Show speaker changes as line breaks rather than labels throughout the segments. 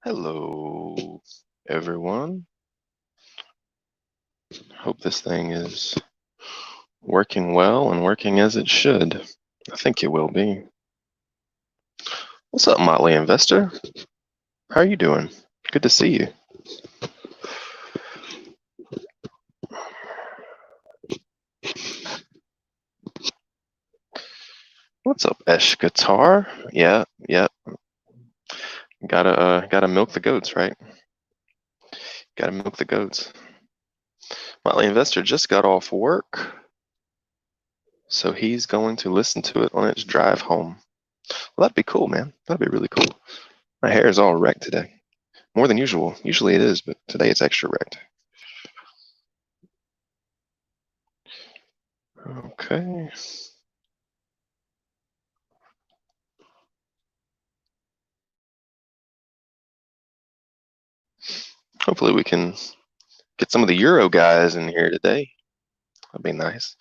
Hello, everyone. Hope this thing is working well and working as it should. I think it will be. What's up, Motley Investor? How are you doing? Good to see you. What's up, Esh Guitar? Yeah. Gotta milk the goats, right? Gotta milk the goats. Motley Investor just got off work, so he's going to listen to it on its drive home. Well, that'd be cool, man. That'd be really cool. My hair is all wrecked today. More than usual. Usually it is, but today it's extra wrecked. Okay. Hopefully we can get some of the Euro guys in here today. That'd be nice.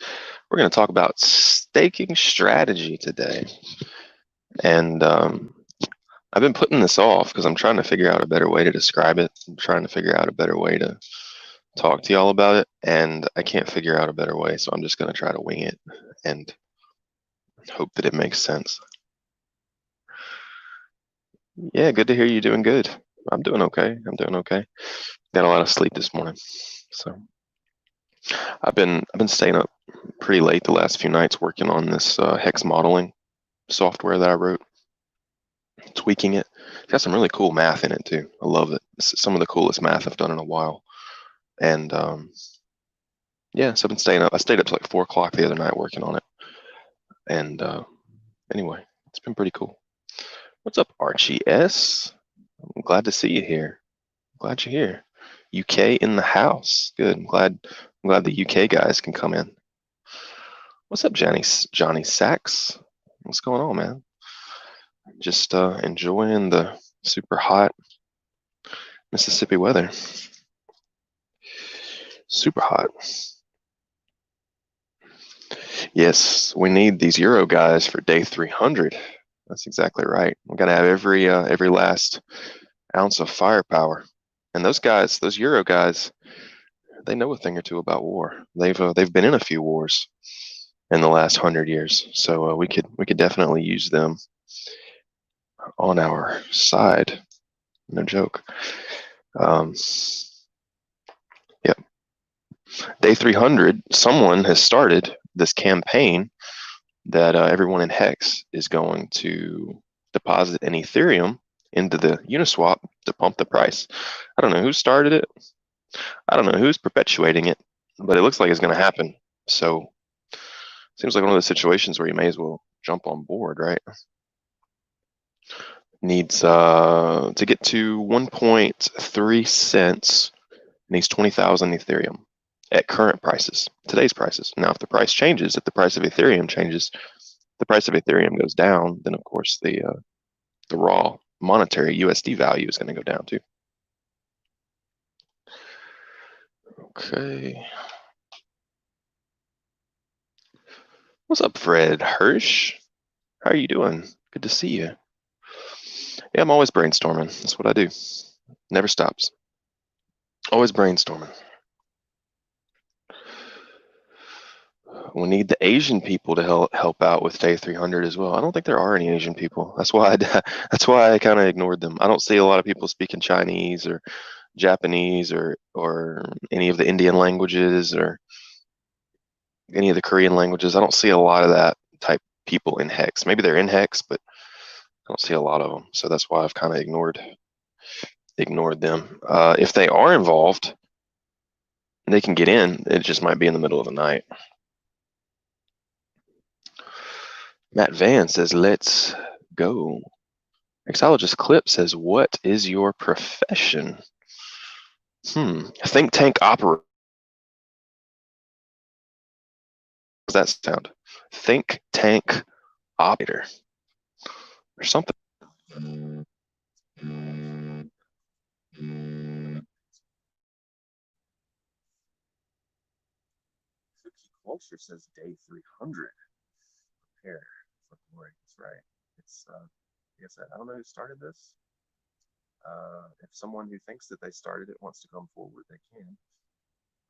We're going to talk about staking strategy today. And I've been putting this off because I'm trying to figure out a better way to describe it. I'm trying to figure out a better way to talk to y'all about it. And I can't figure out a better way. So I'm just going to try to wing it and hope that it makes sense. Yeah, good to hear you doing good. I'm doing okay. Got a lot of sleep this morning. So I've been staying up pretty late the last few nights working on this HEX modeling software that I wrote, tweaking it. It's got some really cool math in it too. I love it. It's some of the coolest math I've done in a while. And yeah, so I've been staying up. I stayed up to like 4 o'clock the other night working on it. And anyway, it's been pretty cool. What's up, Archie S? I'm glad to see you here. Glad you're here. UK in the house. Good. I'm glad the UK guys can come in. What's up, Johnny Sachs? What's going on, man? Just enjoying the super hot Mississippi weather. Super hot. Yes, we need these Euro guys for day 300. That's exactly right. We got to have every last ounce of firepower. And those guys, those Euro guys, they know a thing or two about war. They've been in a few wars in the last 100 years, so we could definitely use them on our side. No joke. Um, yep. Day 300, someone has started this campaign that everyone in HEX is going to deposit an Ethereum into the Uniswap to pump the price. I don't know who started it. I don't know who's perpetuating it, but it looks like it's going to happen. So it seems like one of those situations where you may as well jump on board, right? Needs to get to 1.3 cents. Needs 20,000 Ethereum at current prices, today's prices. Now, if the price changes, if the price of Ethereum changes, the price of Ethereum goes down, then of course the raw monetary USD value is going to go down too. Okay. What's up, Fred Hirsch? How are you doing? Good to see you. Yeah, I'm always brainstorming. That's what I do. Never stops. Always brainstorming. We need the Asian people to help out with day 300 as well. I don't think there are any Asian people. That's why I kind of ignored them. I don't see a lot of people speaking Chinese or Japanese or any of the Indian languages or any of the Korean languages. I don't see a lot of that type people in HEX. Maybe they're in HEX, but I don't see a lot of them. So that's why I've kind of ignored them. If they are involved, they can get in. It just might be in the middle of the night. Matt Van says, "Let's go." Mixologist Clip says, "What is your profession?" Think tank operator. How does that sound? Think tank operator or something. Cookie Culture says day 300. Prepare for glory. That's right. It's, I guess I don't know who started this. If someone who thinks that they started it wants to come forward, they can.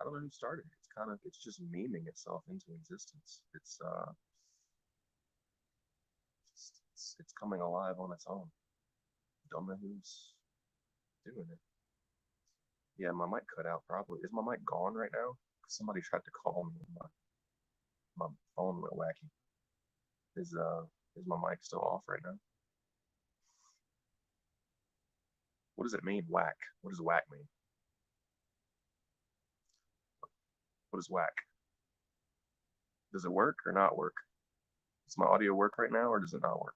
I don't know who started it. It's just memeing itself into existence. It's coming alive on its own. Don't know who's doing it. Yeah, my mic cut out probably. Is my mic gone right now? Somebody tried to call me and my phone went wacky. Is my mic still off right now? What does it mean, whack? What does whack mean? What is whack? Does it work or not work? Does my audio work right now or does it not work?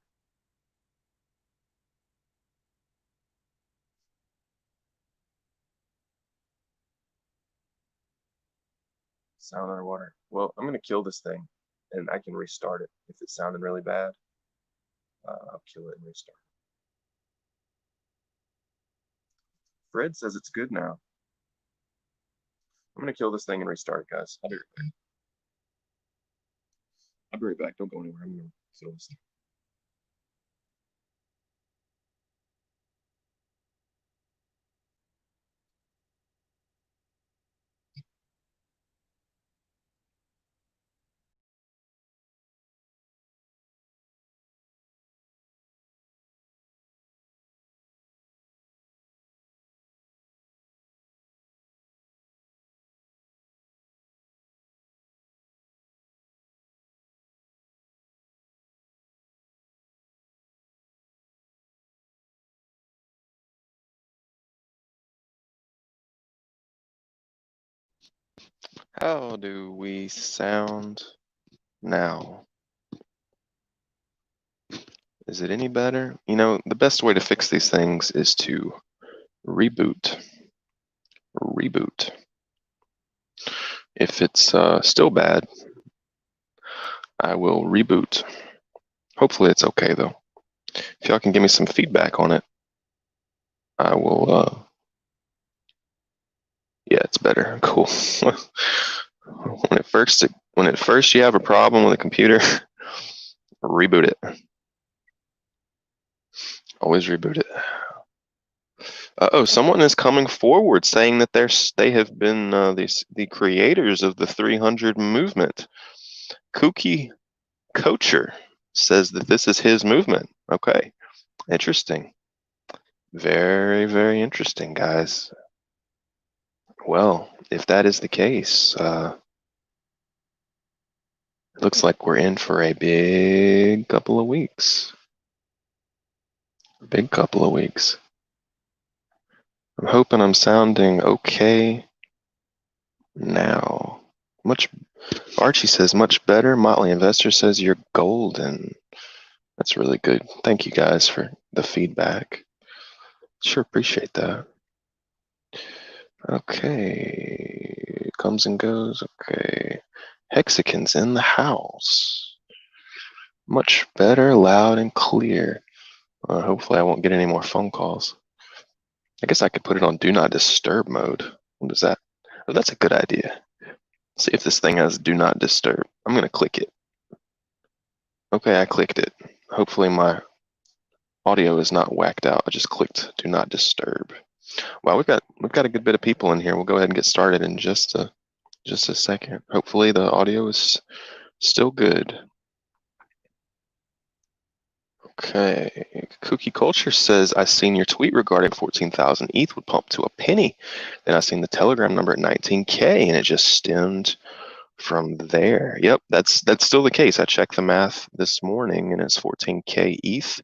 Sound underwater. Well, I'm gonna kill this thing and I can restart it. If it's sounding really bad, I'll kill it and restart. Fred says it's good now. I'm gonna kill this thing and restart it, guys. I'll be right back. I'll be right back. Don't go anywhere. I'm gonna kill this thing. How do we sound now? Is it any better? You know, the best way to fix these things is to reboot. Reboot. If it's still bad, I will reboot. Hopefully it's okay though. If y'all can give me some feedback on it, I will, yeah, it's better. Cool. When at first you have a problem with a computer, reboot it. Always reboot it. Oh, someone is coming forward saying that they have been the creators of the 300 movement. Kooky Coacher says that this is his movement. Okay, interesting. Very, very interesting, guys. Well, if that is the case, it looks like we're in for a big couple of weeks. Big couple of weeks. I'm hoping I'm sounding okay now. Archie says much better. Motley Investor says you're golden. That's really good. Thank you guys for the feedback. Sure appreciate that. Okay. Comes and goes. Okay. Hexicans in the house. Much better, loud and clear. Hopefully I won't get any more phone calls. I guess I could put it on do not disturb mode. What is that? Oh, that's a good idea. See if this thing has do not disturb. I'm going to click it. Okay, I clicked it. Hopefully my audio is not whacked out. I just clicked do not disturb. Wow, we've got a good bit of people in here. We'll go ahead and get started in just a second. Hopefully the audio is still good. Okay. Cookie Culture says, I seen your tweet regarding 14,000 ETH would pump to a penny. Then I seen the Telegram number at 19K and it just stemmed from there. Yep, that's still the case. I checked the math this morning and it's 14K ETH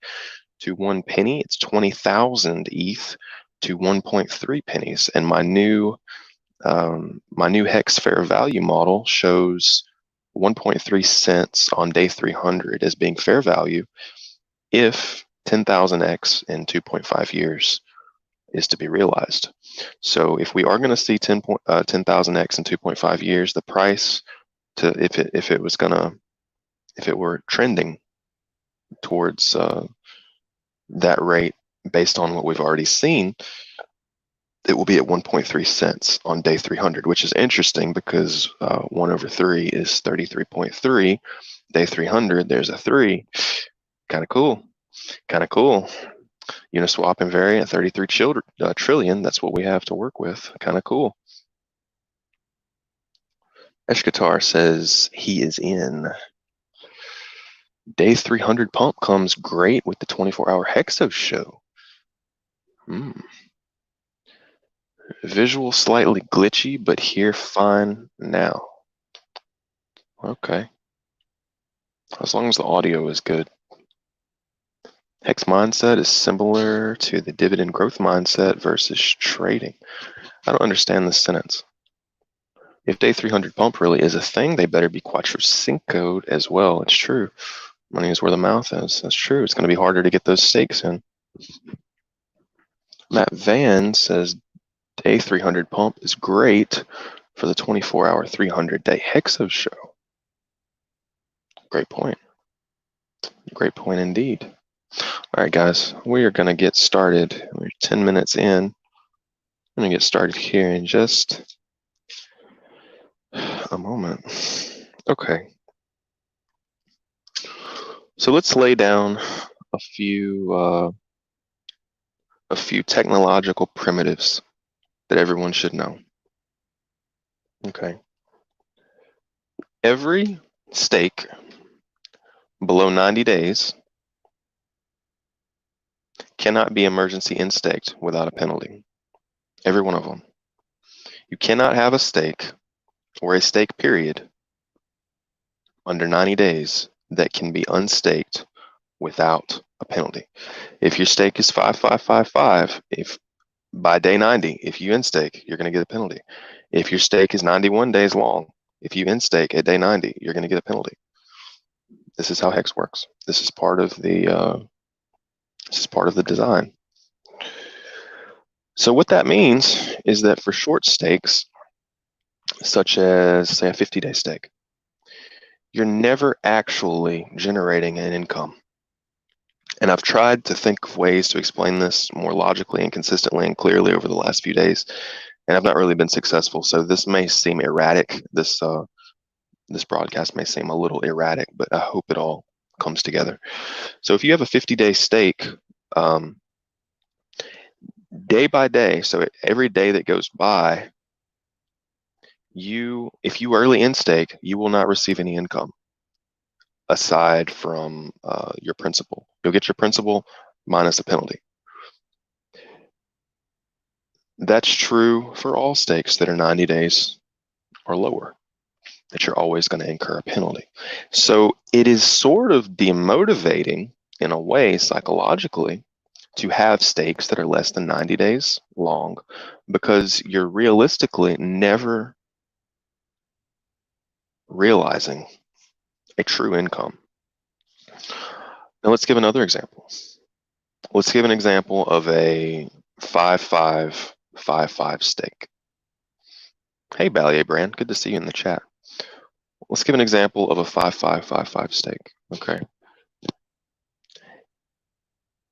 to 1 penny. It's 20,000 ETH to 1.3 pennies. And my new HEX fair value model shows 1.3 cents on day 300 as being fair value if 10,000x in 2.5 years is to be realized. So if we are going to see 10,000x in 2.5 years, the price to if it were trending towards that rate based on what we've already seen, it will be at 1.3 cents on day 300, which is interesting because 1 over 3 is 33.3. Day 300, there's a 3. Kind of cool. Kind of cool. Uniswap invariant, 33 trillion. That's what we have to work with. Kind of cool. Eshkatar says he is in. Day 300 pump comes great with the 24-hour Hexos show. Visual slightly glitchy, but here fine now. Okay. As long as the audio is good. Hex mindset is similar to the dividend growth mindset versus trading. I don't understand this sentence. If day 300 pump really is a thing, they better be Quattro Cinco'd as well. It's true. Money is where the mouth is. That's true. It's going to be harder to get those stakes in. Matt Van says day 300 pump is great for the 24-hour 300-day Hexos show. Great point. Great point indeed. All right, guys, we are going to get started. We're 10 minutes in. I'm going to get started here in just a moment. Okay. So let's lay down a few technological primitives that everyone should know. Okay. Every stake below 90 days cannot be emergency in-staked without a penalty. Every one of them. You cannot have a stake or a stake period under 90 days that can be unstaked without a penalty. If your stake is 5555, if by day 90, if you in-stake, you're going to get a penalty. If your stake is 91 days long, if you in-stake at day 90, you're going to get a penalty. This is how HEX works. This is part of the design. So what that means is that for short stakes, such as say a 50-day stake, you're never actually generating an income. And I've tried to think of ways to explain this more logically and consistently and clearly over the last few days, and I've not really been successful. So this may seem erratic. This broadcast may seem a little erratic, but I hope it all comes together. So if you have a 50-day stake, day by day, so every day that goes by, if you early in stake, you will not receive any income aside from your principal. You'll get your principal minus a penalty. That's true for all stakes that are 90 days or lower, that you're always going to incur a penalty. So it is sort of demotivating in a way psychologically to have stakes that are less than 90 days long, because you're realistically never realizing a true income. Now let's give another example. Let's give an example of a 5555 stake. Hey, Ballier Brand, good to see you in the chat. Let's give an example of a 5555 stake. Okay.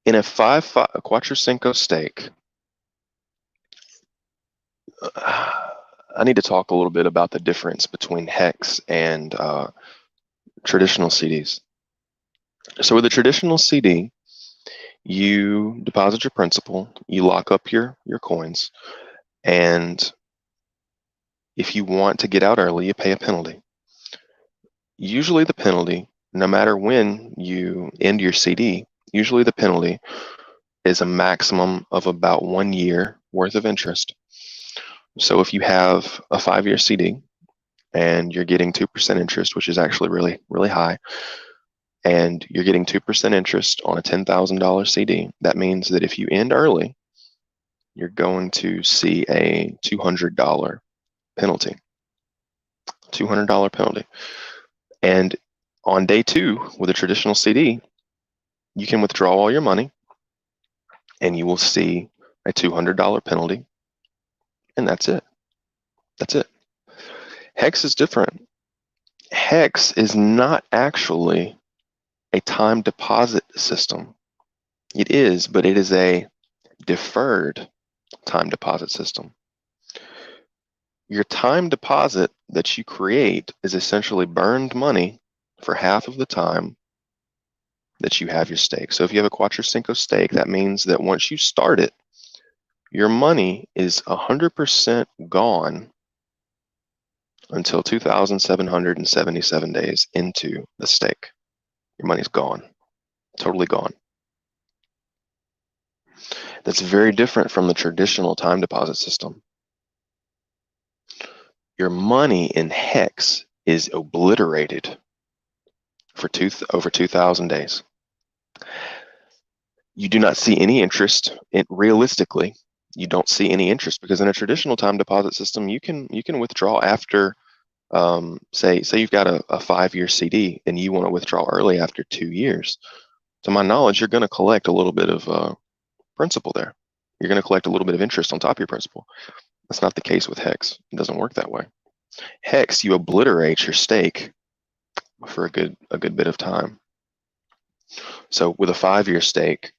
In a Quattro Cinco stake, I need to talk a little bit about the difference between HEX and traditional CDs. So with a traditional CD, you deposit your principal, you lock up your coins, and if you want to get out early, you pay a penalty. Usually the penalty, no matter when you end your CD, usually the penalty is a maximum of about 1 year worth of interest. So if you have a 5-year CD and you're getting 2% interest, which is actually really, really high, and you're getting 2% interest on a $10,000 CD, that means that if you end early, you're going to see a $200 penalty. $200 penalty. And on day 2, with a traditional CD, you can withdraw all your money and you will see a $200 penalty. And that's it. That's it. HEX is different. HEX is not actually a time deposit system. It is, but it is a deferred time deposit system. Your time deposit that you create is essentially burned money for half of the time that you have your stake. So if you have a Cuatro Cinco stake, that means that once you start it, your money is 100% gone until 2,777 days into the stake. Your money's gone, totally gone. That's very different from the traditional time deposit system. Your money in HEX is obliterated for over 2,000 days. You do not see any interest. Realistically, you don't see any interest, because in a traditional time deposit system, you can withdraw after, say you've got a 5-year CD and you want to withdraw early after 2 years. To my knowledge, you're going to collect a little bit of principal there. You're going to collect a little bit of interest on top of your principal. That's not the case with HEX. It doesn't work that way. HEX, you obliterate your stake for a good bit of time. So with a 5-year stake,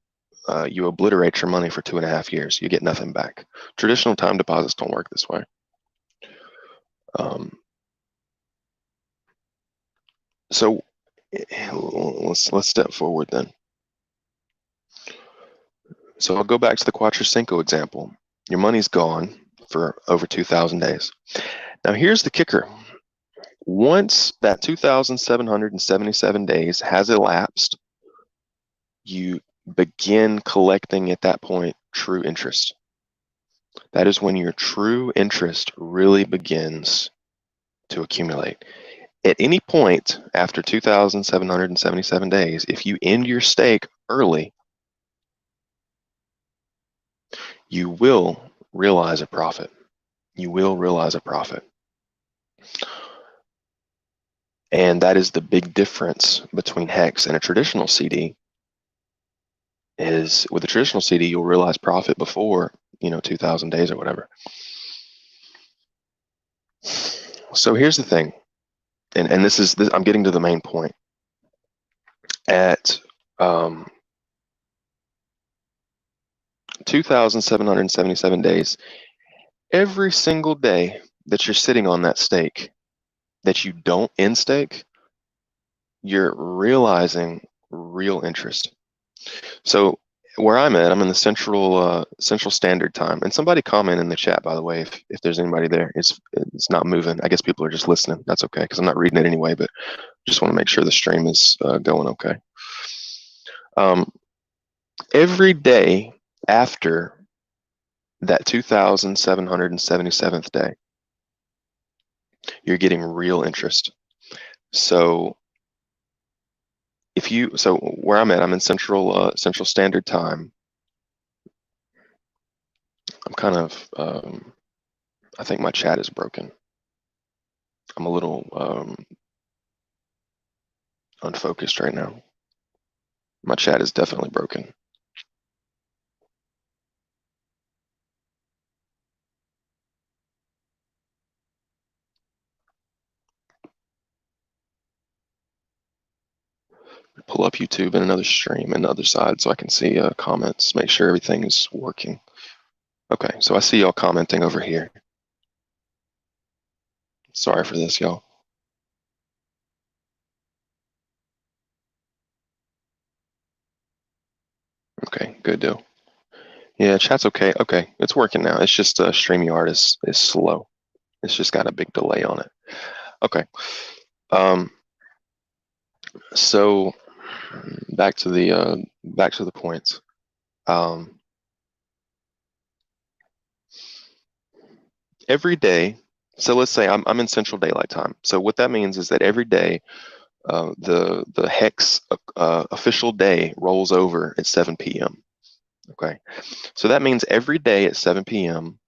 you obliterate your money for 2.5 years. You get nothing back. Traditional time deposits don't work this way. So let's step forward then. So I'll go back to the Cuatro Cinco example. Your money's gone for over 2,000 days. Now here's the kicker. Once that 2,777 days has elapsed, you begin collecting at that point true interest. That is when your true interest really begins to accumulate. At any point after 2,777 days, if you end your stake early, you will realize a profit. You will realize a profit. And that is the big difference between HEX and a traditional CD. Is with a traditional CD, you'll realize profit before 2,000 days or whatever. So here's the thing, and this I'm getting to the main point. At 2,777 days, every single day that you're sitting on that stake that you don't end stake, you're realizing real interest. So where I'm at, I'm in the Central Standard Time. And somebody comment in the chat, by the way, if there's anybody there. It's not moving. I guess people are just listening. That's okay, because I'm not reading it anyway, but just want to make sure the stream is going okay. Every day after that 2,777th day, you're getting real interest. So where I'm at, I'm in Central Standard Time. I'm kind of, I think my chat is broken. I'm a little unfocused right now. My chat is definitely broken. Pull up YouTube and another stream and the other side so I can see comments, make sure everything is working. Okay, so I see y'all commenting over here. Sorry for this, y'all. Okay, good deal. Yeah, chat's okay. Okay, it's working now. It's just StreamYard is slow. It's just got a big delay on it. Okay. So back to the points. Every day, so let's say I'm in Central Daylight Time. So what that means is that every day, the HEX official day rolls over at 7 p.m. Okay, so that means every day at 7 p.m.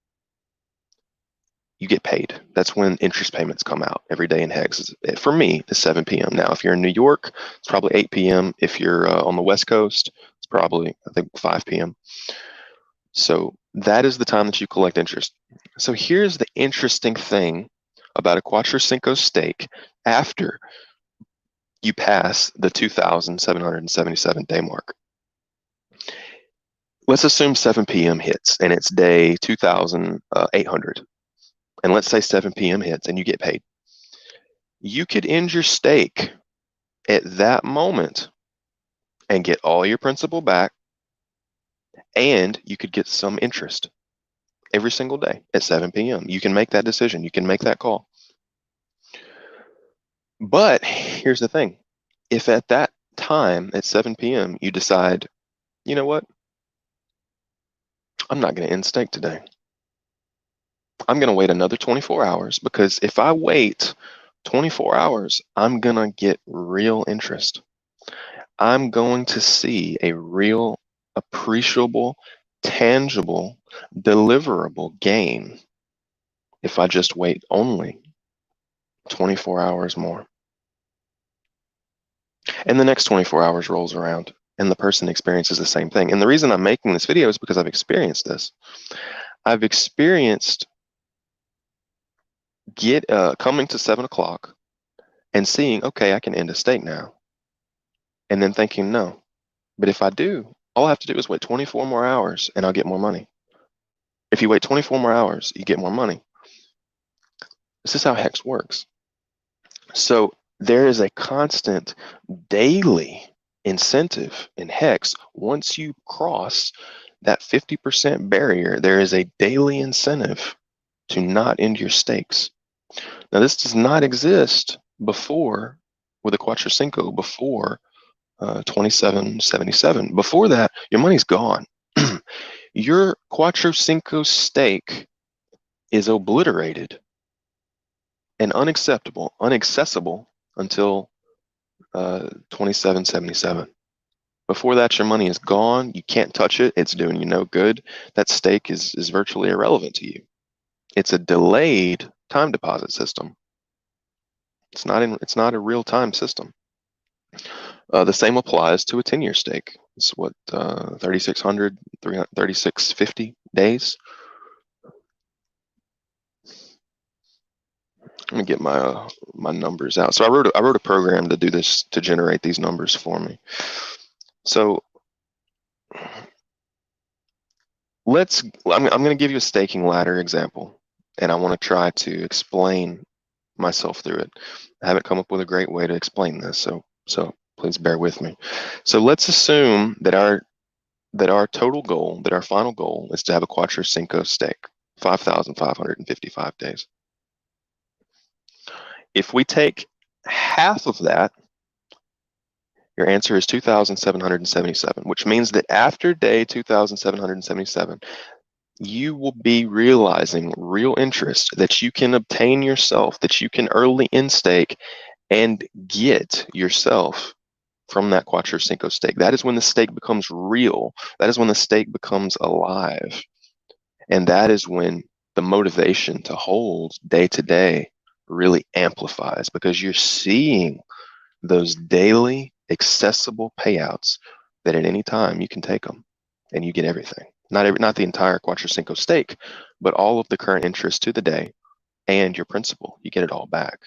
you get paid. That's when interest payments come out every day in HEX. For me, it's 7 p.m. Now, if you're in New York, it's probably 8 p.m. If you're on the West Coast, it's probably, I think, 5 p.m. So that is the time that you collect interest. So here's the interesting thing about a Cuatro Cinco stake after you pass the 2,777 day mark. Let's assume 7 p.m. hits and it's day 2,800. And let's say 7 p.m. hits and you get paid. You could end your stake at that moment and get all your principal back, and you could get some interest every single day at 7 p.m. You can make that decision. You can make that call. But here's the thing. If at that time at 7 p.m. you decide, you know what, I'm not going to end steak today. I'm going to wait another 24 hours, because if I wait 24 hours, I'm going to get real interest. I'm going to see a real, appreciable, tangible, deliverable gain if I just wait only 24 hours more. And the next 24 hours rolls around and the person experiences the same thing. And the reason I'm making this video is because I've experienced this. I've experienced coming to 7 o'clock and seeing, okay, I can end a steak now. And then thinking, no, but if I do, all I have to do is wait 24 more hours and I'll get more money. If you wait 24 more hours, you get more money. This is how HEX works. So there is a constant daily incentive in HEX. Once you cross that 50% barrier, there is a daily incentive to not end your steaks. Now, this does not exist before with a Cuatro Cinco before 27.77. Before that, your money's gone. Your Cuatro Cinco steak is obliterated and inaccessible until 27.77. Before that, your money is gone. You can't touch it. It's doing you no good. That steak is virtually irrelevant to you. It's a delayed time deposit system. It's not a real time system. The same applies to a 10-year steak. It's what 3,600, 3,650 days. Let me get my my numbers out. So I wrote a program to do this, to generate these numbers for me. So I'm going to give you a staking ladder example, and I want to try to explain myself through it. I haven't come up with a great way to explain this, so please bear with me. So let's assume that our total goal, that our final goal, is to have a Cuatro Cinco steak, 5,555 days. If we take half of that, your answer is 2,777, which means that after day 2,777, you will be realizing real interest that you can obtain yourself, that you can early in stake and get yourself from that Cuatro Cinco steak. That is when the steak becomes real. That is when the steak becomes alive. And that is when the motivation to hold day to day really amplifies, because you're seeing those daily accessible payouts that at any time you can take them and you get everything. Not the entire Cuatro Cinco steak, but all of the current interest to the day and your principal. You get it all back.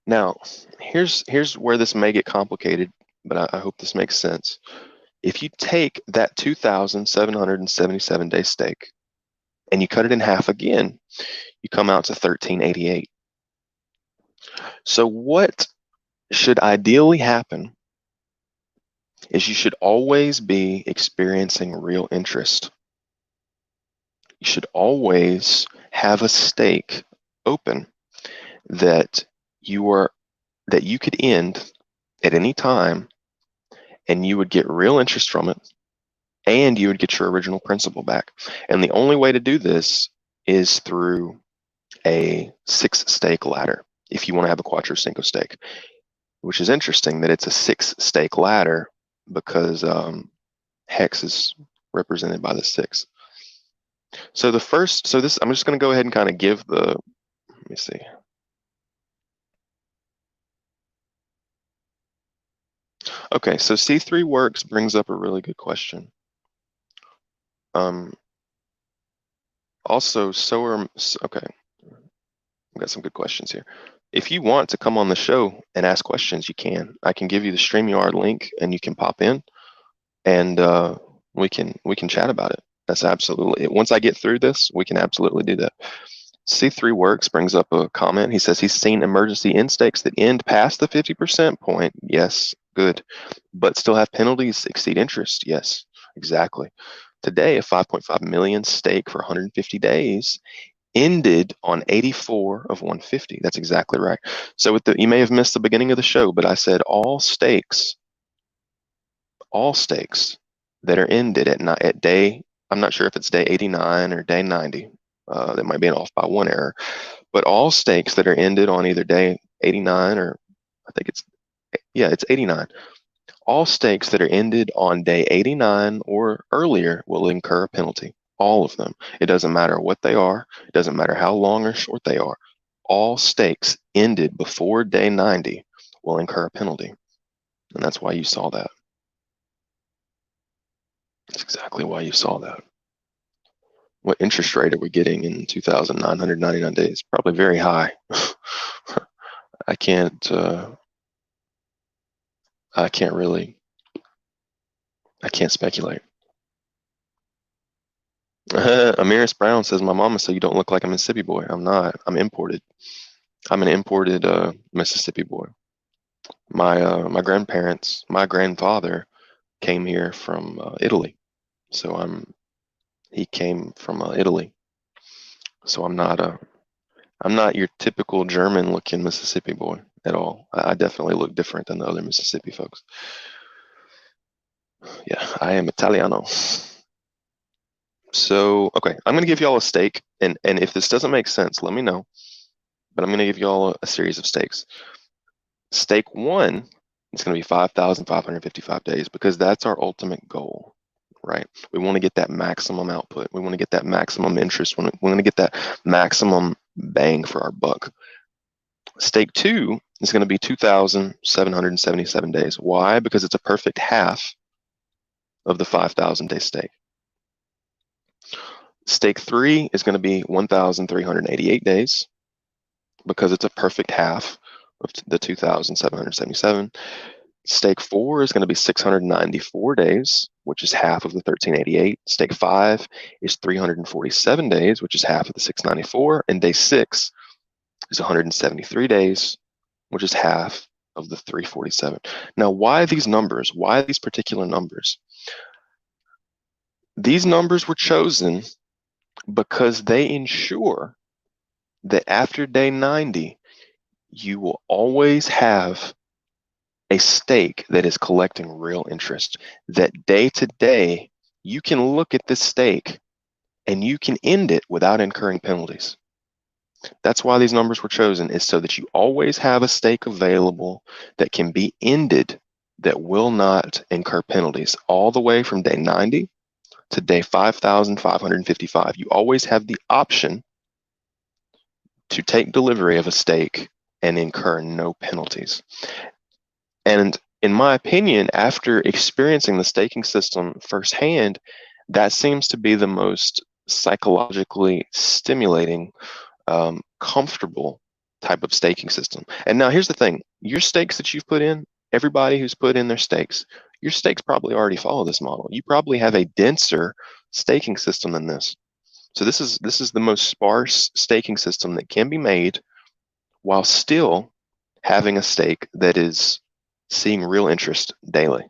Now, here's where this may get complicated, but I hope this makes sense. If you take that 2,777 day steak and you cut it in half again, you come out to 1,388. So what should ideally happen is you should always be experiencing real interest. You should always have a stake open that you could end at any time, and you would get real interest from it, and you would get your original principal back. And the only way to do this is through a 6-stake ladder if you want to have a Cuatro Cinco steak, which is interesting that it's a 6-stake ladder, because HEX is represented by the 6. So I'm just going to go ahead and kind of give let me see. Okay, so C3 works brings up a really good question. Also, okay, I've got some good questions here. If you want to come on the show and ask questions, you can. I can give you the StreamYard link and you can pop in, and we can chat about it. That's absolutely, once I get through this, we can absolutely do that. C3 Works brings up a comment. He says he's seen emergency end stakes that end past the 50% point. Yes, good. But still have penalties exceed interest. Yes, exactly. Today, a 5.5 million stake for 150 days ended on 84 of 150. That's exactly right. So you may have missed the beginning of the show, but I said all stakes that are ended at day, I'm not sure if it's day 89 or day 90. That might be an off by one error. But all stakes that are ended on either day 89 or I think it's 89. All stakes that are ended on day 89 or earlier will incur a penalty. All of them. It doesn't matter what they are. It doesn't matter how long or short they are. All stakes ended before day 90 will incur a penalty. And that's why you saw that. That's exactly why you saw that. What interest rate are we getting in 2,999 days? Probably very high. I can't speculate. Amiris Brown says, my mama said you don't look like a Mississippi boy. I'm not. I'm imported. I'm an imported Mississippi boy. My grandfather came here from Italy. So he came from Italy. So I'm not your typical German looking Mississippi boy at all. I definitely look different than the other Mississippi folks. Yeah, I am Italiano. So, okay, I'm going to give y'all a stake, and if this doesn't make sense, let me know. But I'm going to give y'all a series of stakes. Stake one is going to be 5,555 days because that's our ultimate goal, right? We want to get that maximum output. We want to get that maximum interest. We want to get that maximum bang for our buck. Stake two is going to be 2,777 days. Why? Because it's a perfect half of the 5,000 day stake. Stake three is going to be 1,388 days because it's a perfect half of the 2,777. Stake four is going to be 694 days, which is half of the 1388. Stake five is 347 days, which is half of the 694. And day six is 173 days, which is half of the 347. Now, why these numbers? Why these particular numbers? These numbers were chosen because they ensure that after day 90, you will always have a stake that is collecting real interest. That day to day, you can look at this stake and you can end it without incurring penalties. That's why these numbers were chosen, is so that you always have a stake available that can be ended that will not incur penalties all the way from day 90 to day 5,555. You always have the option to take delivery of a stake and incur no penalties. And in my opinion, after experiencing the staking system firsthand, that seems to be the most psychologically stimulating, comfortable type of staking system. And now here's the thing, your stakes that you've put in, everybody who's put in their stakes, your stakes probably already follow this model. You probably have a denser staking system than this. So this is the most sparse staking system that can be made while still having a stake that is seeing real interest daily.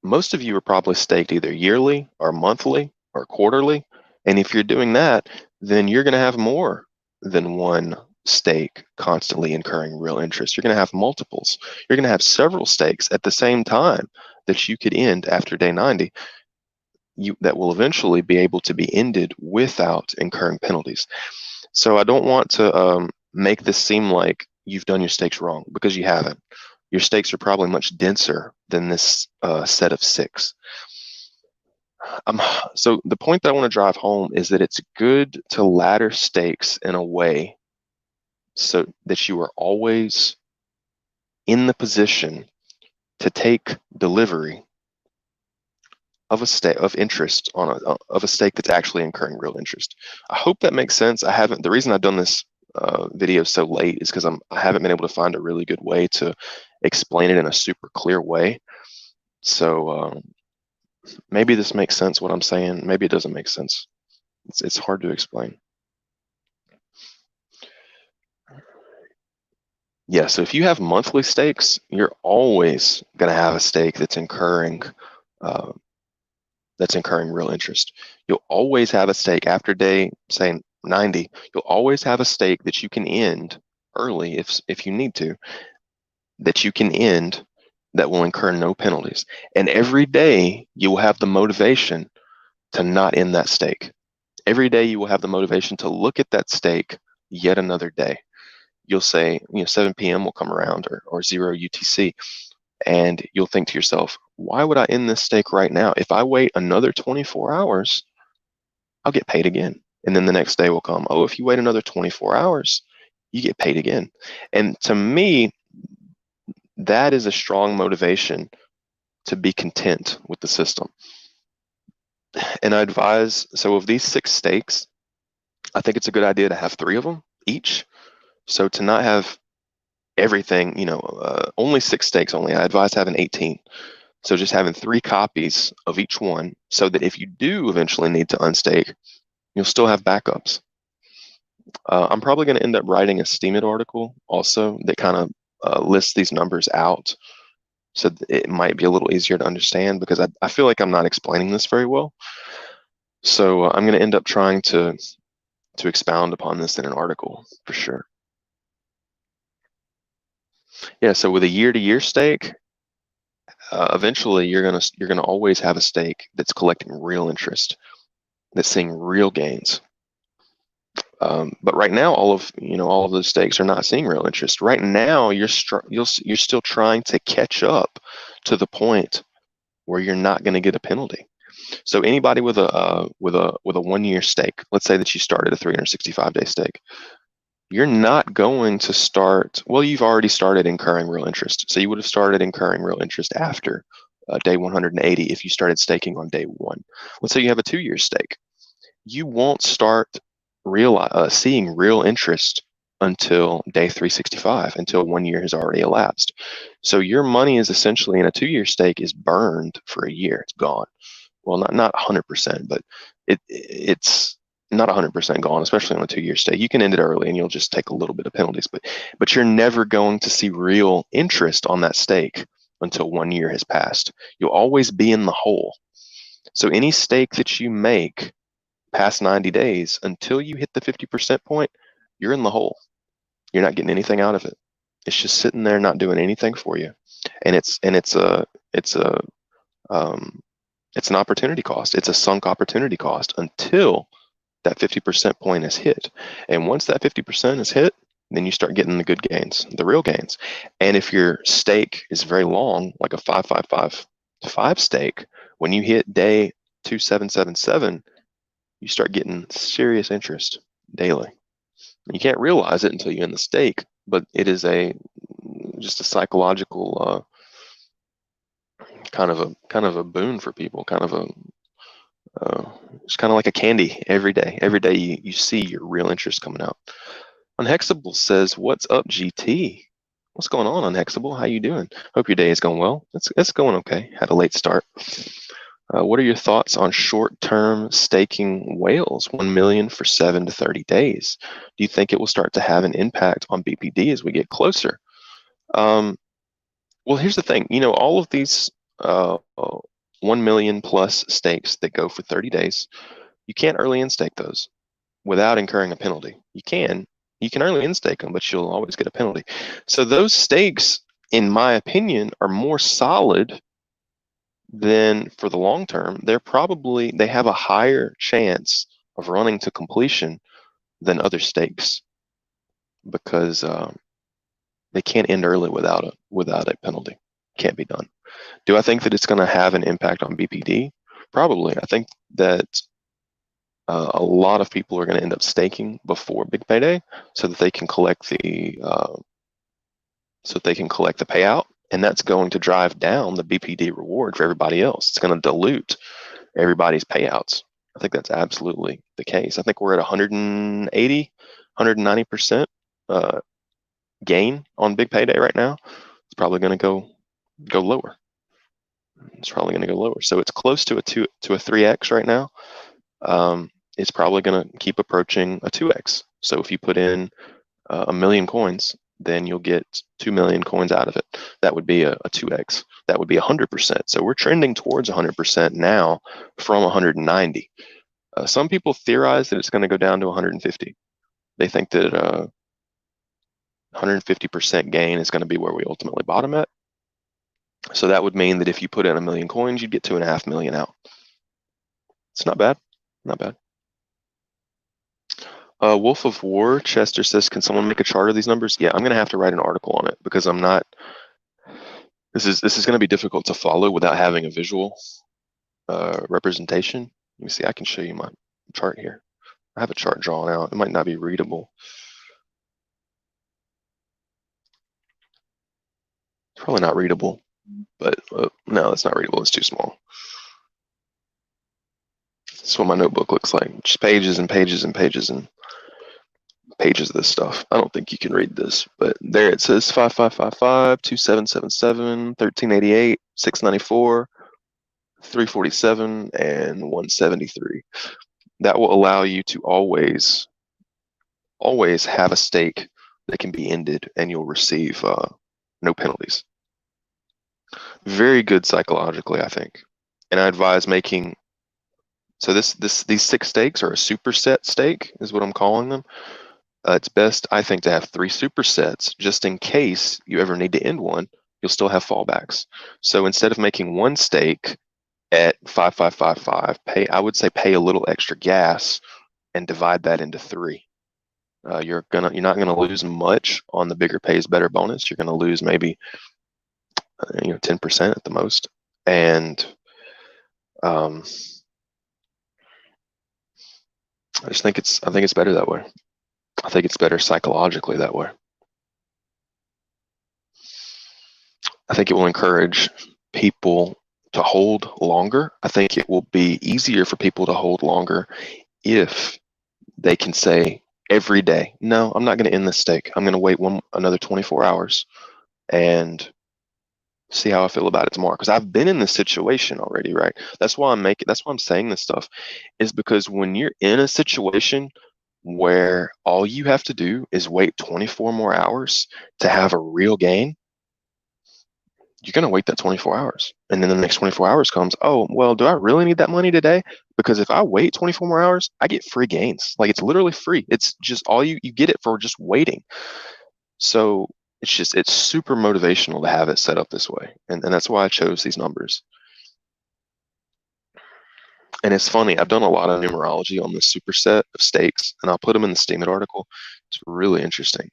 Most of you are probably staked either yearly or monthly or quarterly. And if you're doing that, then you're going to have more than one stake constantly incurring real interest. You're going to have multiples. You're going to have several stakes at the same time that you could end after day 90. That will eventually be able to be ended without incurring penalties. So I don't want to make this seem like you've done your stakes wrong, because you haven't. Your stakes are probably much denser than this set of six. So the point that I want to drive home is that it's good to ladder stakes in a way so that you are always in the position to take delivery of a stake of interest of a stake that's actually incurring real interest. I hope that makes sense. The reason I've done this video so late is because I haven't been able to find a really good way to explain it in a super clear way. So maybe this makes sense what I'm saying. Maybe it doesn't make sense. It's hard to explain. Yeah, so if you have monthly stakes, you're always going to have a stake uh, that's incurring real interest. You'll always have a stake after day, say 90. You'll always have a stake that you can end early if you need to, that you can end that will incur no penalties. And every day you will have the motivation to not end that stake. Every day you will have the motivation to look at that stake yet another day. You'll say, 7 p.m. will come around or 0 UTC, and you'll think to yourself, why would I end this stake right now? If I wait another 24 hours, I'll get paid again. And then the next day will come, oh, if you wait another 24 hours, you get paid again. And to me, that is a strong motivation to be content with the system. And I advise, so of these 6 stakes, I think it's a good idea to have 3 of them each. So to not have everything, only 6 stakes only, I advise having 18. So just having 3 copies of each one so that if you do eventually need to unstake, you'll still have backups. I'm probably going to end up writing a Steemit article also that kind of lists these numbers out, so it might be a little easier to understand, because I feel like I'm not explaining this very well. So I'm going to end up trying to expound upon this in an article for sure. Yeah, so with a year-to-year stake, eventually you're gonna always have a stake that's collecting real interest, that's seeing real gains. But right now, all of those stakes are not seeing real interest. Right now, you're still trying to catch up to the point where you're not going to get a penalty. So anybody with a 1-year stake, let's say that you started a 365-day stake, you're not going to start. Well, you've already started incurring real interest. So you would have started incurring real interest after day 180 if you started staking on day 1. Let's say you have a 2-year stake. You won't start seeing real interest until day 365, until 1 year has already elapsed. So your money is essentially in a 2-year stake is burned for a year. It's gone. Well, not 100%, but it's not 100% gone, especially on a 2-year stake. You can end it early and you'll just take a little bit of penalties, but you're never going to see real interest on that stake until 1 year has passed. You'll always be in the hole. So any stake that you make past 90 days, until you hit the 50% point, you're in the hole. You're not getting anything out of it. It's just sitting there not doing anything for you. And it's an opportunity cost. It's a sunk opportunity cost until that 50% point is hit. And once that 50% is hit, then you start getting the good gains, the real gains. And if your stake is very long, like a 5 stake, when you hit day 2777, you start getting serious interest daily. You can't realize it until you end the stake, but it is just a psychological kind of a boon for people. It's kind of like a candy every day. Every day you see your real interest coming out. Unhexable says, "What's up, GT? What's going on, Unhexable? How you doing? Hope your day is going well. It's going okay. Had a late start. What are your thoughts on short-term staking whales, 1 million for 7 to 30 days? Do you think it will start to have an impact on BPD as we get closer?" Well, here's the thing. All of these 1 million plus stakes that go for 30 days, you can't early in-stake those without incurring a penalty. You can early in-stake them, but you'll always get a penalty. So those stakes, in my opinion, are more solid than for the long term. They have a higher chance of running to completion than other stakes, because they can't end early without a penalty. Can't be done. Do I think that it's going to have an impact on BPD? Probably. I think that a lot of people are going to end up staking before big payday so that they can collect the payout, and that's going to drive down the BPD reward for everybody else. It's going to dilute everybody's payouts. I think that's absolutely the case. I think we're at 180, 190% gain on big payday right now. It's probably going to go lower. It's probably going to go lower. So it's close to a 3x right now. It's probably going to keep approaching a 2x. So if you put in 1 million coins, then you'll get 2 million coins out of it. That would be a 2x. That would be 100%. So we're trending towards 100% now from 190. Some people theorize that it's going to go down to 150. They think that 150% gain is going to be where we ultimately bottom at. So that would mean that if you put in 1 million coins, you'd get 2.5 million out. It's not bad. Not bad. Wolf of War, Chester says, can someone make a chart of these numbers? Yeah, I'm going to have to write an article on it because I'm not. This is going to be difficult to follow without having a visual representation. Let me see. I can show you my chart here. I have a chart drawn out. It might not be readable. It's probably not readable, but no, it's not readable. It's too small. That's what my notebook looks like. Just pages and pages and pages and pages of this stuff. I don't think you can read this, but there it says 5555, 2777, 1388, 694, 347, and 173. That will allow you to always have a stake that can be ended, and you'll receive no penalties. Very good psychologically, I think. And I advise making. So these 6 stakes are a superset stake, is what I'm calling them. It's best, I think, to have 3 supersets just in case you ever need to end one. You'll still have fallbacks. So instead of making 1 stake at 5555, I would say pay a little extra gas and divide that into 3. You're not gonna lose much on the bigger pays better bonus. You're gonna lose maybe 10% at the most, and I think it's better that way. I think it's better psychologically that way. I think it will encourage people to hold longer. I think it will be easier for people to hold longer if they can say every day, no, I'm not going to end this stake. I'm going to wait another 24 hours and see how I feel about it tomorrow. Because I've been in this situation already, right? That's why I'm saying this stuff, is because when you're in a situation where all you have to do is wait 24 more hours to have a real gain, you're going to wait that 24 hours. And then the next 24 hours comes, oh, well, do I really need that money today? Because if I wait 24 more hours, I get free gains. Like, it's literally free. It's just you get it for just waiting. So it's super motivational to have it set up this way. And that's why I chose these numbers. And it's funny, I've done a lot of numerology on this superset of stakes, and I'll put them in the Steemit article. It's really interesting.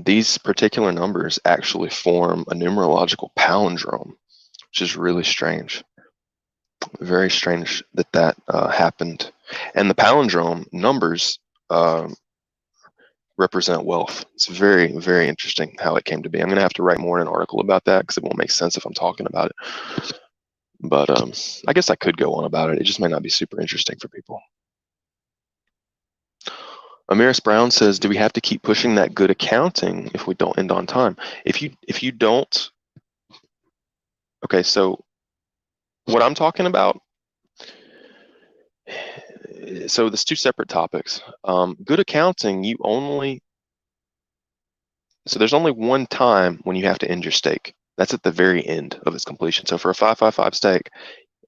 These particular numbers actually form a numerological palindrome, which is really strange. Very strange that happened. And the palindrome numbers represent wealth. It's very, very interesting how it came to be. I'm going to have to write more in an article about that because it won't make sense if I'm talking about it. But I guess I could go on about it. It just might not be super interesting for people. Amiris Brown says, do we have to keep pushing that good accounting if we don't end on time? If you don't, okay, so what I'm talking about, so there's 2 separate topics. Good accounting, so there's only one time when you have to end your stake. That's at the very end of its completion. So for a 555 stake,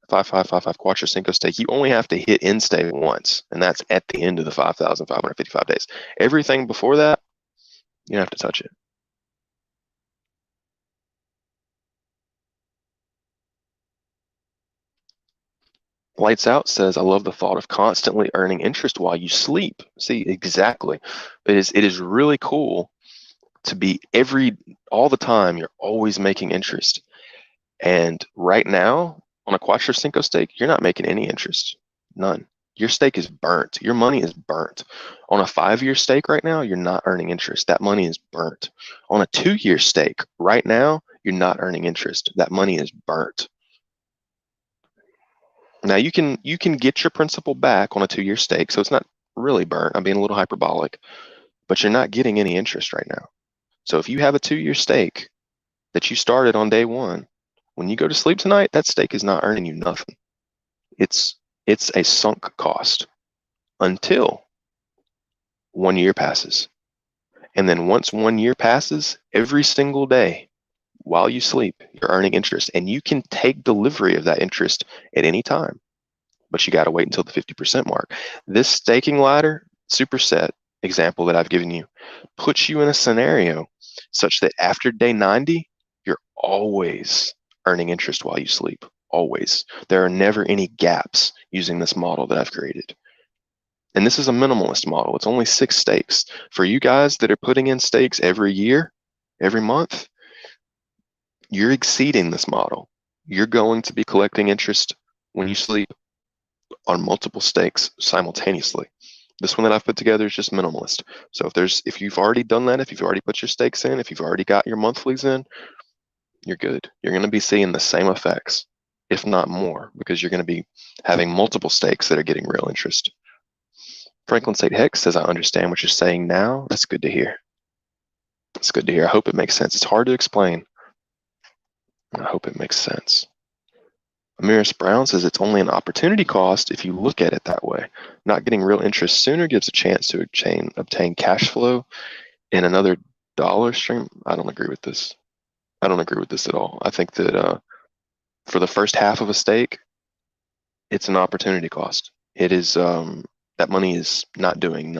5555 Quattro Cinco stake, you only have to hit end stake once, and that's at the end of the 5,555 days. Everything before that, you don't have to touch it. Lights Out says, I love the thought of constantly earning interest while you sleep. See, exactly. It is really cool to be all the time, you're always making interest. And right now, on a Quattro Cinco stake, you're not making any interest. None. Your stake is burnt. Your money is burnt. On a 5-year stake right now, you're not earning interest. That money is burnt. On a 2-year stake right now, you're not earning interest. That money is burnt. Now you can get your principal back on a 2-year stake, so it's not really burnt. I'm being a little hyperbolic, but you're not getting any interest right now. So if you have a 2-year stake that you started on day 1, when you go to sleep tonight, that stake is not earning you nothing. It's a sunk cost until 1 year passes. And then once 1 year passes, every single day while you sleep, you're earning interest. And you can take delivery of that interest at any time, but you got to wait until the 50% mark. This staking ladder superset example that I've given you puts you in a scenario such that after day 90, you're always earning interest while you sleep. Always. There are never any gaps using this model that I've created. And this is a minimalist model. It's only 6 stakes. For you guys that are putting in stakes every year, every month, you're exceeding this model. You're going to be collecting interest when you sleep on multiple stakes simultaneously. This one that I've put together is just minimalist. So if you've already done that, if you've already put your stakes in, if you've already got your monthlies in, you're good. You're going to be seeing the same effects, if not more, because you're going to be having multiple stakes that are getting real interest. Franklin St. Hex says, I understand what you're saying now. That's good to hear. It's good to hear. I hope it makes sense. It's hard to explain. I hope it makes sense. Amiris Brown says it's only an opportunity cost if you look at it that way. Not getting real interest sooner gives a chance to obtain cash flow in another dollar stream. I don't agree with this. I don't agree with this at all. I think that for the first half of a stake, it's an opportunity cost. It is that money is not doing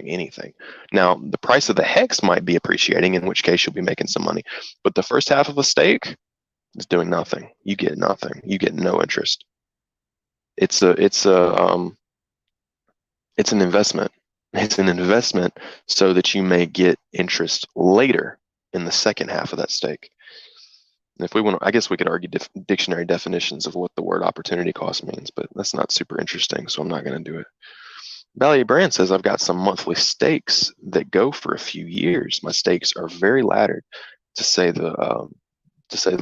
anything. Now, the price of the hex might be appreciating, in which case you'll be making some money. But the first half of a stake is doing nothing. You get nothing. You get no interest. It's an investment. It's an investment so that you may get interest later in the second half of that stake. And if we want to, I guess we could argue dictionary definitions of what the word opportunity cost means, but that's not super interesting, so I'm not going to do it. Valley Brand says, I've got some monthly stakes that go for a few years. My stakes are very laddered, to say the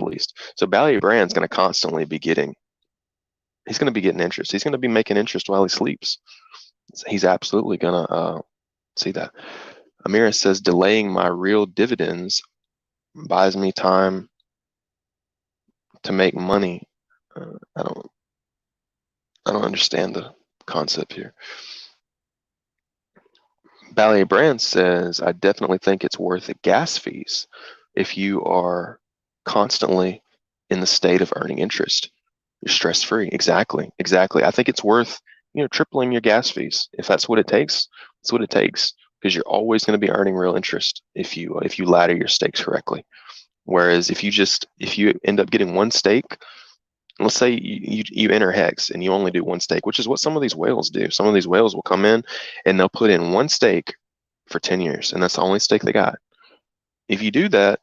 least. So Valley Brand's going to constantly be getting, he's going to be getting interest. He's going to be making interest while he sleeps. He's absolutely going to see that. Amira says, delaying my real dividends buys me time to make money. I don't understand the concept here. Ballet Brand says, I definitely think it's worth the gas fees if you are constantly in the state of earning interest. You're stress-free. Exactly. I think it's worth, tripling your gas fees. If that's what it takes, that's what it takes, because you're always going to be earning real interest if you ladder your stakes correctly. Whereas if you end up getting one stake, let's say you enter HEX and you only do one stake, which is what some of these whales do. Some of these whales will come in and they'll put in one stake for 10 years, and that's the only stake they got. If you do that,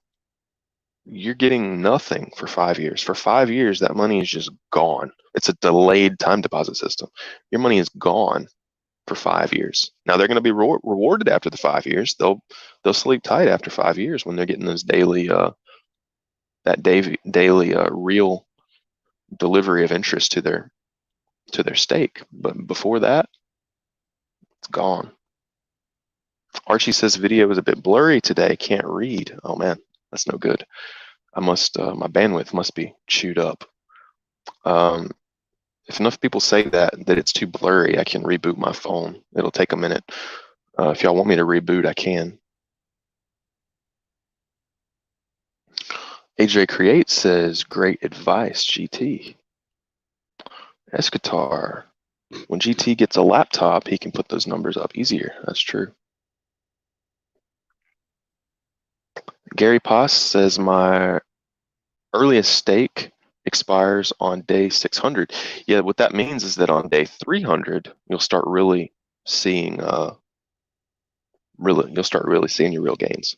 you're getting nothing for 5 years. For 5 years, that money is just gone. It's a delayed time deposit system. Your money is gone for 5 years. Now they're going to be rewarded after the 5 years. They'll sleep tight after 5 years when they're getting those daily real delivery of interest to their stake. But before that, it's gone. Archie says video is a bit blurry today. Can't read. Oh man, that's no good. My bandwidth must be chewed up. If enough people say that it's too blurry, I can reboot my phone. It'll take a minute. If y'all want me to reboot, I can. AJ Create says, great advice, GT. Escatar, when GT gets a laptop, he can put those numbers up easier. That's true. Gary Poss says, my earliest stake expires on day 600. Yeah, what that means is that on day 300, you'll start really seeing your real gains.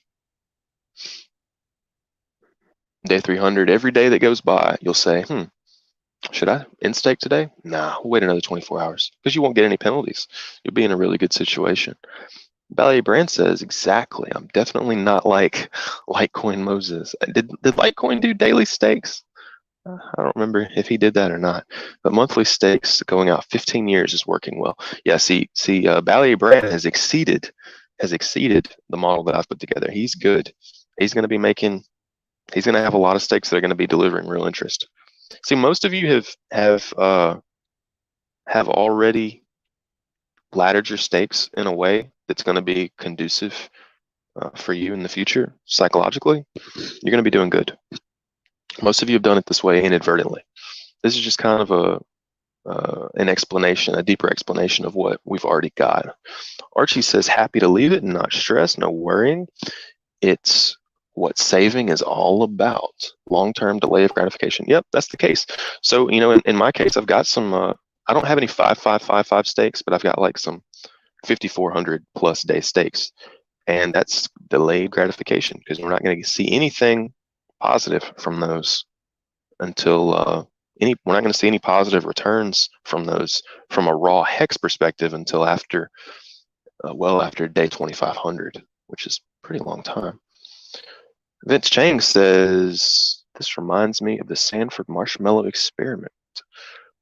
Day 300, every day that goes by, you'll say, should I end stake today? Nah, we'll wait another 24 hours because you won't get any penalties. You'll be in a really good situation. Ballet Brand says, exactly. I'm definitely not like Litecoin Moses. Did Litecoin do daily stakes? I don't remember if he did that or not. But monthly stakes going out 15 years is working well. Yeah, Ballet Brand has exceeded the model that I've put together. He's good. He's going to have a lot of stakes that are going to be delivering real interest. See, most of you have already laddered your stakes in a way that's going to be conducive for you in the future, psychologically, you're going to be doing good. Most of you have done it this way inadvertently. This is just kind of an explanation, a deeper explanation of what we've already got. Archie says, happy to leave it and not stress, no worrying. It's what saving is all about. Long-term delay of gratification. Yep, that's the case. So, in my case, I've got some, I don't have any 5,555 stakes, but I've got like some 5,400 plus day stakes. And that's delayed gratification because we're not going to see anything positive from those until we're not going to see any positive returns from those from a raw hex perspective until after well after day 2,500, which is a pretty long time. Vince Chang says, this reminds me of the Sanford marshmallow experiment,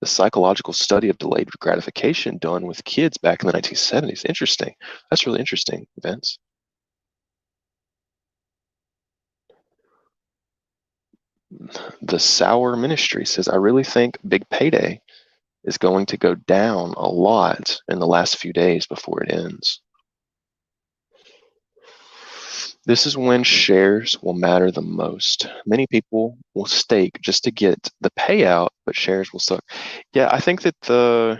the psychological study of delayed gratification done with kids back in the 1970s. Interesting. That's really interesting, Vince. The Sour Ministry says, I really think Big Payday is going to go down a lot in the last few days before it ends. This is when shares will matter the most. Many people will stake just to get the payout, but shares will suck. Yeah, I think that the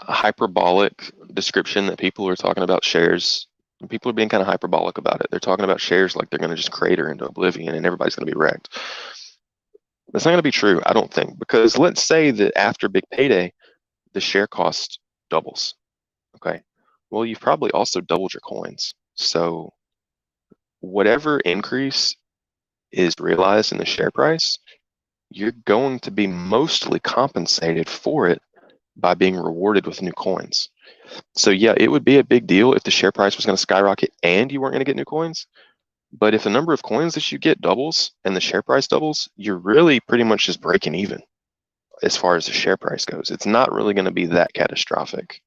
hyperbolic description that people are talking about shares, people are being kind of hyperbolic about it. They're talking about shares like they're going to just crater into oblivion and everybody's going to be wrecked. That's not going to be true, I don't think, because let's say that after Big Payday, the share cost doubles. Okay. Well, you've probably also doubled your coins. So whatever increase is realized in the share price, you're going to be mostly compensated for it by being rewarded with new coins. So yeah, it would be a big deal if the share price was going to skyrocket and you weren't going to get new coins. But if the number of coins that you get doubles and the share price doubles, you're really pretty much just breaking even as far as the share price goes. It's not really going to be that catastrophic.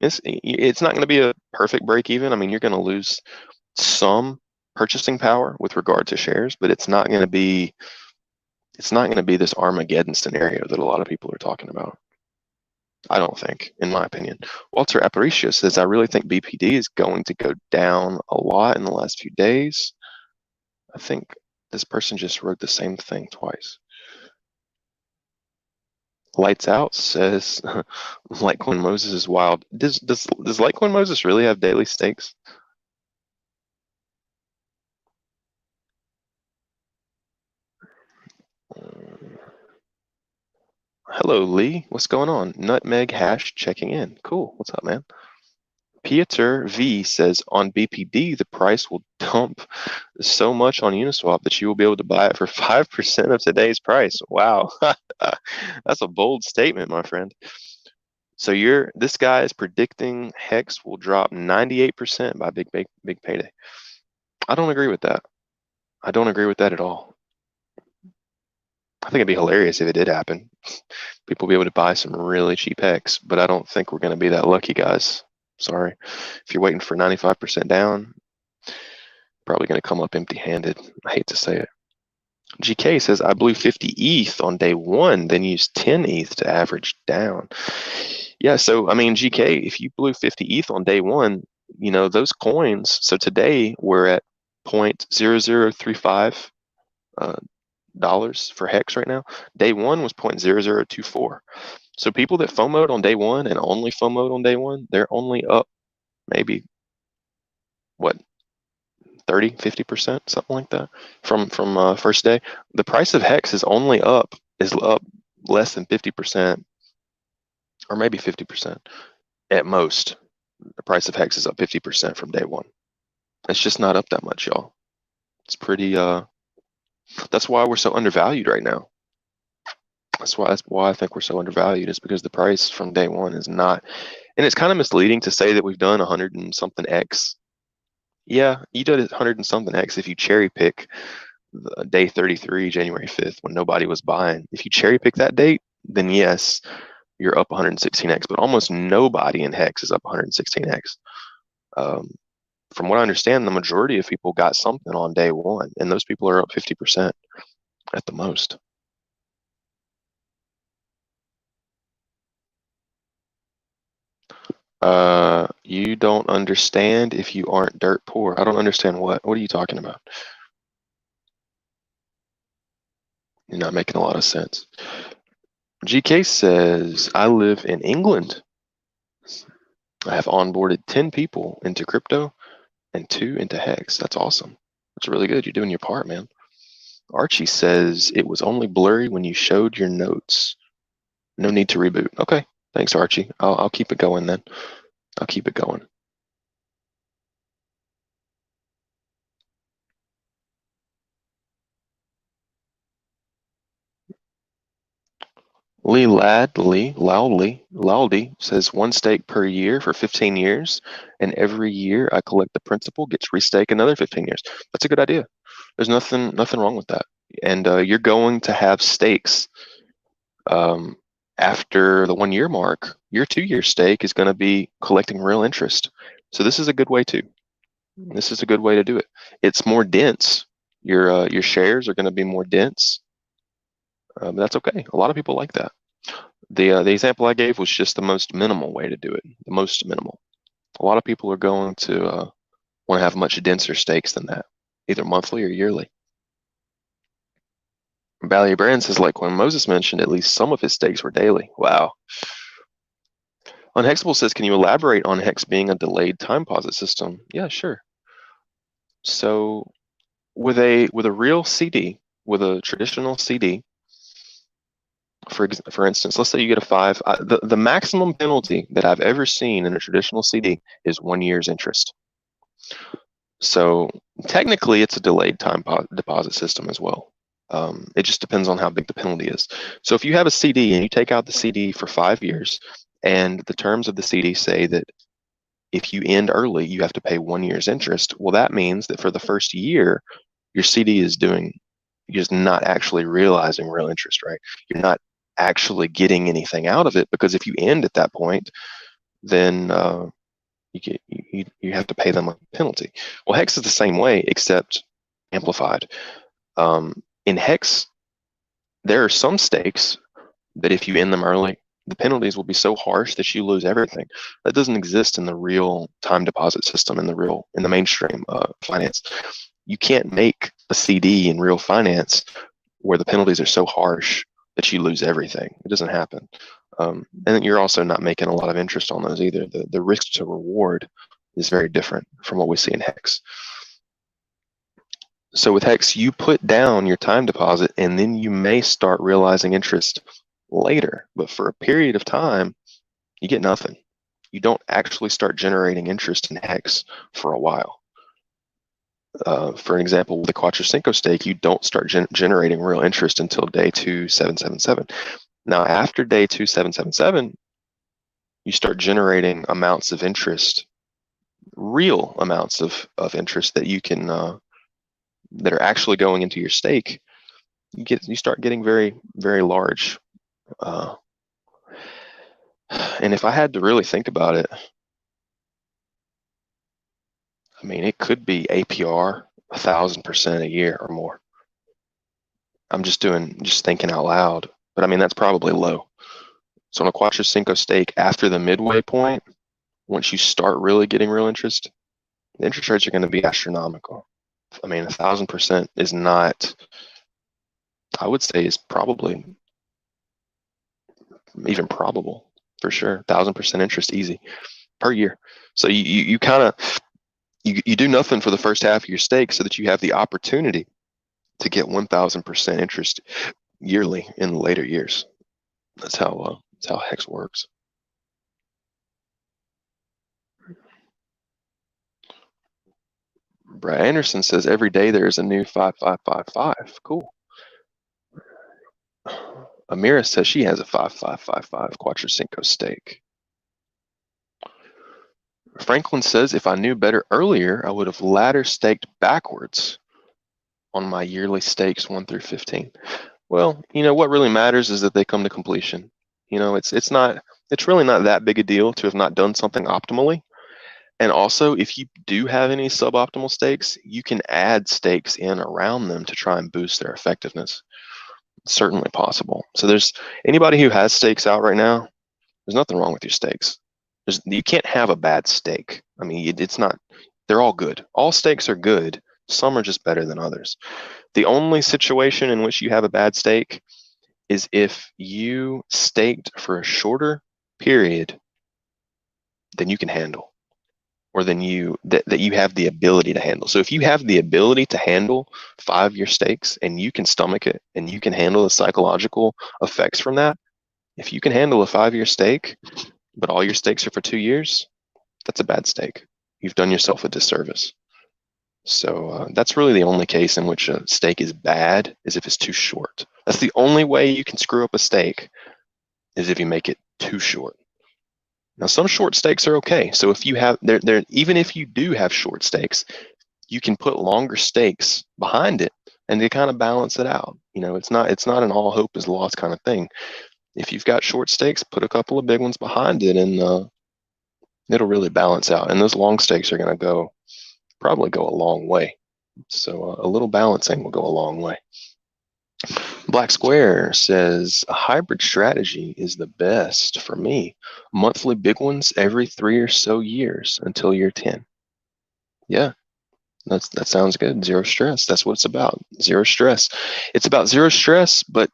It's not going to be a perfect break even. I mean, you're going to lose some purchasing power with regard to shares, but it's not going to be this Armageddon scenario that a lot of people are talking about. I don't think, in my opinion. Walter Aparicio says, I really think BPD is going to go down a lot in the last few days. I think this person just wrote the same thing twice. Lights Out says, Litecoin Moses is wild. Does Litecoin Moses really have daily stakes? Hello, Lee. What's going on? Nutmeg Hash checking in. Cool. What's up, man? Pieter V says, on BPD, the price will dump so much on Uniswap that you will be able to buy it for 5% of today's price. Wow. That's a bold statement, my friend. So this guy is predicting HEX will drop 98% by big payday. I don't agree with that. I don't agree with that at all. I think it'd be hilarious if it did happen. People will be able to buy some really cheap HEX, but I don't think we're going to be that lucky, guys. Sorry. If you're waiting for 95% down, probably going to come up empty-handed. I hate to say it. GK says, I blew 50 ETH on day one, then used 10 ETH to average down. Yeah, so, I mean, GK, if you blew 50 ETH on day one, those coins, so today we're at 0.0035 dollars for HEX right now. Day one was 0.0024. So people that FOMO'd on day one and only FOMO'd on day one, they're only up maybe, what, 30, 50%, something like that from first day. The price of HEX is up less than 50%, or maybe 50% at most. The price of HEX is up 50% from day one. It's just not up that much, y'all. It's pretty, that's why we're so undervalued right now. That's why I think we're so undervalued, is because the price from day one is not, and it's kind of misleading to say that we've done 100 and something X. Yeah, you did 100 and something X if you cherry pick day 33, January 5th, when nobody was buying. If you cherry pick that date, then yes, you're up 116X, but almost nobody in HEX is up 116X. From what I understand, the majority of people got something on day one, and those people are up 50% at the most. You don't understand if you aren't dirt poor. I don't understand what. What are you talking about? You're not making a lot of sense. GK says, I live in England. I have onboarded 10 people into crypto and 2 into HEX. That's awesome. That's really good. You're doing your part, man. Archie says, it was only blurry when you showed your notes. No need to reboot. Okay. Thanks, Archie. I'll keep it going then. I'll keep it going. Loudly says 1 stake per year for 15 years, and every year I collect the principal, gets restaked another 15 years. That's a good idea. There's nothing wrong with that. And you're going to have stakes um, after the 1 year mark. Your 2 year stake is going to be collecting real interest. So this is a good way too. This is a good way to do it. It's more dense. Your shares are going to be more dense. But that's okay. A lot of people like that. The example I gave was just the most minimal way to do it. The most minimal. A lot of people are going to want to have much denser stakes than that, either monthly or yearly. Valley Brand says, like when Moses mentioned, at least some of his stakes were daily. Wow. Unhexable says, can you elaborate on HEX being a delayed time deposit system? Yeah, sure. So with a real CD, with a traditional CD, for instance, let's say you get a 5. The maximum penalty that I've ever seen in a traditional CD is 1 year's interest. So technically, it's a delayed time deposit system as well. It just depends on how big the penalty is. So if you have a CD and you take out the CD for 5 years, and the terms of the CD say that if you end early, you have to pay 1 year's interest. Well, that means that for the first year, your CD is doing, you're just not actually realizing real interest, right? You're not actually getting anything out of it, because if you end at that point, then you have to pay them a penalty. Well, HEX is the same way, except amplified. In HEX, there are some stakes that if you end them early, the penalties will be so harsh that you lose everything. That doesn't exist in the real time deposit system, in the mainstream finance. You can't make a CD in real finance where the penalties are so harsh that you lose everything. It doesn't happen. And you're also not making a lot of interest on those either. The risk to reward is very different from what we see in HEX. So with HEX, you put down your time deposit and then you may start realizing interest later. But for a period of time, you get nothing. You don't actually start generating interest in HEX for a while. For an example, with the Quattro Cinco stake, you don't start generating real interest until day 2777. Now, after day 2777, you start generating amounts of interest, real amounts of interest that you can that are actually going into your stake. You start getting very, very large. And if I had to really think about it, I mean, it could be APR 1,000% a year or more. I'm just thinking out loud, but I mean, that's probably low. So on a Quattro Cinco stake, after the midway point, once you start really getting real interest, the interest rates are going to be astronomical. I mean, 1,000% is not, I would say, is probably even probable for sure. 1,000% interest easy per year. So you kind of you do nothing for the first half of your stake so that you have the opportunity to get 1,000% interest yearly in the later years. That's how HEX works. Brad Anderson says every day there is a new 5555. Cool. Amira says she has a 5555 Quattro Cinco stake. Franklin says if I knew better earlier, I would have ladder staked backwards on my yearly stakes 1 through 15. Well, what really matters is that they come to completion. It's really not that big a deal to have not done something optimally. And also, if you do have any suboptimal stakes, you can add stakes in around them to try and boost their effectiveness. It's certainly possible. So there's anybody who has stakes out right now, there's nothing wrong with your stakes. You can't have a bad steak. I mean, it's not. They're all good. All steaks are good. Some are just better than others. The only situation in which you have a bad steak is if you staked for a shorter period than you can handle, or than that you have the ability to handle. So if you have the ability to handle 5-year steaks and you can stomach it and you can handle the psychological effects from that, if you can handle a 5-year steak, but all your steaks are for 2 years, that's a bad steak. You've done yourself a disservice. So that's really the only case in which a steak is bad, is if it's too short. That's the only way you can screw up a steak, is if you make it too short. Now, some short steaks are okay. So if you have, even if you do have short steaks, you can put longer steaks behind it, and they kind of balance it out. It's not an all hope is lost kind of thing. If you've got short steaks, put a couple of big ones behind it, and it'll really balance out. And those long steaks are going to probably go a long way. So a little balancing will go a long way. Black Square says a hybrid strategy is the best for me. Monthly big ones every 3 or so years until year 10. Yeah, that sounds good. Zero stress. That's what it's about. Zero stress. It's about zero stress, but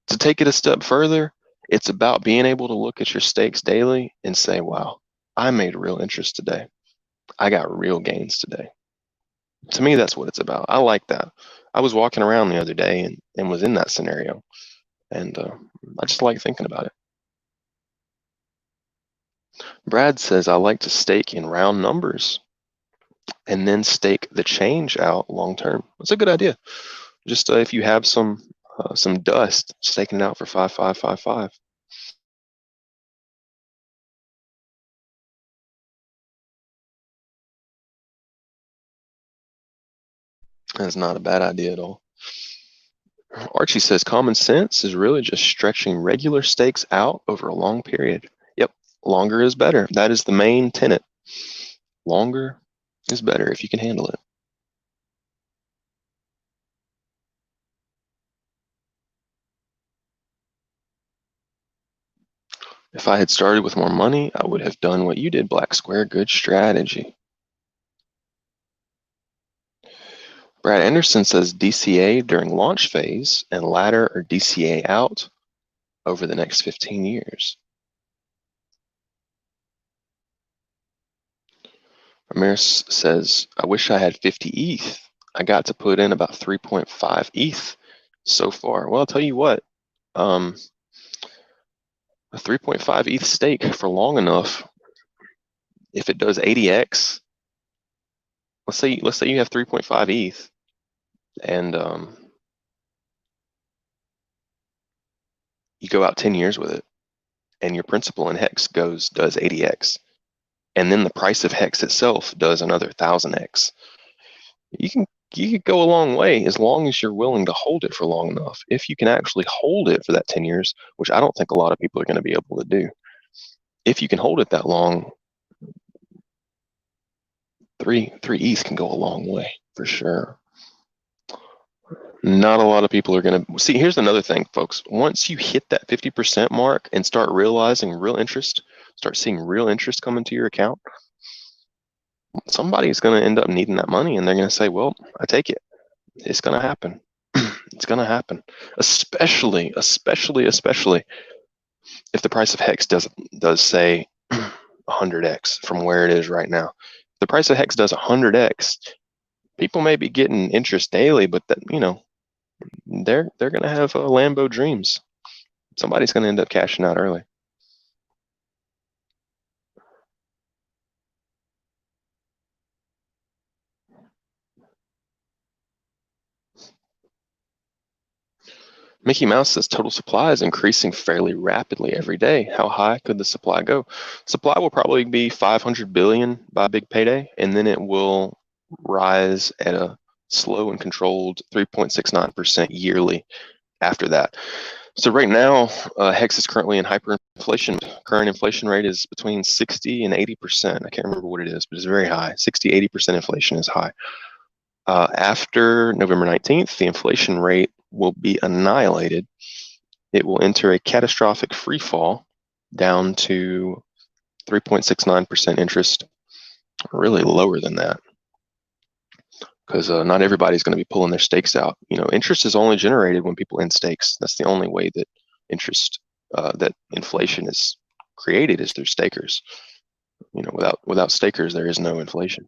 to take it a step further, it's about being able to look at your steaks daily and say, wow, I made real interest today. I got real gains today. To me, that's what it's about. I like that. I was walking around the other day and was in that scenario, and I just like thinking about it. Brad says, I like to stake in round numbers and then stake the change out long term. That's a good idea. Just if you have some dust, staking it out for 5, 5, 5, 5. That's not a bad idea at all. Archie says, common sense is really just stretching regular stakes out over a long period. Yep, longer is better. That is the main tenet. Longer is better if you can handle it. If I had started with more money, I would have done what you did, Black Square. Good strategy. Brad Anderson says DCA during launch phase and ladder or DCA out over the next 15 years. Ramirez says, I wish I had 50 ETH. I got to put in about 3.5 ETH so far. Well, I'll tell you what, a 3.5 ETH stake for long enough, if it does 80x, let's say you have 3.5 ETH, and you go out 10 years with it, and your principal in HEX does 80x, and then the price of HEX itself does another 1000x. You can go a long way as long as you're willing to hold it for long enough. If you can actually hold it for that 10 years, which I don't think a lot of people are going to be able to do, if you can hold it that long, three ETH can go a long way for sure. Not a lot of people are going to see. Here's another thing, folks. Once you hit that 50% mark and start realizing real interest, start seeing real interest come into your account, somebody's going to end up needing that money, and they're going to say, well, I take it. It's going to happen. It's going to happen, especially if the price of HEX does say 100x from where it is right now. If the price of HEX does 100x, people may be getting interest daily, but that, they're going to have Lambo dreams. Somebody's going to end up cashing out early. Mickey Mouse says total supply is increasing fairly rapidly every day. How high could the supply go? Supply will probably be 500 billion by big payday, and then it will rise at a slow and controlled 3.69% yearly after that. So right now, HEX is currently in hyperinflation. Current inflation rate is between 60 and 80%. I can't remember what it is, but it's very high. 60, 80% inflation is high. After November 19th, the inflation rate will be annihilated. It will enter a catastrophic free fall down to 3.69% interest, really lower than that, because not everybody's going to be pulling their stakes out. Interest is only generated when people end stakes. That's the only way that interest, that inflation is created, is through stakers. Without stakers, there is no inflation.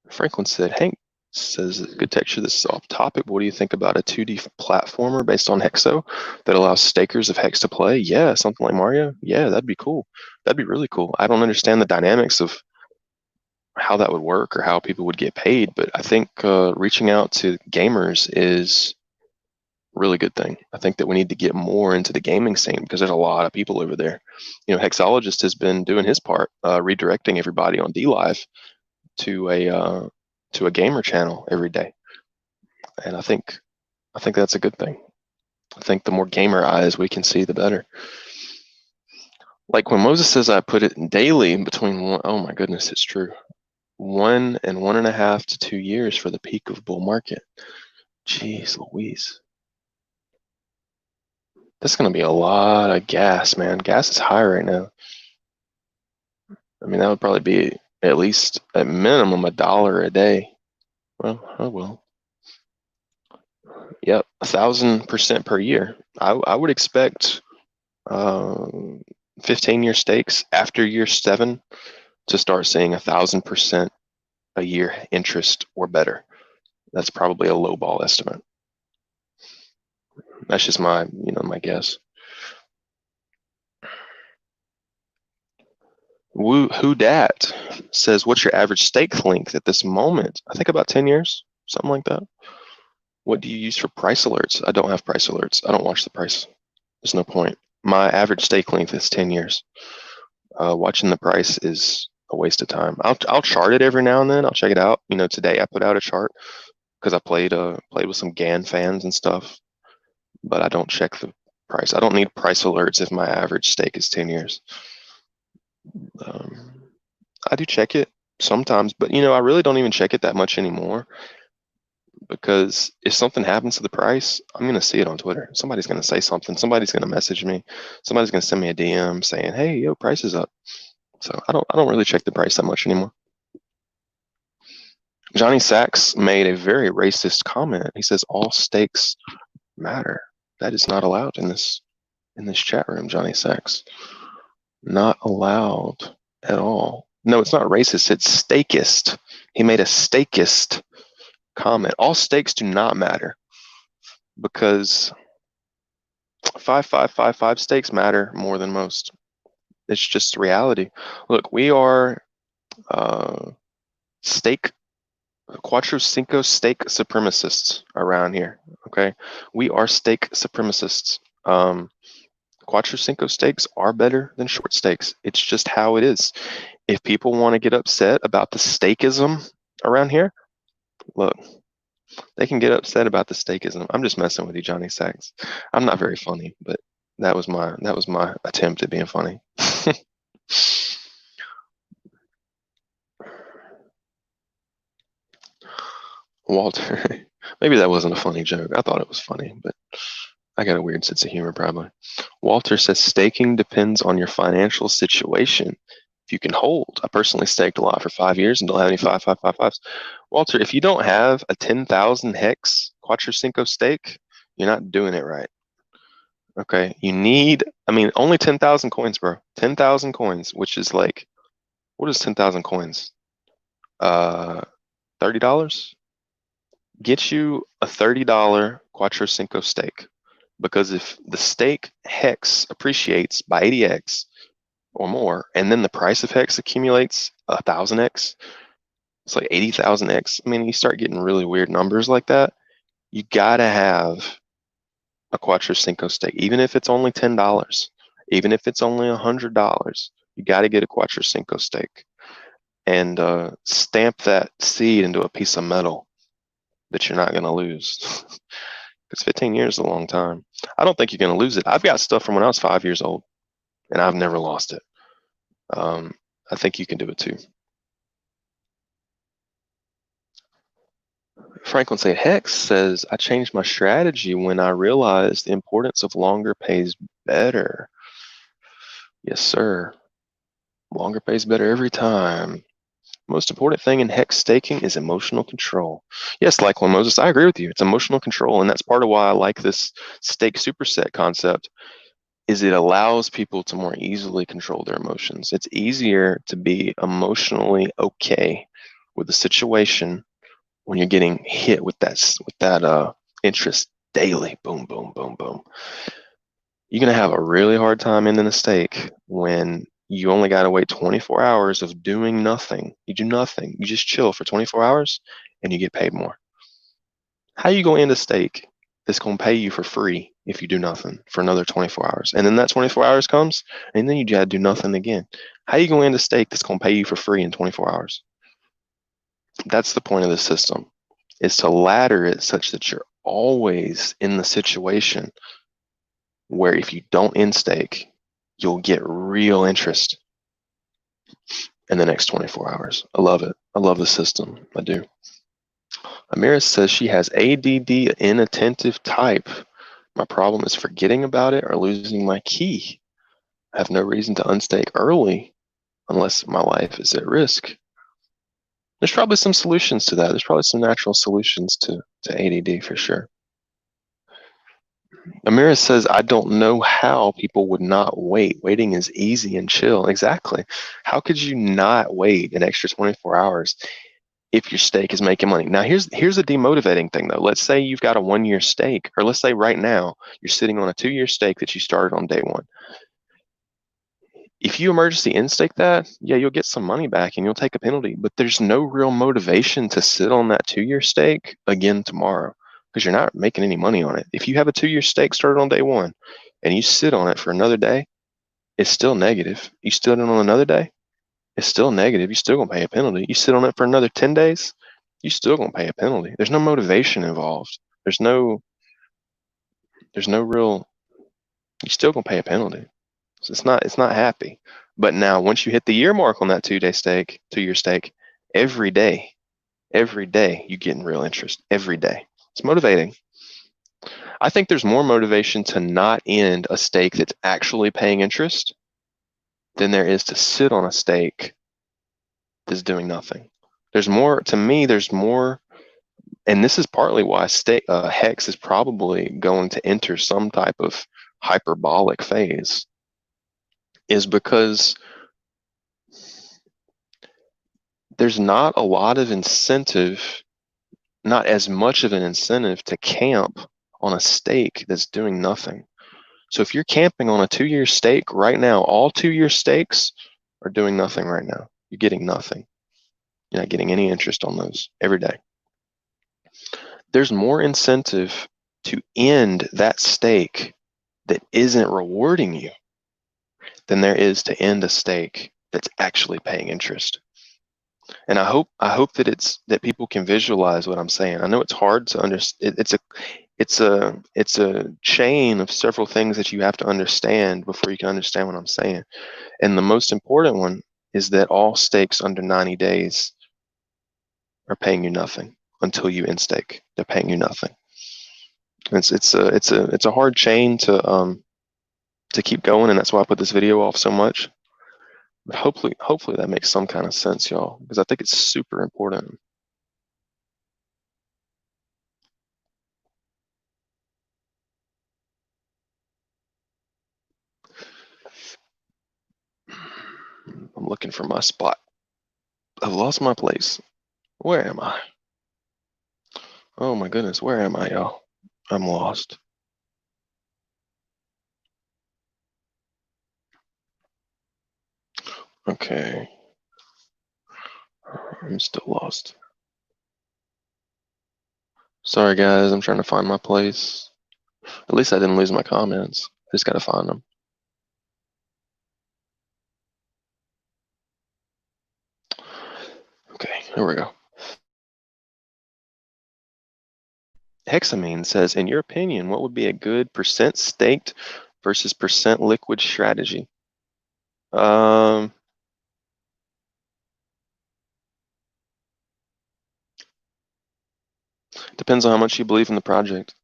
Franklin said, Hank says, good texture, this is off topic, but what do you think about a 2D platformer based on Hexo that allows stakers of Hex to play? Yeah, something like Mario. Yeah, that'd be cool. That'd be really cool. I don't understand the dynamics of how that would work or how people would get paid, but I think reaching out to gamers is a really good thing. I think that we need to get more into the gaming scene because there's a lot of people over there. Hexologist has been doing his part, redirecting everybody on DLive to a gamer channel every day, and I think that's a good thing. I think the more gamer eyes we can see, the better. Like when Moses says, I put it in daily between one, oh my goodness, it's true. 1 and 1.5 to 2 years for the peak of bull market. Jeez Louise. That's going to be a lot of gas, man. Gas is high right now. I mean, that would probably be at least at minimum $1 a day. Well, oh well. Yep, 1,000% per year. I would expect 15-year stakes after year 7 to start seeing 1,000% a year interest or better. That's probably a low ball estimate. That's just my guess. Who dat says, what's your average stake length at this moment? I think about 10 years, something like that. What do you use for price alerts? I don't have price alerts. I don't watch the price. There's no point. My average stake length is 10 years. Watching the price is a waste of time. I'll chart it every now and then. I'll check it out. Today I put out a chart because I played with some GAN fans and stuff, but I don't check the price. I don't need price alerts if my average stake is 10 years. I do check it sometimes, but I really don't even check it that much anymore, because if something happens to the price, I'm going to see it on Twitter. Somebody's going to say something. Somebody's going to message me. Somebody's going to send me a DM saying, hey, yo, price is up. So I don't really check the price that much anymore. Johnny Sachs made a very racist comment. He says all stakes matter. That is not allowed in this chat room, Johnny Sachs. Not allowed at all. No, it's not racist. It's stakist. He made a stakist comment. All stakes do not matter, because 5 stakes matter more than most. It's just reality. Look, we are Cuatro Cinco stake supremacists around here. Okay, we are stake supremacists. Cuatro Cinco stakes are better than short stakes. It's just how it is. If people want to get upset about the stakeism around here, look, they can get upset about the stakeism. I'm just messing with you, Johnny Sachs. I'm not very funny, but that was my attempt at being funny. Walter, maybe that wasn't a funny joke. I thought it was funny, but I got a weird sense of humor probably. Walter says staking depends on your financial situation. If you can hold. I personally staked a lot for 5 years and don't have any 5.555s. Walter, if you don't have a 10,000 hex Cuatro Cinco stake, you're not doing it right. Okay, you need, only 10,000 coins, bro. 10,000 coins, which is like, what is 10,000 coins? $30? Get you a $30 Cuatro Cinco stake, because if the stake hex appreciates by 80x or more, and then the price of hex accumulates 1,000x, it's like 80,000x. You start getting really weird numbers like that. You gotta have a Cuatro Cinco stake, even if it's only $10, even if it's only $100. You got to get a Cuatro Cinco stake and stamp that seed into a piece of metal that you're not going to lose. Because 15 years is a long time. I don't think you're going to lose it. I've got stuff from when I was 5 years old, and I've never lost it. I think you can do it too. Franklin said, Hex says, I changed my strategy when I realized the importance of longer pays better. Yes, sir. Longer pays better every time. Most important thing in HEX staking is emotional control. Yes, like when Moses, I agree with you. It's emotional control, and that's part of why I like this stake superset concept. Is it allows people to more easily control their emotions. It's easier to be emotionally okay with the situation when you're getting hit with that interest daily. Boom, boom, boom, boom. You're gonna have a really hard time ending a stake when you only got to wait 24 hours of doing nothing. You do nothing. You just chill for 24 hours and you get paid more. How you gonna end a stake that's gonna pay you for free if you do nothing for another 24 hours? And then that 24 hours comes and then you gotta do nothing again. How you gonna end a stake that's gonna pay you for free in 24 hours? That's the point of the system, is to ladder it such that you're always in the situation where if you don't end stake, you'll get real interest in the next 24 hours. I love it. I love the system. I do. Amira says she has ADD, inattentive type. My problem is forgetting about it or losing my key. I have no reason to unstake early unless my life is at risk. There's probably some solutions to that. There's probably some natural solutions to ADD for sure. Amira says, I don't know how people would not wait. Waiting is easy and chill. Exactly. How could you not wait an extra 24 hours if your stake is making money? Now, here's a demotivating thing, though. Let's say you've got a 1 year stake, or let's say right now you're sitting on a 2 year stake that you started on day one. If you emergency in-stake that, yeah, you'll get some money back and you'll take a penalty, but there's no real motivation to sit on that 2 year stake again tomorrow because you're not making any money on it. If you have a 2 year stake started on day one and you sit on it for another day, it's still negative. You sit on it on another day, it's still negative. You're still gonna pay a penalty. You sit on it for another 10 days, you still gonna pay a penalty. There's no motivation involved. There's no real, you're still gonna pay a penalty. So it's not happy. But now once you hit the year mark on that 2 day stake, 2 year stake, every day, you getting real interest every day. It's motivating. I think there's more motivation to not end a stake that's actually paying interest than there is to sit on a stake that's doing nothing. There's more, to me, there's more, and this is partly why HEX is probably going to enter some type of hyperbolic phase, is because there's not a lot of incentive, not as much of an incentive to camp on a stake that's doing nothing. So if you're camping on a 2 year stake right now, all 2 year stakes are doing nothing right now. You're getting nothing. You're not getting any interest on those every day. There's more incentive to end that stake that isn't rewarding you than there is to end a stake that's actually paying interest. And I hope that people can visualize what I'm saying. I know it's hard to understand. It's a chain of several things that you have to understand before you can understand what I'm saying. And the most important one is that all stakes under 90 days are paying you nothing until you end stake. They're paying you nothing. It's a hard chain to keep going, and that's why I put this video off so much. But hopefully that makes some kind of sense, y'all, because I think it's super important. I'm looking for my spot. I've lost my place. Where am I? Oh my goodness, where am I, y'all? I'm lost. Okay. I'm still lost. Sorry guys, I'm trying to find my place. At least I didn't lose my comments. I just gotta find them. Okay, here we go. Hexamine says, in your opinion, what would be a good percent staked versus percent liquid strategy? Depends on how much you believe in the project.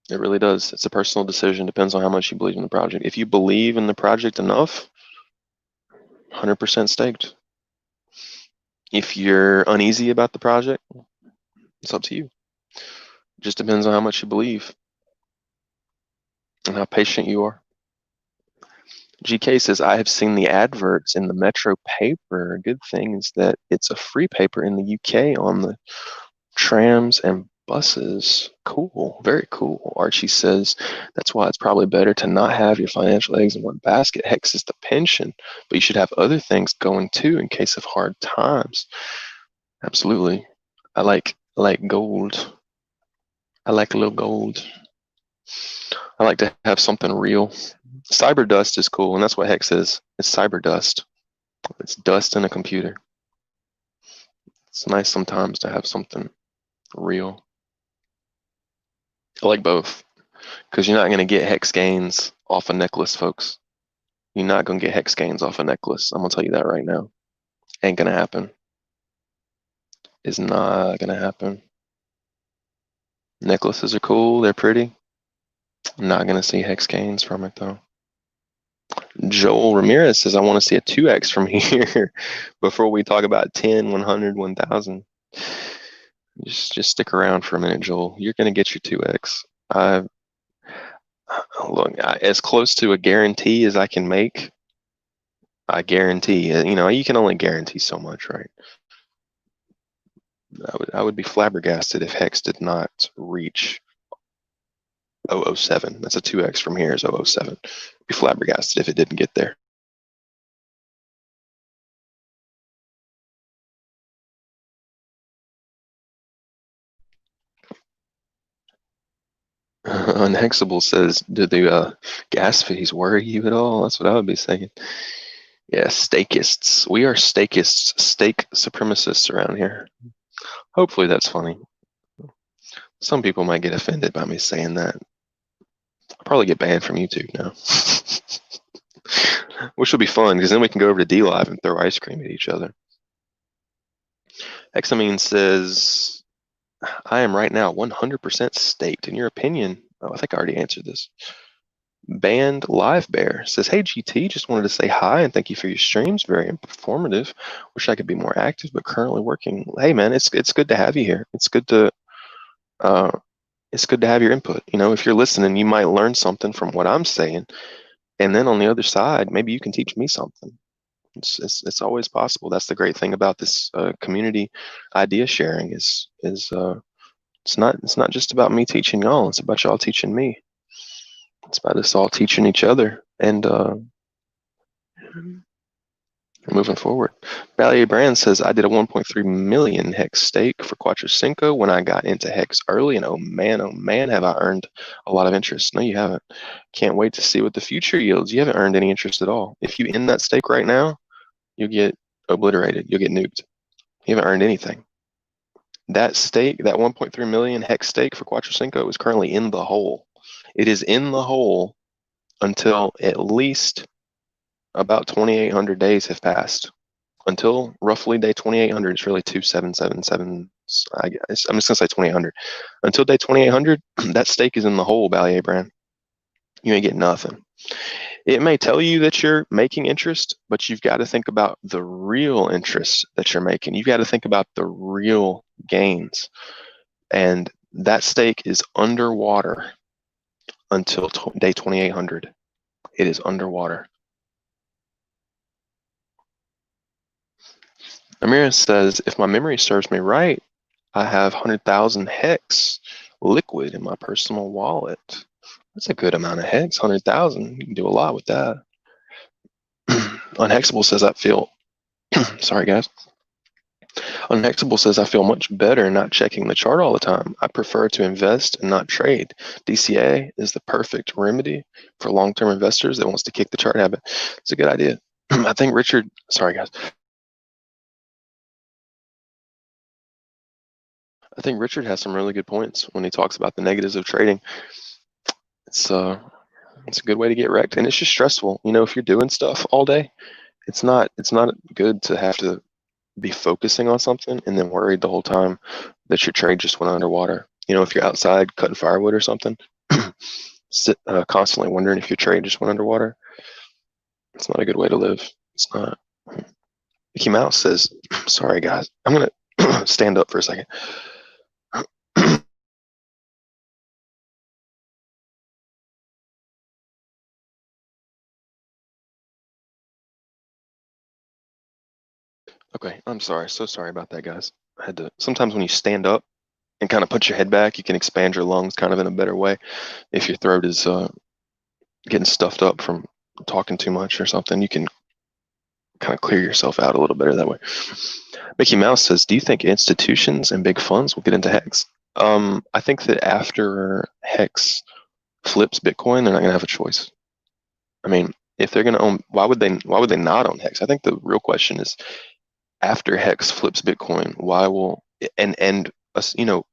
It really does. It's a personal decision. Depends on how much you believe in the project. If you believe in the project enough, 100% staked. If you're uneasy about the project, it's up to you. It just depends on how much you believe and how patient you are. GK says, I have seen the adverts in the Metro paper. Good thing is that it's a free paper in the UK on the trams and buses. Cool. Very cool. Archie says, that's why it's probably better to not have your financial eggs in one basket. HEX is the pension, but you should have other things going too in case of hard times. Absolutely. I like gold. I like a little gold. I like to have something real. Cyber dust is cool, and that's what HEX is. It's cyber dust. It's dust in a computer. It's nice sometimes to have something real. I like both, because you're not going to get HEX gains off a necklace, folks. You're not going to get HEX gains off a necklace. I'm going to tell you that right now. Ain't going to happen. It's not going to happen. Necklaces are cool. They're pretty. I'm not going to see HEX gains from it, though. Joel Ramirez says, I want to see a 2x from here before we talk about 10, 100, 1000. Just stick around for a minute, Joel. You're going to get your 2x. Look, as close to a guarantee as I can make, I guarantee. You can only guarantee so much, right? I would be flabbergasted if HEX did not reach 007. That's a 2x from here is 007. I'd be flabbergasted if it didn't get there. Unhexable says, do the gas fees worry you at all? That's what I would be saying. Yeah, stakists. We are stakists, stake supremacists around here. Hopefully that's funny. Some people might get offended by me saying that. I'll probably get banned from YouTube now. Which will be fun, because then we can go over to D Live and throw ice cream at each other. Examine says, I am right now 100% staked. In your opinion, I think I already answered this. Band Live Bear says, hey GT, just wanted to say hi and thank you for your streams. Very informative. Wish I could be more active, but currently working. Hey man, it's good to have you here. It's good to have your input. If you're listening, you might learn something from what I'm saying, and then on the other side, maybe you can teach me something. It's always possible. That's the great thing about this community idea sharing is it's not just about me teaching y'all. It's about y'all teaching me. It's about us all teaching each other and moving forward. Ballet Brand says, I did a 1.3 million HEX stake for Quattro Cinco when I got into HEX early, and oh man, have I earned a lot of interest. No, you haven't. Can't wait to see what the future yields. You haven't earned any interest at all. If you end that stake right now, you'll get obliterated. You'll get nuked. You haven't earned anything. That stake, that 1.3 million HEX stake for Quattro Cinco is currently in the hole. It is in the hole until at least about 2,800 days have passed. Until roughly day 2,800, it's really 2777. I guess I'm just gonna say 2,800. Until day 2,800, that stake is in the hole, Ballier Brand. You ain't getting nothing. It may tell you that you're making interest, but you've got to think about the real interest that you're making. You've got to think about the real gains. And that stake is underwater until day 2,800. It is underwater. Amira says, if my memory serves me right, I have 100,000 HEX liquid in my personal wallet. That's a good amount of HEX, 100,000. You can do a lot with that. Unhexable says, I feel, sorry guys. Unhexable says, I feel much better not checking the chart all the time. I prefer to invest and not trade. DCA is the perfect remedy for long-term investors that wants to kick the chart habit. It's a good idea. I think Richard, sorry guys. I think Richard has some really good points when he talks about the negatives of trading. It's a good way to get wrecked, and it's just stressful. If you're doing stuff all day, it's not good to have to be focusing on something and then worried the whole time that your trade just went underwater. If you're outside cutting firewood or something, constantly wondering if your trade just went underwater. It's not a good way to live. It's not. Mickey Mouse says, sorry guys, I'm going to stand up for a second. Okay, I'm sorry. So sorry about that, guys. I had to. Sometimes when you stand up and kind of put your head back, you can expand your lungs kind of in a better way. If your throat is getting stuffed up from talking too much or something, you can kind of clear yourself out a little better that way. Mickey Mouse says, "Do you think institutions and big funds will get into HEX?" I think that after HEX flips Bitcoin, they're not going to have a choice. I mean, if they're going to own, why would they? Why would they not own HEX? I think the real question is, after HEX flips Bitcoin, why will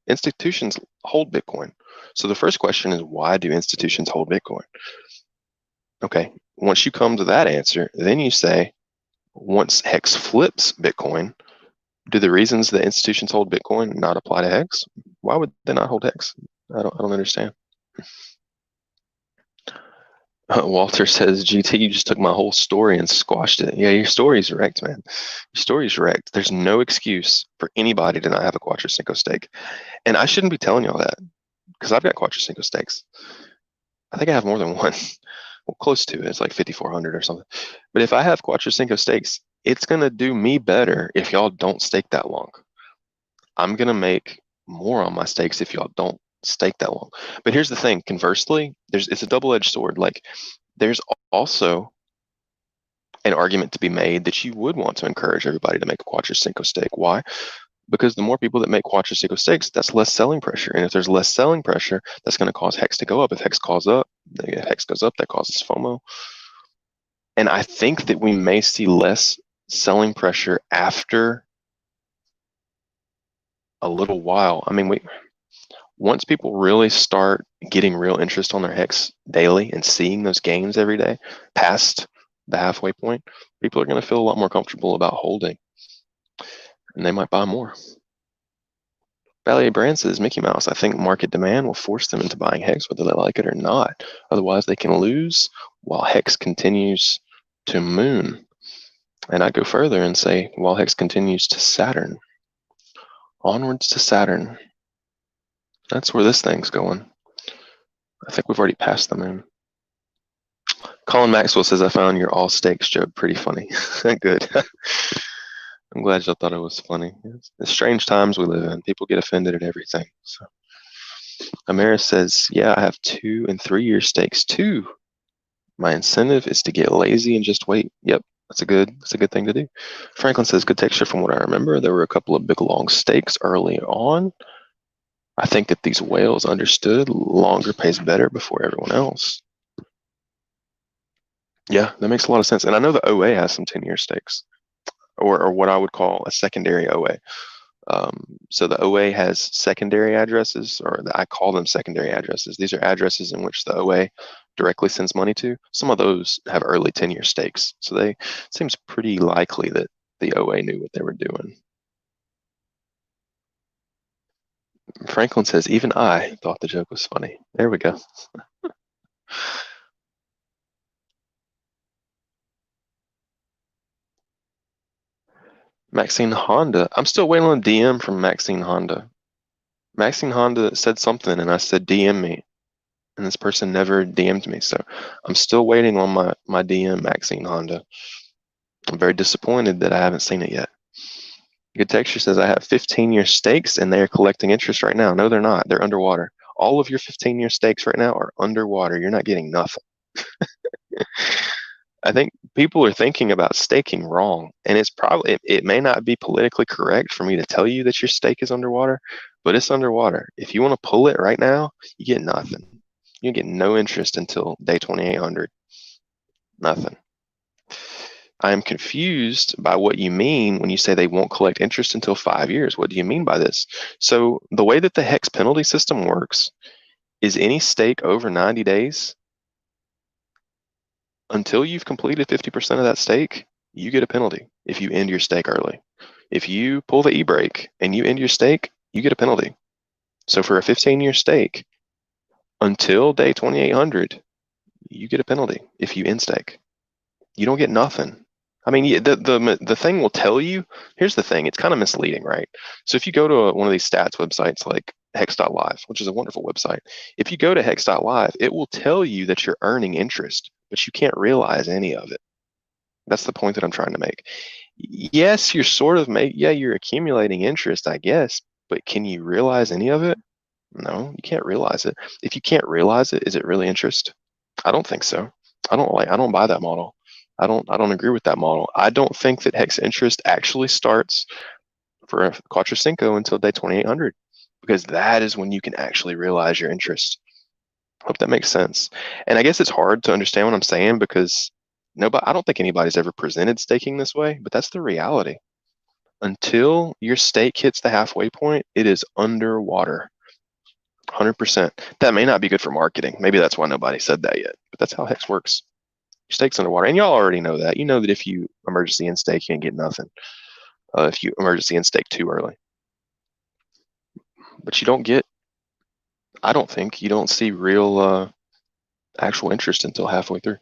institutions hold Bitcoin? So the first question is, why do institutions hold Bitcoin? Okay, once you come to that answer, then you say, once HEX flips Bitcoin, do the reasons that institutions hold Bitcoin not apply to HEX? Why would they not hold HEX? I don't understand. Walter says, GT, you just took my whole story and squashed it. Yeah, your story's wrecked, man. Your story's wrecked. There's no excuse for anybody to not have a Quattro Cinco stake. And I shouldn't be telling y'all that because I've got Quattro Cinco stakes. I think I have more than one. Well, close to it. It's like 5,400 or something. But if I have Quattro Cinco stakes, it's going to do me better if y'all don't stake that long. I'm going to make more on my stakes if y'all don't stake that long. But here's the thing. Conversely, it's a double-edged sword. Like, there's also an argument to be made that you would want to encourage everybody to make a Quattro Cinco stake. Why? Because the more people that make Quattro Cinco stakes, that's less selling pressure. And if there's less selling pressure, that's going to cause HEX to go up. If HEX goes up, that causes FOMO. And I think that we may see less selling pressure after a little while. I mean, once people really start getting real interest on their HEX daily and seeing those gains every day past the halfway point, people are going to feel a lot more comfortable about holding, and they might buy more. Valley Brand says, Mickey Mouse, I think market demand will force them into buying HEX whether they like it or not. Otherwise, they can lose while HEX continues to moon. And I'd go further and say, while HEX continues to Saturn. Onwards to Saturn. That's where this thing's going. I think we've already passed the moon. Colin Maxwell says, I found your all stakes joke pretty funny. Good. I'm glad y'all thought it was funny. It's strange times we live in. People get offended at everything. So Amaris says, yeah, I have 2 and 3 year stakes too. My incentive is to get lazy and just wait. Yep, that's a good thing to do. Franklin says, good texture from what I remember. There were a couple of big long stakes early on. I think that these whales understood longer pays better before everyone else. Yeah, that makes a lot of sense. And I know the OA has some 10-year stakes, or what I would call a secondary OA. So the OA has secondary addresses, or I call them secondary addresses. These are addresses in which the OA directly sends money to. Some of those have early 10-year stakes. So it seems pretty likely that the OA knew what they were doing. Franklin says, even I thought the joke was funny. There we go. Maxine Honda. I'm still waiting on a DM from Maxine Honda. Maxine Honda said something, and I said, DM me. And this person never DM'd me. So I'm still waiting on my DM, Maxine Honda. I'm very disappointed that I haven't seen it yet. Good Texture says, I have 15-year stakes, and they are collecting interest right now. No, they're not. They're underwater. All of your 15-year stakes right now are underwater. You're not getting nothing. I think people are thinking about staking wrong, and it may not be politically correct for me to tell you that your stake is underwater, but it's underwater. If you want to pull it right now, you get nothing. You get no interest until day 2800. Nothing. I am confused by what you mean when you say they won't collect interest until 5 years. What do you mean by this? So the way that the HEX penalty system works is any stake over 90 days, until you've completed 50% of that stake, you get a penalty if you end your stake early. If you pull the e-brake and you end your stake, you get a penalty. So for a 15-year stake, until day 2800, you get a penalty if you end stake. You don't get nothing. I mean, the thing will tell you. Here's the thing: it's kind of misleading, right? So if you go to one of these stats websites like Hex.live, which is a wonderful website, if you go to Hex.live, it will tell you that you're earning interest, but you can't realize any of it. That's the point that I'm trying to make. Yes, you're sort of yeah, you're accumulating interest, I guess, but can you realize any of it? No, you can't realize it. If you can't realize it, is it really interest? I don't think so. I don't buy that model. I don't agree with that model. I don't think that hex interest actually starts for a Quattrocinco until day 2800 because that is when you can actually realize your interest. Hope that makes sense. And I guess it's hard to understand what I'm saying because nobody I don't think anybody's ever presented staking this way, but that's the reality. Until your stake hits the halfway point, it is underwater. 100%. That may not be good for marketing. Maybe that's why nobody said that yet, but that's how Hex works. Your stake's underwater. And y'all already know that. You know that if you emergency in stake, you can get nothing. If you emergency in stake too early. But you don't get, I don't think, you don't see real actual interest until halfway through.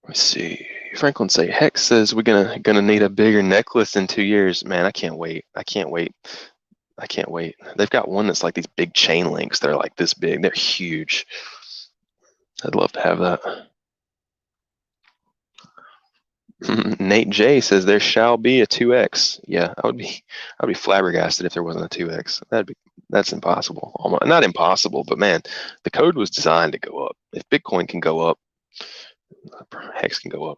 Let's see. Franklin say Hex says we're gonna need a bigger necklace in 2 years. Man, I can't wait. I can't wait. I can't wait. They've got one that's like these big chain links. They're like this big. They're huge. I'd love to have that. Nate J says there shall be a 2x. Yeah, I'd be flabbergasted if there wasn't a 2x. That's impossible. Almost, not impossible, but man, the code was designed to go up. If Bitcoin can go up, Hex can go up.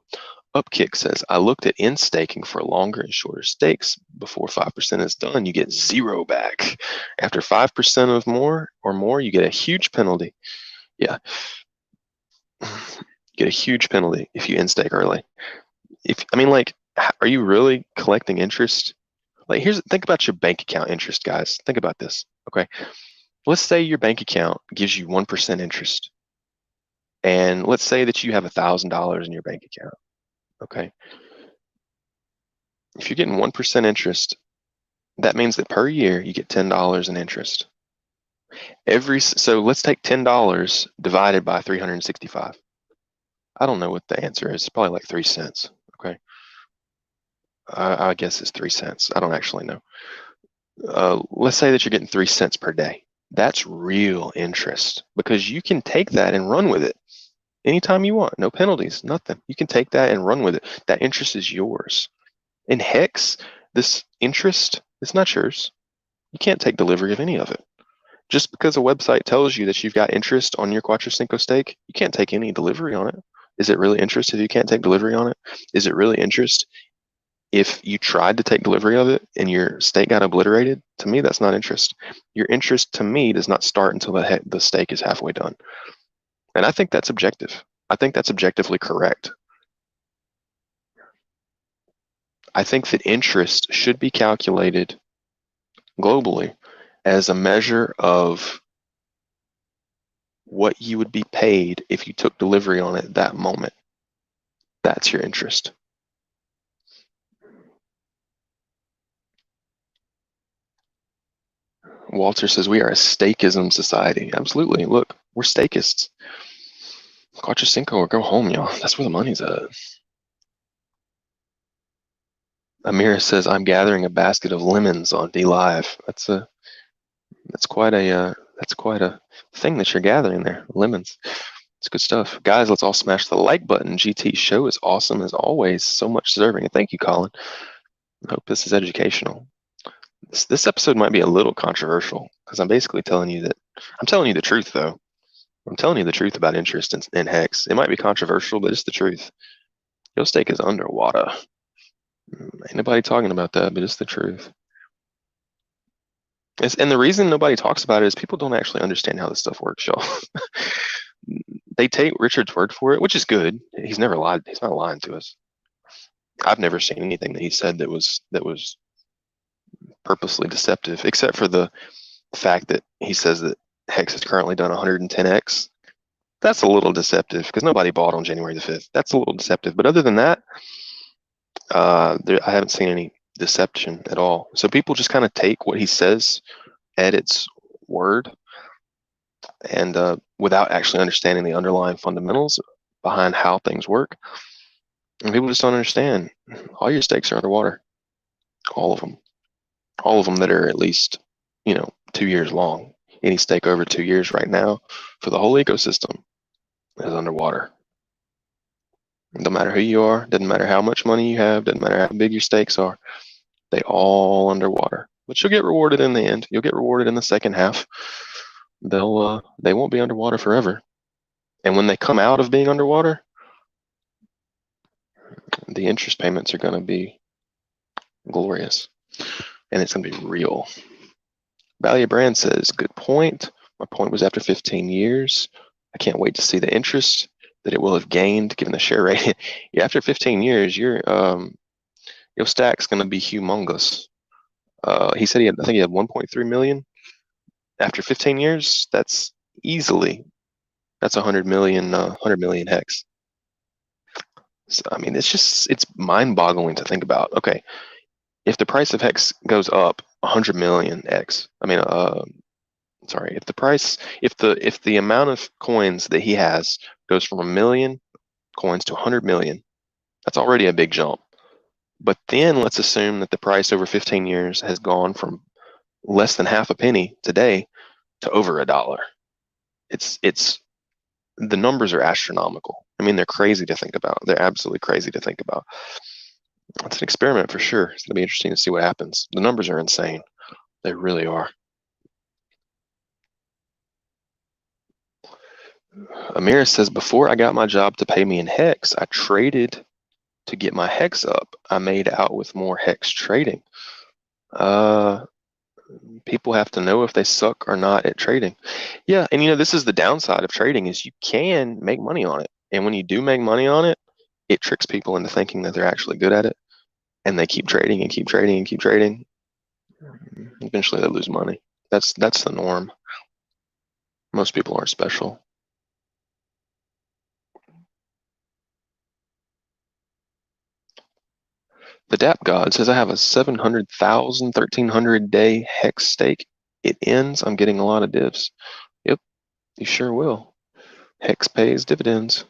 Upkick says I looked at in staking for longer and shorter stakes. Before 5% is done, you get zero back. After 5% of more or more, you get a huge penalty. Yeah, you get a huge penalty if you in stake early. If I mean, like, are you really collecting interest? Like, think about your bank account interest, guys. Think about this. Okay, let's say your bank account gives you 1% interest, and let's say that you have $1,000 in your bank account. Okay, if you're getting 1% interest, that means that per year you get $10 in interest. So let's take $10 divided by 365. I don't know what the answer is. It's probably like 3 cents. Okay, I guess it's 3 cents. I don't actually know. Let's say that you're getting 3 cents per day. That's real interest because you can take that and run with it anytime you want. No penalties, nothing. You can take that and run with it. That interest is yours. In Hex, this interest is not yours. You can't take delivery of any of it. Just because a website tells you that you've got interest on your Quattrocinco stake, you can't take any delivery on it. Is it really interest if you can't take delivery on it? Is it really interest if you tried to take delivery of it and your stake got obliterated? To me, that's not interest. Your interest, to me, does not start until the stake is halfway done. And I think that's objective. I think that's objectively correct. I think that interest should be calculated globally as a measure of what you would be paid if you took delivery on it that moment. That's your interest. Walter says we are a stakeism society. Absolutely. Look, we're stakists. Quattrocinco or go home, y'all. That's where the money's at. Amira says I'm gathering a basket of lemons on D Live. That's quite a thing that you're gathering there. Lemons. It's good stuff. Guys, let's all smash the like button. GT show is awesome as always. So much deserving. And thank you, Colin. I hope this is educational. This episode might be a little controversial because I'm basically telling you that I'm telling you the truth though. I'm telling you the truth about interest in Hex. It might be controversial, but it's the truth. Your stake is underwater. Ain't nobody talking about that, but it's the truth. And the reason nobody talks about it is people don't actually understand how this stuff works, y'all. They take Richard's word for it, which is good. He's never lied. He's not lying to us. I've never seen anything that he said that was purposely deceptive, except for the fact that he says that Hex has currently done 110x. That's a little deceptive because nobody bought on January the 5th. That's a little deceptive. But other than that, I haven't seen any deception at all. So people just kind of take what he says at its word and without actually understanding the underlying fundamentals behind how things work. And people just don't understand. All your steaks are underwater. All of them. All of them that are at least, 2 years long. Any steak over 2 years right now for the whole ecosystem is underwater. No matter who you are, doesn't matter how much money you have, doesn't matter how big your stakes are, they all underwater. But you'll get rewarded in the end. You'll get rewarded in the second half. They won't be underwater forever. And when they come out of being underwater, the interest payments are going to be glorious, and it's going to be real. Value Brand says, good point. My point was after 15 years. I can't wait to see the interest that it will have gained given the share rate. Yeah, after 15 years, your stack's going to be humongous. He said I think he had 1.3 million. After 15 years, that's 100 million hex. So, I mean, it's mind-boggling to think about. Okay, if the price of hex goes up 100 million x, I mean, sorry, if the amount of coins that he has goes from 1 million coins to 100 million, that's already a big jump. But then let's assume that the price over 15 years has gone from less than half a penny today to over $1. It's the numbers are astronomical. I mean, they're crazy to think about. They're absolutely crazy to think about. It's an experiment for sure. It's going to be interesting to see what happens. The numbers are insane. They really are. Amira says, before I got my job to pay me in HEX, I traded to get my HEX up. I made out with more HEX trading. People have to know if they suck or not at trading. Yeah, and this is the downside of trading is you can make money on it. And when you do make money on it, it tricks people into thinking that they're actually good at it. And they keep trading and keep trading and keep trading. Eventually they lose money. That's the norm. Most people aren't special. The DAP God says I have a 700,000, 1,300 day hex stake. It ends. I'm getting a lot of divs. Yep, you sure will. Hex pays dividends.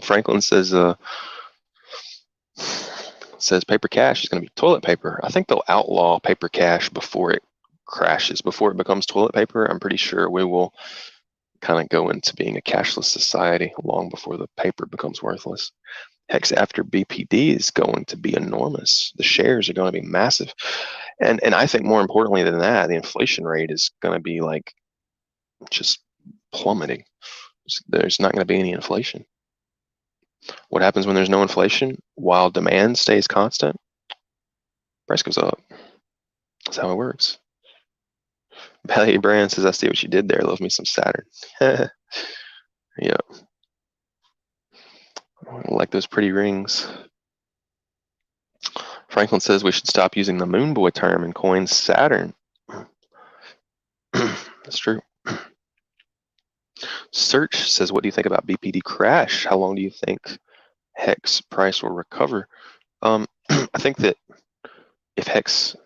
Franklin says paper cash is going to be toilet paper. I think they'll outlaw paper cash before it crashes, before it becomes toilet paper. I'm pretty sure we will kind of go into being a cashless society long before the paper becomes worthless. Hex after BPD is going to be enormous. The shares are going to be massive. And I think more importantly than that, the inflation rate is going to be like just plummeting. There's not going to be any inflation. What happens when there's no inflation? While demand stays constant, price goes up. That's how it works. Ballet Brand says, I see what you did there. Love me some Saturn. Yeah. Like those pretty rings. Franklin says we should stop using the Moon Boy term and coin Saturn. That's true. Search says, what do you think about BPD crash? How long do you think HEX price will recover? I think that if HEX,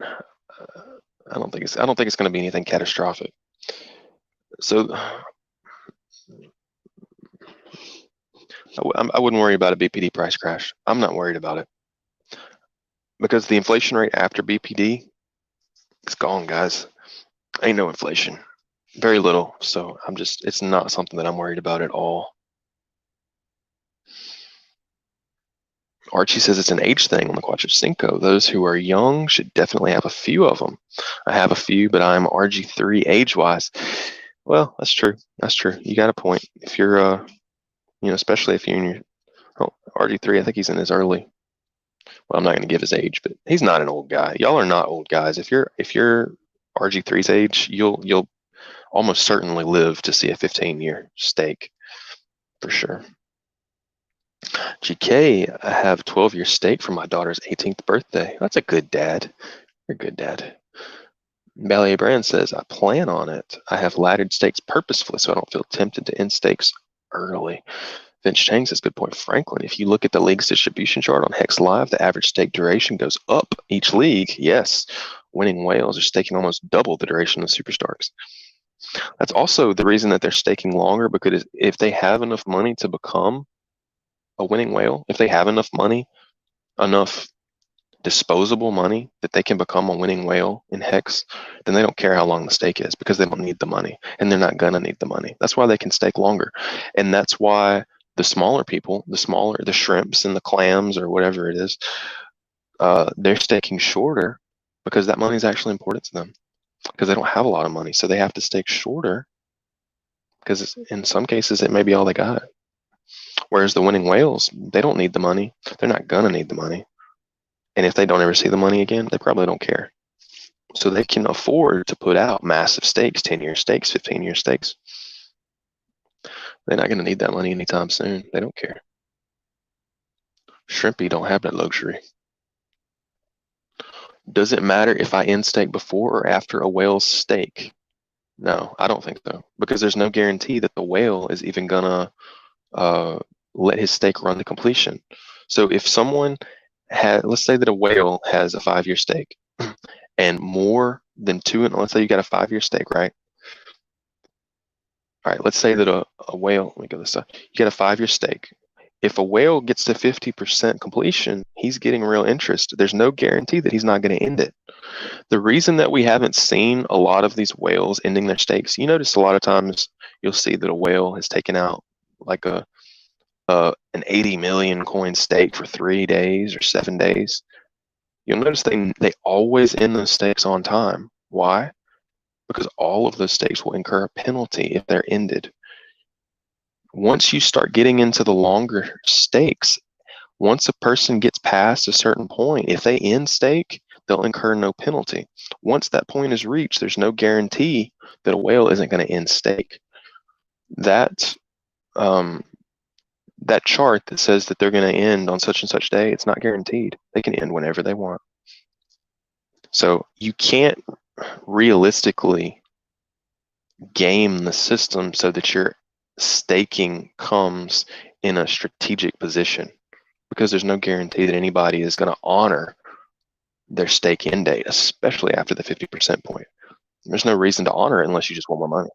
I don't think it's going to be anything catastrophic. So I wouldn't worry about a BPD price crash. I'm not worried about it because the inflation rate after BPD, it's gone, guys. Ain't no inflation, very little. So it's not something that I'm worried about at all. Archie says it's an age thing on the Quattro Cinco. Those who are young should definitely have a few of them. I have a few, but I'm RG3 age-wise. Well, that's true. That's true. You got a point. If you're, especially if you're in your RG3, I think he's in his early. Well, I'm not going to give his age, but he's not an old guy. Y'all are not old guys. If you're RG3's age, you'll almost certainly live to see a 15-year stake for sure. GK, I have 12-year stake for my daughter's 18th birthday. That's a good dad. You're a good dad. Ballet Brand says, I plan on it. I have laddered stakes purposefully so I don't feel tempted to end stakes early. Vince Chang says, good point, Franklin. If you look at the league's distribution chart on HEX Live, the average stake duration goes up each league. Yes, winning whales are staking almost double the duration of superstars. That's also the reason that they're staking longer, because if they have enough money to become a winning whale, if they have enough money, enough disposable money that they can become a winning whale in HEX, then they don't care how long the stake is, because they don't need the money, and they're not going to need the money. That's why they can stake longer. And that's why the smaller people, the shrimps and the clams or whatever it is, they're staking shorter, because that money is actually important to them, because they don't have a lot of money. So they have to stake shorter, because in some cases it may be all they got. Whereas the winning whales, they don't need the money. They're not going to need the money. And if they don't ever see the money again, they probably don't care. So they can afford to put out massive stakes, 10-year stakes, 15-year stakes. They're not going to need that money anytime soon. They don't care. Shrimpy don't have that luxury. Does it matter if I end stake before or after a whale's stake? No, I don't think so, because there's no guarantee that the whale is even going to let his stake run to completion. So if someone had, let's say that a whale has a 5-year stake, and more than two, and let's say you got a 5-year stake, right? All right, let's say that a whale, let me go this side. You get a 5-year stake. If a whale gets to 50% completion, he's getting real interest. There's no guarantee that he's not going to end it. The reason that we haven't seen a lot of these whales ending their stakes, you notice a lot of times you'll see that a whale has taken out like an 80 million coin stake for 3 days or 7 days. You'll notice they always end those stakes on time. Why? Because all of those stakes will incur a penalty if they're ended. Once you start getting into the longer stakes, once a person gets past a certain point, if they end stake, they'll incur no penalty. Once that point is reached, there's no guarantee that a whale isn't going to end stake. That that chart that says that they're going to end on such and such day, it's not guaranteed. They can end whenever they want. So you can't realistically game the system so that your staking comes in a strategic position, because there's no guarantee that anybody is going to honor their stake end date, especially after the 50% point. There's no reason to honor it unless you just want more money.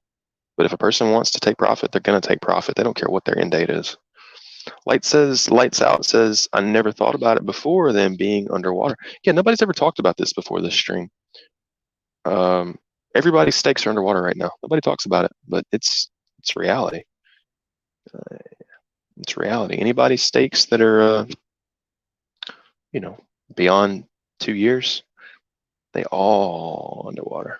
But if a person wants to take profit, they're going to take profit. They don't care what their end date is. Lights out says, I never thought about it before them being underwater. Yeah, nobody's ever talked about this before this stream. Everybody's stakes are underwater right now. Nobody talks about it, but it's reality. It's reality. Anybody's stakes that are, beyond 2 years, they all underwater.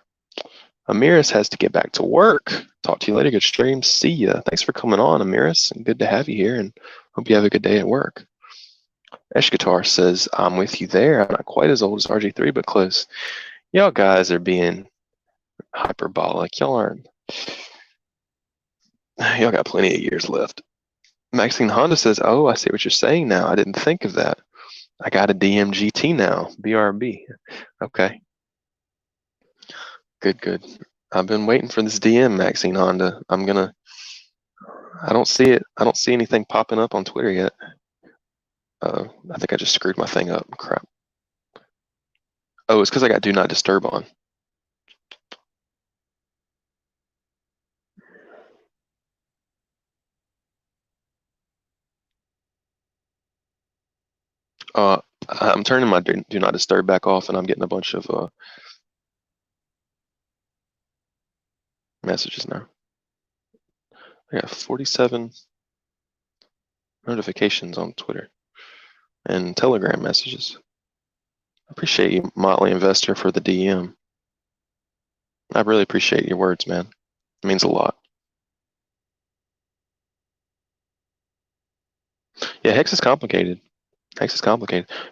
Amiris has to get back to work. Talk to you later. Good stream. See ya. Thanks for coming on, Amiris, and good to have you here, and hope you have a good day at work. Eshkatar says, I'm with you there. I'm not quite as old as RG3, but close. Y'all guys are being hyperbolic. Y'all got plenty of years left. Maxine Honda says, oh, I see what you're saying now. I didn't think of that. I got a DMGT now. BRB. Okay. Good. I've been waiting for this DM, Maxine Honda. I don't see it. I don't see anything popping up on Twitter yet. I think I just screwed my thing up. Crap. Oh, it's because I got Do Not Disturb on. I'm turning my Do Not Disturb back off, and I'm getting a bunch of messages now. I got 47 notifications on Twitter and Telegram messages. I appreciate you, Motley Investor, for the DM. I really appreciate your words, man. It means a lot. Yeah, Hex is complicated.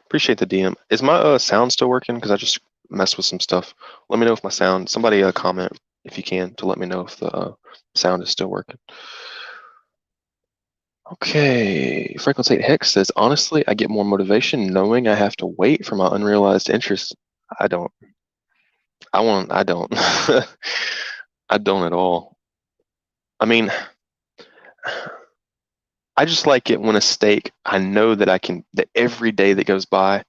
Appreciate the DM. Is my sound still working? Because I just messed with some stuff. Let me know if my sound. Somebody comment if you can to let me know if the sound is still working. Okay, Franklin St. Hex says, honestly, I get more motivation knowing I have to wait for my unrealized interest. I don't. I don't. I don't at all. I mean, I just like it when a stake, I know that that every day that goes by,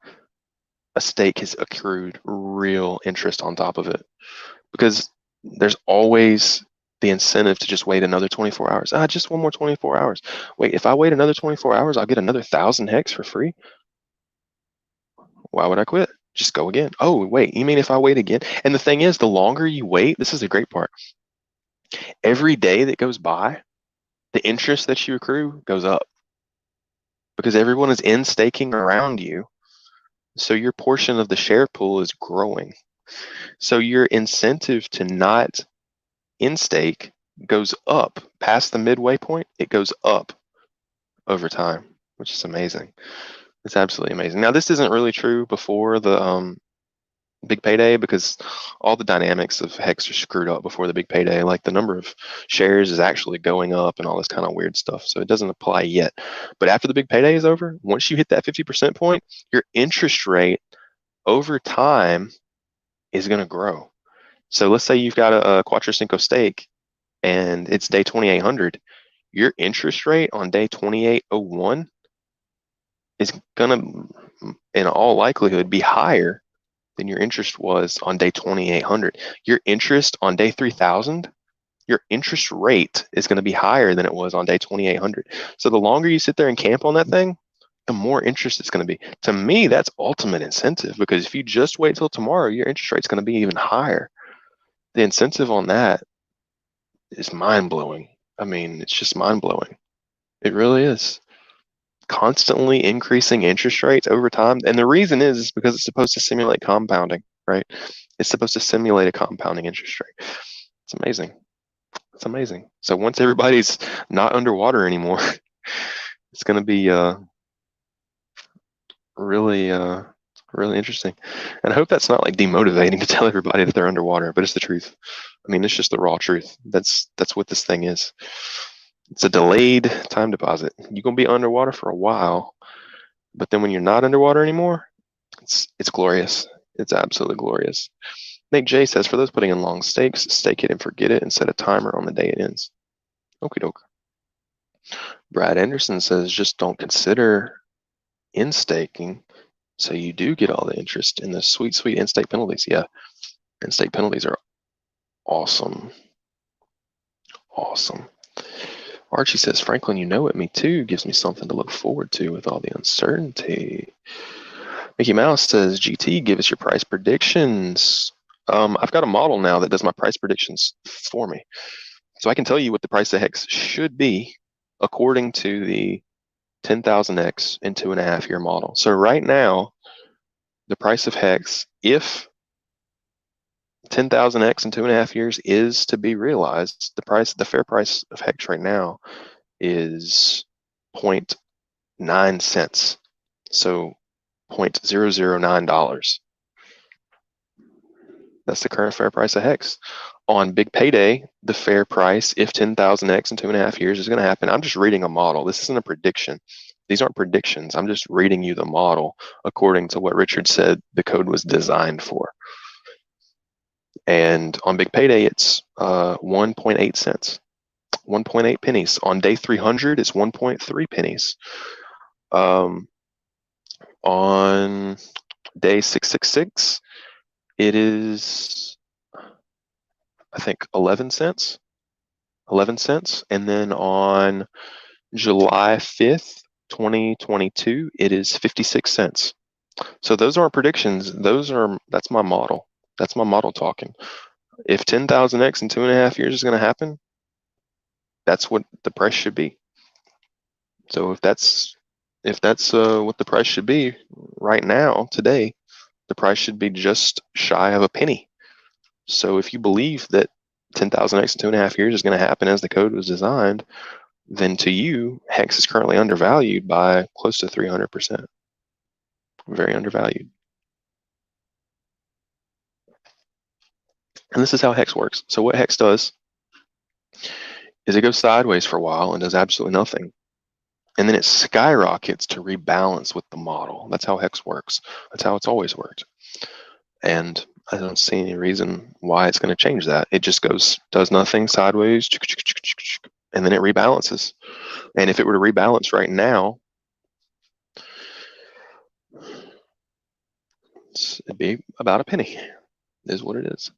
a stake has accrued real interest on top of it. Because there's always the incentive to just wait another 24 hours. Just one more 24 hours. Wait, if I wait another 24 hours, I'll get another 1,000 hex for free. Why would I quit? Just go again. Oh, wait, you mean if I wait again? And the thing is, the longer you wait, this is the great part. Every day that goes by, the interest that you accrue goes up because everyone is in staking around you. So your portion of the share pool is growing. So your incentive to not in stake goes up past the midway point. It goes up over time, which is amazing. It's absolutely amazing. Now, this isn't really true before the big payday because all the dynamics of HEX are screwed up before the big payday. Like the number of shares is actually going up and all this kind of weird stuff. So it doesn't apply yet. But after the big payday is over, once you hit that 50% point, your interest rate over time is going to grow. So let's say you've got a Cuatro Cinco stake and it's day 2800. Your interest rate on day 2801 is going to, in all likelihood, be higher than your interest was on day 2800. Your interest on day 3000, your interest rate is going to be higher than it was on day 2800. So the longer you sit there and camp on that thing, the more interest it's going to be. To me, that's ultimate incentive because if you just wait till tomorrow, your interest rate's going to be even higher. The incentive on that is mind blowing. I mean, it's just mind blowing. It really is. Constantly increasing interest rates over time. And the reason is because it's supposed to simulate compounding, right? It's supposed to simulate a compounding interest rate. It's amazing. It's amazing. So once everybody's not underwater anymore, it's going to be really, really interesting. And I hope that's not like demotivating to tell everybody that they're underwater, but it's the truth. I mean, it's just the raw truth. That's what this thing is. It's a delayed time deposit. You're going to be underwater for a while, but then when you're not underwater anymore, it's glorious. It's absolutely glorious. Nate J says, for those putting in long stakes, stake it and forget it and set a timer on the day it ends. Okie doke. Brad Anderson says, just don't consider in staking so you do get all the interest in the sweet, sweet in-stake penalties. Yeah, in-stake penalties are awesome. Awesome. Archie says, Franklin, you know it, me too. Gives me something to look forward to with all the uncertainty. Mickey Mouse says, GT, give us your price predictions. I've got a model now that does my price predictions for me. So I can tell you what the price of HEX should be according to the 10,000X in 2.5 year model. So right now, the price of HEX, if 10,000X in 2.5 years is to be realized, the fair price of HEX right now is 0.9 cents. So $0.009. That's the current fair price of HEX. On big payday, the fair price, if 10,000X in 2.5 years is going to happen, I'm just reading a model. This isn't a prediction. These aren't predictions. I'm just reading you the model according to what Richard said the code was designed for. And on big payday, it's 1.8 cents, 1.8 pennies. On day 300, it's 1.3 pennies. On day 666, it is, I think, 11 cents. 11 cents. And then on July 5th, 2022, it is 56 cents. So those aren't predictions. That's my model. That's my model talking. If 10,000X in 2.5 years is going to happen, that's what the price should be. So if that's what the price should be right now, today, the price should be just shy of a penny. So if you believe that 10,000X in 2.5 years is going to happen as the code was designed, then to you, HEX is currently undervalued by close to 300%. Very undervalued. And this is how HEX works. So what HEX does is it goes sideways for a while and does absolutely nothing. And then it skyrockets to rebalance with the model. That's how HEX works. That's how it's always worked. And I don't see any reason why it's going to change that. It just does nothing sideways, and then it rebalances. And if it were to rebalance right now, it'd be about a penny, is what it is.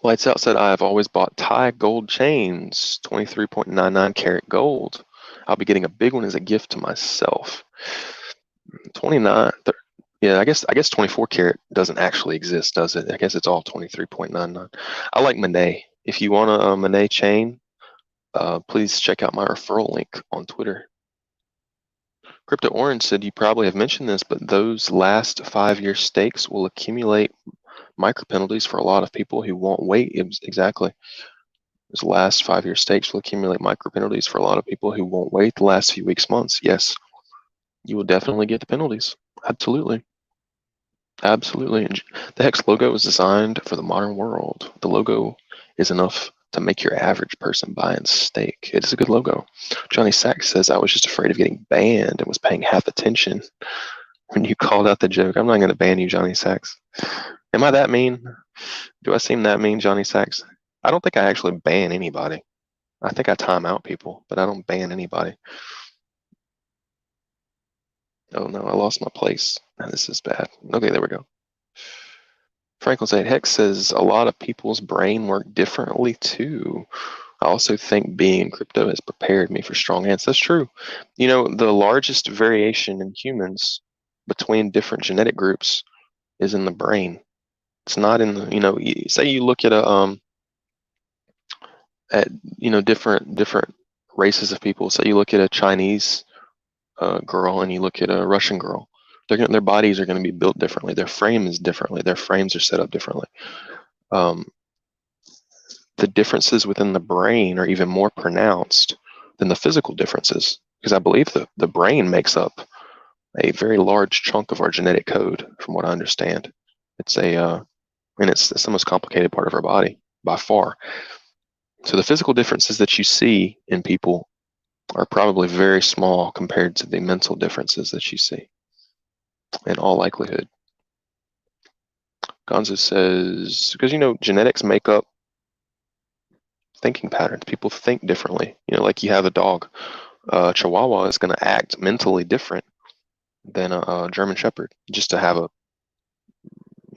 Lights Out said, I've always bought Thai gold chains, 23.99 karat gold. I'll be getting a big one as a gift to myself. 29, yeah, I guess 24 karat doesn't actually exist, does it? I guess it's all 23.99. I like Monet. If you want a Monet chain, please check out my referral link on Twitter. Crypto Orange said, you probably have mentioned this, but those last 5-year stakes will accumulate micro penalties for a lot of people who won't wait. Exactly. Those last 5-year stakes will accumulate micro penalties for a lot of people who won't wait the last few weeks, months. Yes, you will definitely get the penalties. Absolutely. Absolutely. And the HEX logo is designed for the modern world. The logo is enough to make your average person buy and stake. It is a good logo. Johnny Sachs says, I was just afraid of getting banned and was paying half attention when you called out the joke. I'm not going to ban you, Johnny Sachs. Am I that mean? Do I seem that mean, Johnny Sachs? I don't think I actually ban anybody. I think I time out people, but I don't ban anybody. Oh no, I lost my place. This is bad. Okay, there we go. Franklin said, Hex says a lot of people's brain work differently too. I also think being in crypto has prepared me for strong hands. That's true. You know, the largest variation in humans between different genetic groups is in the brain. It's not in the, say you look at different races of people. Say you look at a Chinese girl and you look at a Russian girl. Their bodies are going to be built differently. Their frame is differently. Their frames are set up differently. The differences within the brain are even more pronounced than the physical differences, because I believe the brain makes up a very large chunk of our genetic code, from what I understand. It's it's the most complicated part of our body by far. So the physical differences that you see in people are probably very small compared to the mental differences that you see, in all likelihood. Gonzo says, because genetics make up thinking patterns. People think differently. Like you have a dog. Chihuahua is going to act mentally different than a German Shepherd. Just to have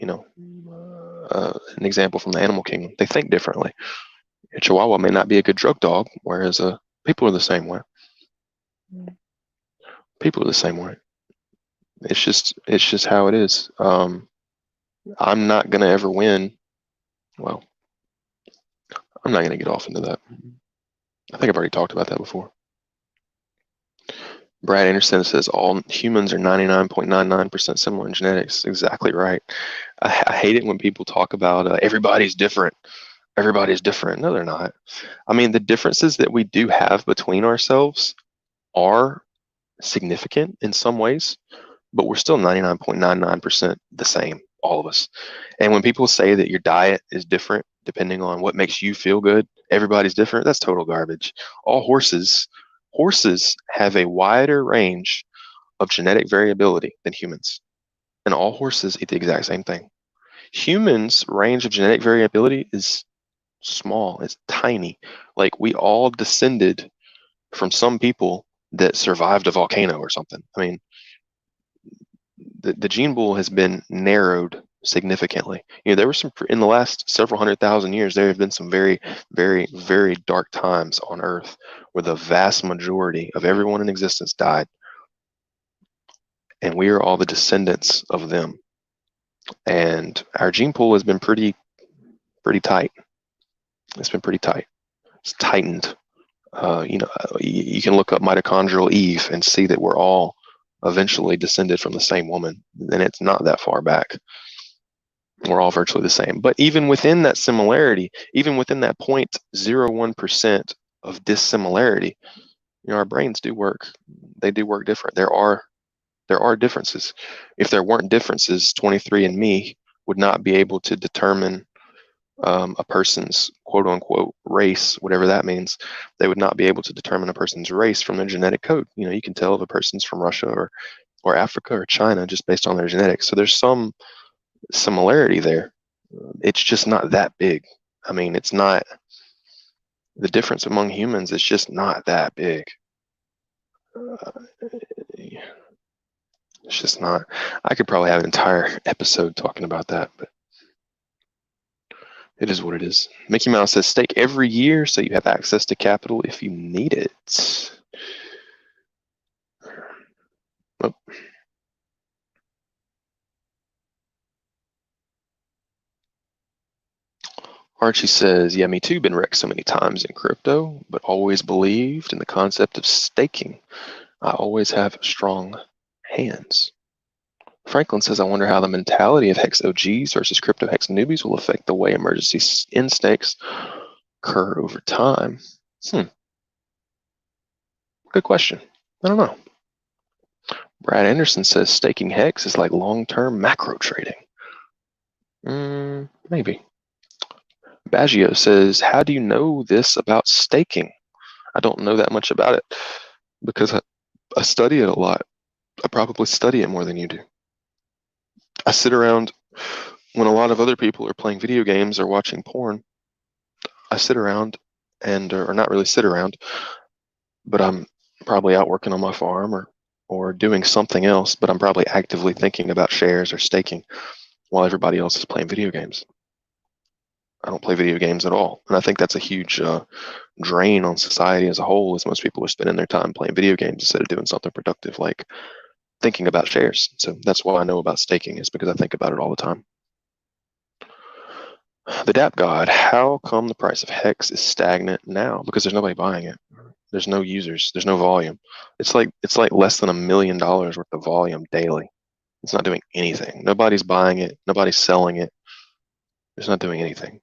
an example from the animal kingdom. They think differently. A Chihuahua may not be a good drug dog, whereas people are the same way. People are the same way. It's just how it is. I'm not going to ever win. Well, I'm not going to get off into that. I think I've already talked about that before. Brad Anderson says all humans are 99.99% similar in genetics. Exactly right. I hate it when people talk about everybody's different. Everybody's different. No, they're not. I mean, the differences that we do have between ourselves are significant in some ways, but we're still 99.99% the same, all of us. And when people say that your diet is different depending on what makes you feel good, everybody's different, that's total garbage. All horses have a wider range of genetic variability than humans, and all horses eat the exact same thing. Humans' range of genetic variability is small, it's tiny. Like we all descended from some people that survived a volcano or something. I mean, the gene pool has been narrowed significantly. There were some, in the last several 100,000 years, there have been some very, very, very dark times on Earth where the vast majority of everyone in existence died. And we are all the descendants of them. And our gene pool has been pretty tight. It's been pretty tight. It's tightened. You can look up mitochondrial Eve and see that we're all eventually descended from the same woman, and it's not that far back. We're all virtually the same. But even within that similarity, even within that 0.01% of dissimilarity, our brains do work. They do work different. There are differences. If there weren't differences, 23andMe would not be able to determine a person's quote unquote race, whatever that means. They would not be able to determine a person's race from their genetic code. You can tell if a person's from Russia or Africa or China just based on their genetics. So there's some similarity there. It's just not that big. I mean, it's not The difference among humans is just not that big. It's just not. I could probably have an entire episode talking about that, but it is what it is. Mickey Mouse says stake every year so you have access to capital if you need it. Oh. Archie says, yeah, me too, been wrecked so many times in crypto, but always believed in the concept of staking. I always have strong hands. Franklin says, I wonder how the mentality of Hex OGs versus crypto Hex newbies will affect the way emergency in stakes occur over time. Good question. I don't know. Brad Anderson says staking Hex is like long-term macro trading. Maybe. Baggio says, how do you know this about staking? I don't know that much about it because I study it a lot. I probably study it more than you do. I sit around when a lot of other people are playing video games or watching porn. I sit around and, or not really sit around, but I'm probably out working on my farm or doing something else, but I'm probably actively thinking about shares or staking while everybody else is playing video games. I don't play video games at all. And I think that's a huge drain on society as a whole, is most people are spending their time playing video games instead of doing something productive like thinking about shares. So that's why I know about staking, is because I think about it all the time. The DAP God, how come the price of HEX is stagnant now? Because there's nobody buying it. There's no users. There's no volume. It's like less than $1 million worth of volume daily. It's not doing anything. Nobody's buying it. Nobody's selling it. It's not doing anything.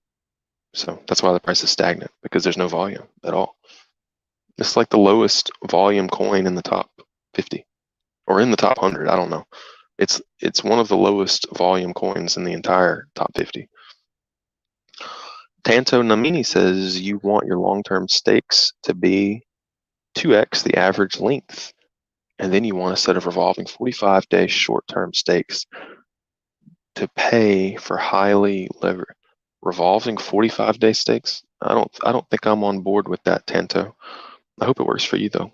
So that's why the price is stagnant, because there's no volume at all. It's like the lowest volume coin in the top 50 or in the top 100. I don't know. It's one of the lowest volume coins in the entire top 50. Tanto Namini says you want your long-term stakes to be 2x the average length, and then you want a set of revolving 45-day short-term stakes to pay for highly levered revolving 45-day stakes. I don't think I'm on board with that, Tanto. I hope it works for you though.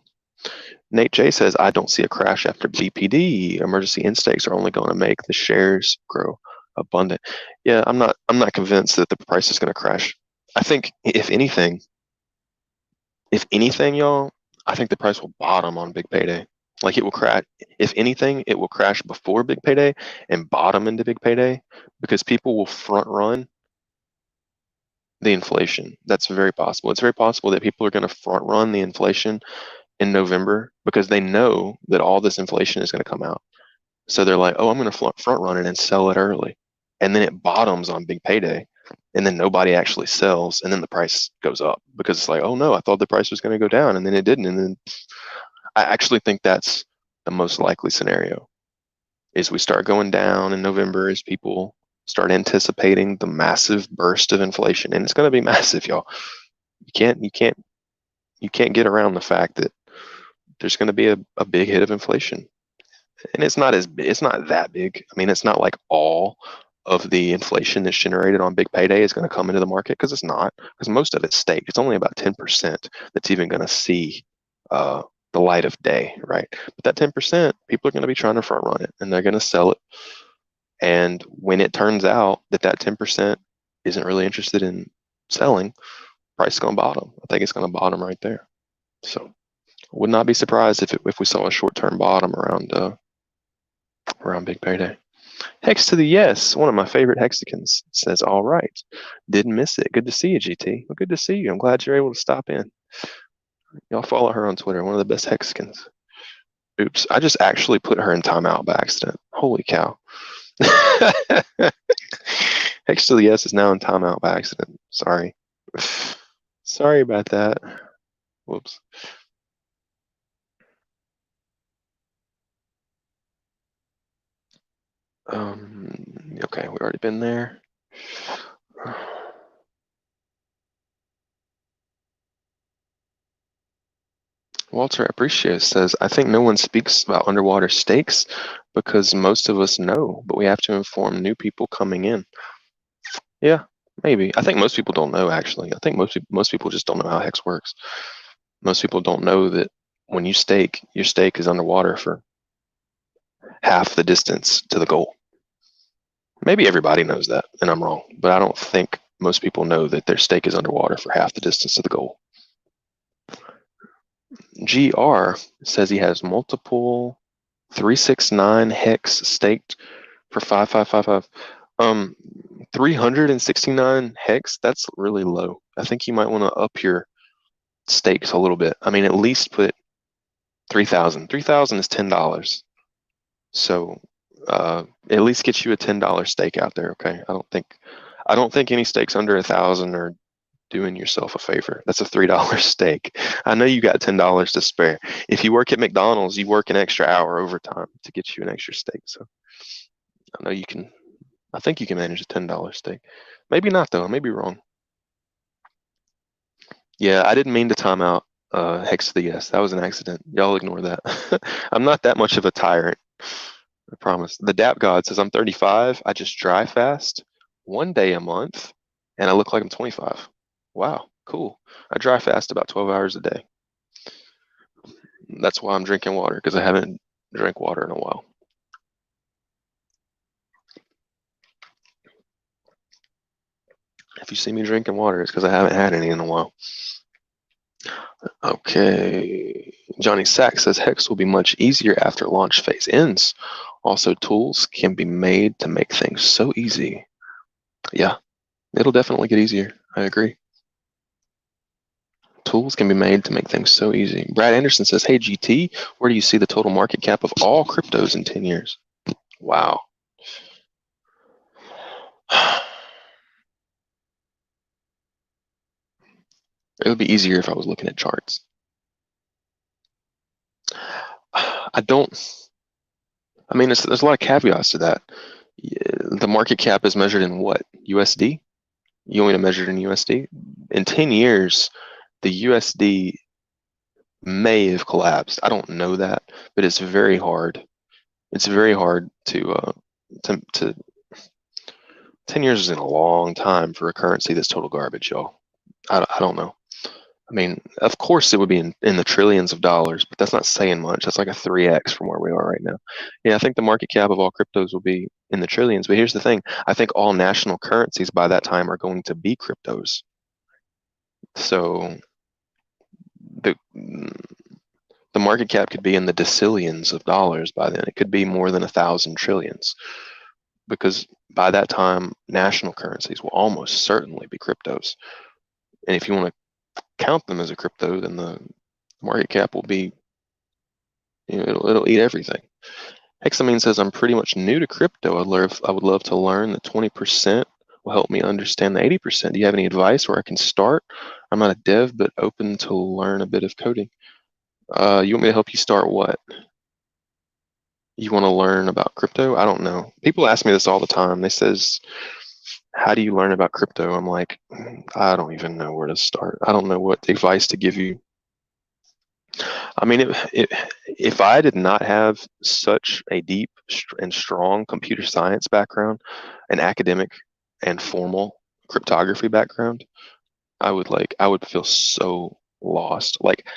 Nate J says, I don't see a crash after BPD. Emergency in stakes are only going to make the shares grow abundant. Yeah, I'm not convinced that the price is going to crash. I think if anything, y'all, I think the price will bottom on big payday. Like it will crash. If anything, it will crash before big payday and bottom into big payday, because people will front run the inflation. That's very possible. It's very possible that people are going to front run the inflation in November because they know that all this inflation is going to come out. So they're like, oh, I'm going to front run it and sell it early. And then it bottoms on big payday. And then nobody actually sells. And then the price goes up because it's like, oh no, I thought the price was going to go down. And then it didn't. And then I actually think that's the most likely scenario, is we start going down in November as people start anticipating the massive burst of inflation. And it's going to be massive, y'all. You can't get around the fact that there's going to be a big hit of inflation. And it's not that big. I mean, it's not like all of the inflation that's generated on big payday is going to come into the market, because it's not, because most of it's staked. It's only about 10% that's even going to see the light of day, right? But that 10%, people are going to be trying to front run it, and they're going to sell it. And when it turns out that 10% isn't really interested in selling, price is going to bottom. I think it's going to bottom right there. So would not be surprised if we saw a short-term bottom around big payday. Hex to the yes, one of my favorite Hexicans, says, all right. Didn't miss it. Good to see you, GT. Well, good to see you. I'm glad you're able to stop in. Y'all follow her on Twitter, one of the best Hexicans. Oops, I just actually put her in timeout by accident. Holy cow. Hex to the yes is now in timeout by accident. Sorry. Sorry about that. Whoops. Okay, we've already been there. Walter Appreciate says, I think no one speaks about underwater stakes because most of us know, but we have to inform new people coming in. Yeah, Maybe. I think most people don't know, actually. I think most people just don't know how HEX works. Most people don't know that when you stake, your stake is underwater for half the distance to the goal. Maybe everybody knows that, and I'm wrong, but I don't think most people know that their stake is underwater for half the distance to the goal. GR says he has multiple 369 hex staked for 5555. 369 hex, that's really low. I think you might want to up your stakes a little bit. I mean, at least put 3,000. 3,000 is $10. So at least get you a $10 stake out there, okay? I don't think any stakes under 1,000 are doing yourself a favor. That's a $3 stake. I know you got $10 to spare. If you work at McDonald's, you work an extra hour overtime to get you an extra stake. So I know you can. I think you can manage a $10 stake. Maybe not though. I may be wrong. Yeah, I didn't mean to time out Hex to the yes. That was an accident. Y'all ignore that. I'm not that much of a tyrant. I promise. The Dap God says I'm 35. I just dry fast 1 day a month, and I look like I'm 25. Wow, cool. I dry fast about 12 hours a day. That's why I'm drinking water, because I haven't drank water in a while. If you see me drinking water, it's because I haven't had any in a while. Okay. Johnny Sack says Hex will be much easier after launch phase ends. Also, tools can be made to make things so easy. Yeah, it'll definitely get easier. I agree. Tools can be made to make things so easy. Brad Anderson says, hey, GT, where do you see the total market cap of all cryptos in 10 years? Wow. It would be easier if I was looking at charts. I don't, I mean, there's a lot of caveats to that. The market cap is measured in what? USD? You want me to measure it in USD? In 10 years, the USD may have collapsed. I don't know that, but it's very hard. It's very hard to 10 years is a long time for a currency that's total garbage, y'all. I don't know. I mean, of course it would be in the trillions of dollars, but that's not saying much. That's like a 3x from where we are right now. Yeah, I think the market cap of all cryptos will be in the trillions. But here's the thing. I think all national currencies by that time are going to be cryptos. So the market cap could be in the decillions of dollars by then. It could be more than 1,000 trillions, because by that time, national currencies will almost certainly be cryptos. And if you want to count them as a crypto, then the market cap will be, it'll eat everything. Hexamine says, I'm pretty much new to crypto. I would love to learn. The 20% will help me understand the 80%. Do you have any advice where I can start? I'm not a dev, but open to learn a bit of coding. You want me to help you start what? You want to learn about crypto? I don't know. People ask me this all the time. They says, how do you learn about crypto? I'm like, I don't even know where to start. I don't know what advice to give you. I mean, if I did not have such a deep and strong computer science background, an academic and formal cryptography background, I would feel so lost. Like,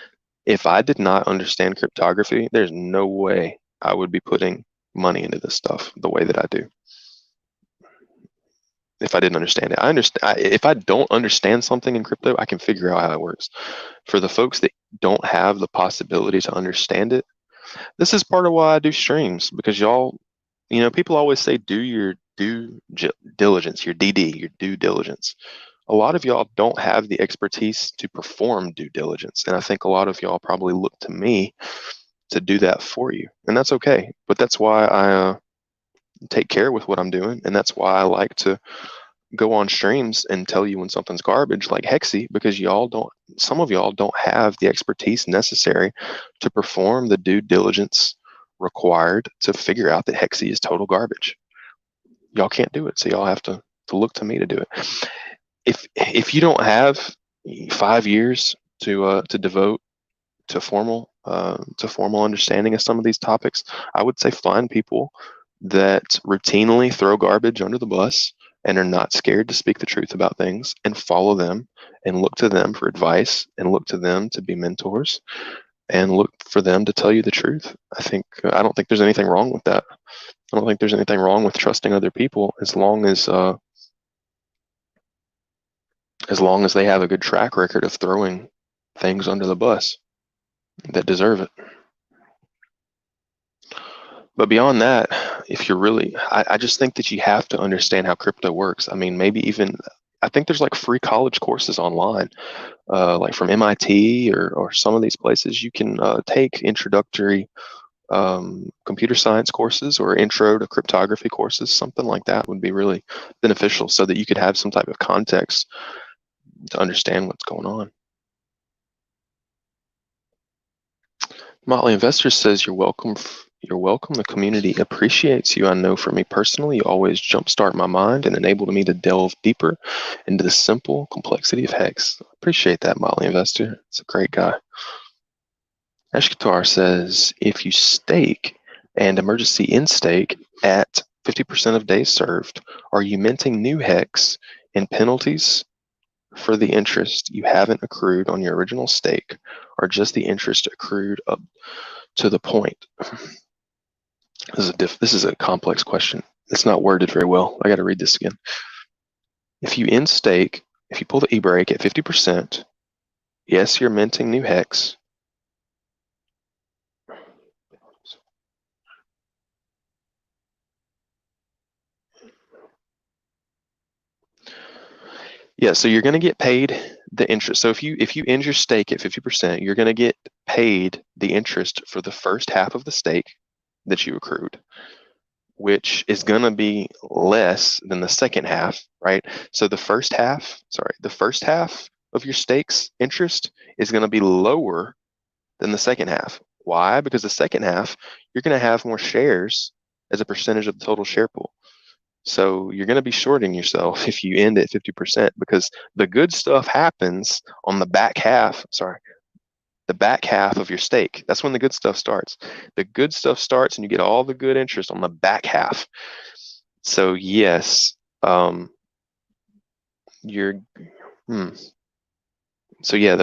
if I did not understand cryptography, there's no way I would be putting money into this stuff the way that I do. If I didn't understand it, if I don't understand something in crypto, I can figure out how it works. For the folks that don't have the possibility to understand it, this is part of why I do streams, because y'all, people always say do your due diligence, your DD, your due diligence. A lot of y'all don't have the expertise to perform due diligence, and I think a lot of y'all probably look to me to do that for you, and that's okay. But that's why I take care with what I'm doing, and that's why I like to go on streams and tell you when something's garbage, like Hexy, because some of y'all don't have the expertise necessary to perform the due diligence required to figure out that Hexy is total garbage. Y'all can't do it, so y'all have to look to me to do it. If you don't have 5 years to devote to formal understanding of some of these topics, I would say find people that routinely throw garbage under the bus and are not scared to speak the truth about things and follow them and look to them for advice and look to them to be mentors and look for them to tell you the truth. I don't think there's anything wrong with that. I don't think there's anything wrong with trusting other people as long as they have a good track record of throwing things under the bus that deserve it. But beyond that, if you're really, I just think that you have to understand how crypto works. I mean, maybe even, I think there's like free college courses online, like from MIT or some of these places. You can take introductory computer science courses or intro to cryptography courses. Something like that would be really beneficial so that you could have some type of context to understand what's going on. Motley Investor says you're welcome. You're welcome. The community appreciates you. I know for me personally, you always jumpstart my mind and enable me to delve deeper into the simple complexity of HEX. Appreciate that, Motley Investor. It's a great guy. Eshkatar says if you stake and emergency in stake at 50% of days served, are you minting new HEX and penalties for the interest you haven't accrued on your original stake, or just the interest accrued up to the point? This is a complex question. It's not worded very well. I got to read this again. If you in stake, if you pull the e-brake at 50%, yes, you're minting new HEX. Yeah, so you're going to get paid the interest. So if you end your stake at 50%, you're going to get paid the interest for the first half of the stake that you accrued, which is going to be less than the second half, right? So the first half of your stake's interest is going to be lower than the second half. Why? Because the second half, you're going to have more shares as a percentage of the total share pool. So you're going to be shorting yourself if you end at 50% because the good stuff happens on the back half. The back half of your stake. That's when the good stuff starts. The good stuff starts and you get all the good interest on the back half. So yes, you're, so yeah,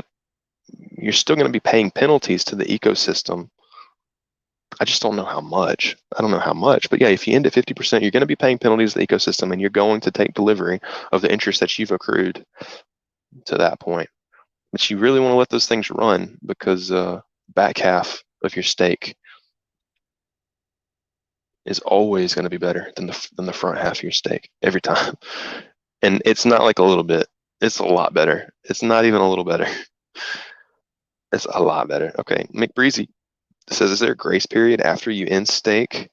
you're still going to be paying penalties to the ecosystem. I just don't know how much. I don't know how much, but yeah, if you end at 50%, you're going to be paying penalties to the ecosystem and you're going to take delivery of the interest that you've accrued to that point. But you really want to let those things run because back half of your stake is always going to be better than the front half of your stake every time. And it's not like a little bit. It's a lot better. It's not even a little better. It's a lot better. Okay, McBreezy says, is there a grace period after you end stake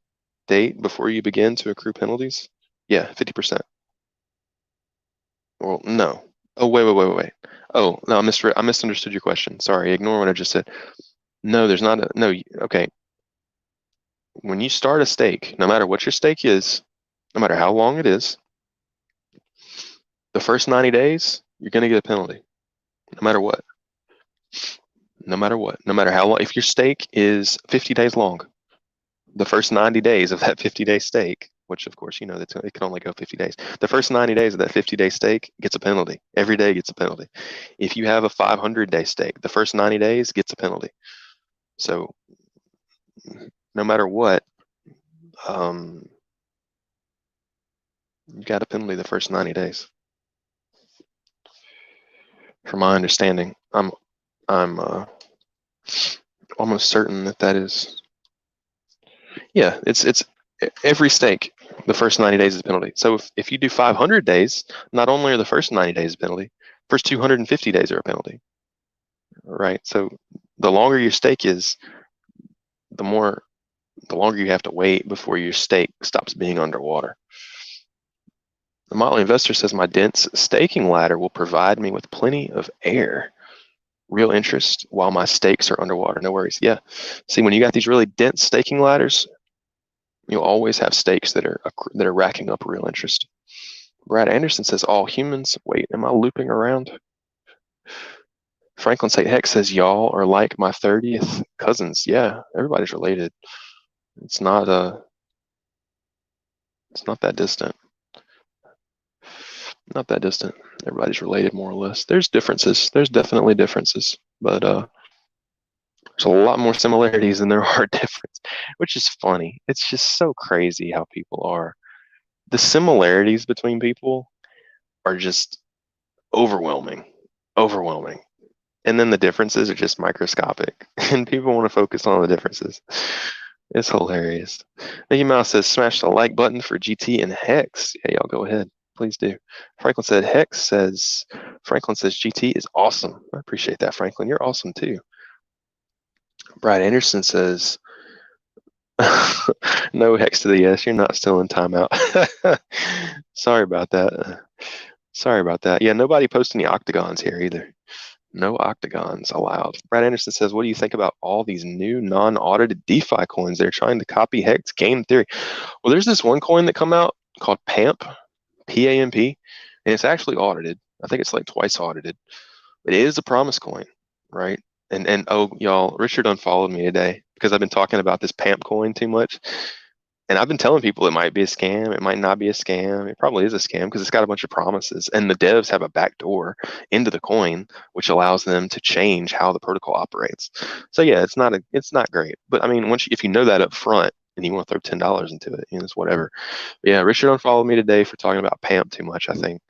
date before you begin to accrue penalties? Yeah, 50%. Well, no. Oh, wait. Oh, no, I misunderstood your question. Sorry, ignore what I just said. No, there's not a, no, okay. When you start a stake, no matter what your stake is, no matter how long it is, the first 90 days, you're going to get a penalty, no matter what. No matter what. No matter how long. If your stake is 50 days long, the first 90 days of that 50-day stake, which of course, you know, that it can only go 50 days. The first 90 days of that 50-day stake gets a penalty. Every day gets a penalty. If you have a 500-day stake, the first 90 days gets a penalty. So no matter what, you got a penalty the first 90 days. From my understanding, I'm almost certain that is. Yeah, it's every stake. The first 90 days is a penalty. So if you do 500 days, not only are the first 90 days a penalty, first 250 days are a penalty. Right? So the longer your stake is, the longer you have to wait before your stake stops being underwater. The Motley Investor says my dense staking ladder will provide me with plenty of air, real interest while my stakes are underwater. No worries. Yeah. See, when you got these really dense staking ladders, you'll always have stakes that are racking up real interest. Brad Anderson says all humans. Wait, am I looping around? Franklin St. Hex says y'all are like my 30th cousins. Yeah, everybody's related. It's not that distant. Not that distant. Everybody's related more or less. There's differences. There's definitely differences, but there's a lot more similarities than there are differences, which is funny. It's just so crazy how people are. The similarities between people are just overwhelming, overwhelming. And then the differences are just microscopic, and people want to focus on the differences. It's hilarious. Mickey Mouse says, smash the like button for GT and Hex. Yeah, y'all go ahead. Please do. Franklin says GT is awesome. I appreciate that, Franklin. You're awesome too. Brad Anderson says, no Hex to the yes. You're not still in timeout. Sorry about that. Sorry about that. Yeah, nobody posting the octagons here either. No octagons allowed. Brad Anderson says, what do you think about all these new non-audited DeFi coins? They're trying to copy Hex game theory. Well, there's this one coin that come out called PAMP, PAMP, and it's actually audited. I think it's like twice audited. It is a promise coin, right? And oh, y'all, Richard unfollowed me today because I've been talking about this PAMP coin too much. And I've been telling people it might be a scam. It might not be a scam. It probably is a scam because it's got a bunch of promises. And the devs have a backdoor into the coin, which allows them to change how the protocol operates. So yeah, it's not great. But I mean, if you know that up front and you want to throw $10 into it, it's whatever. But yeah, Richard unfollowed me today for talking about PAMP too much, I think.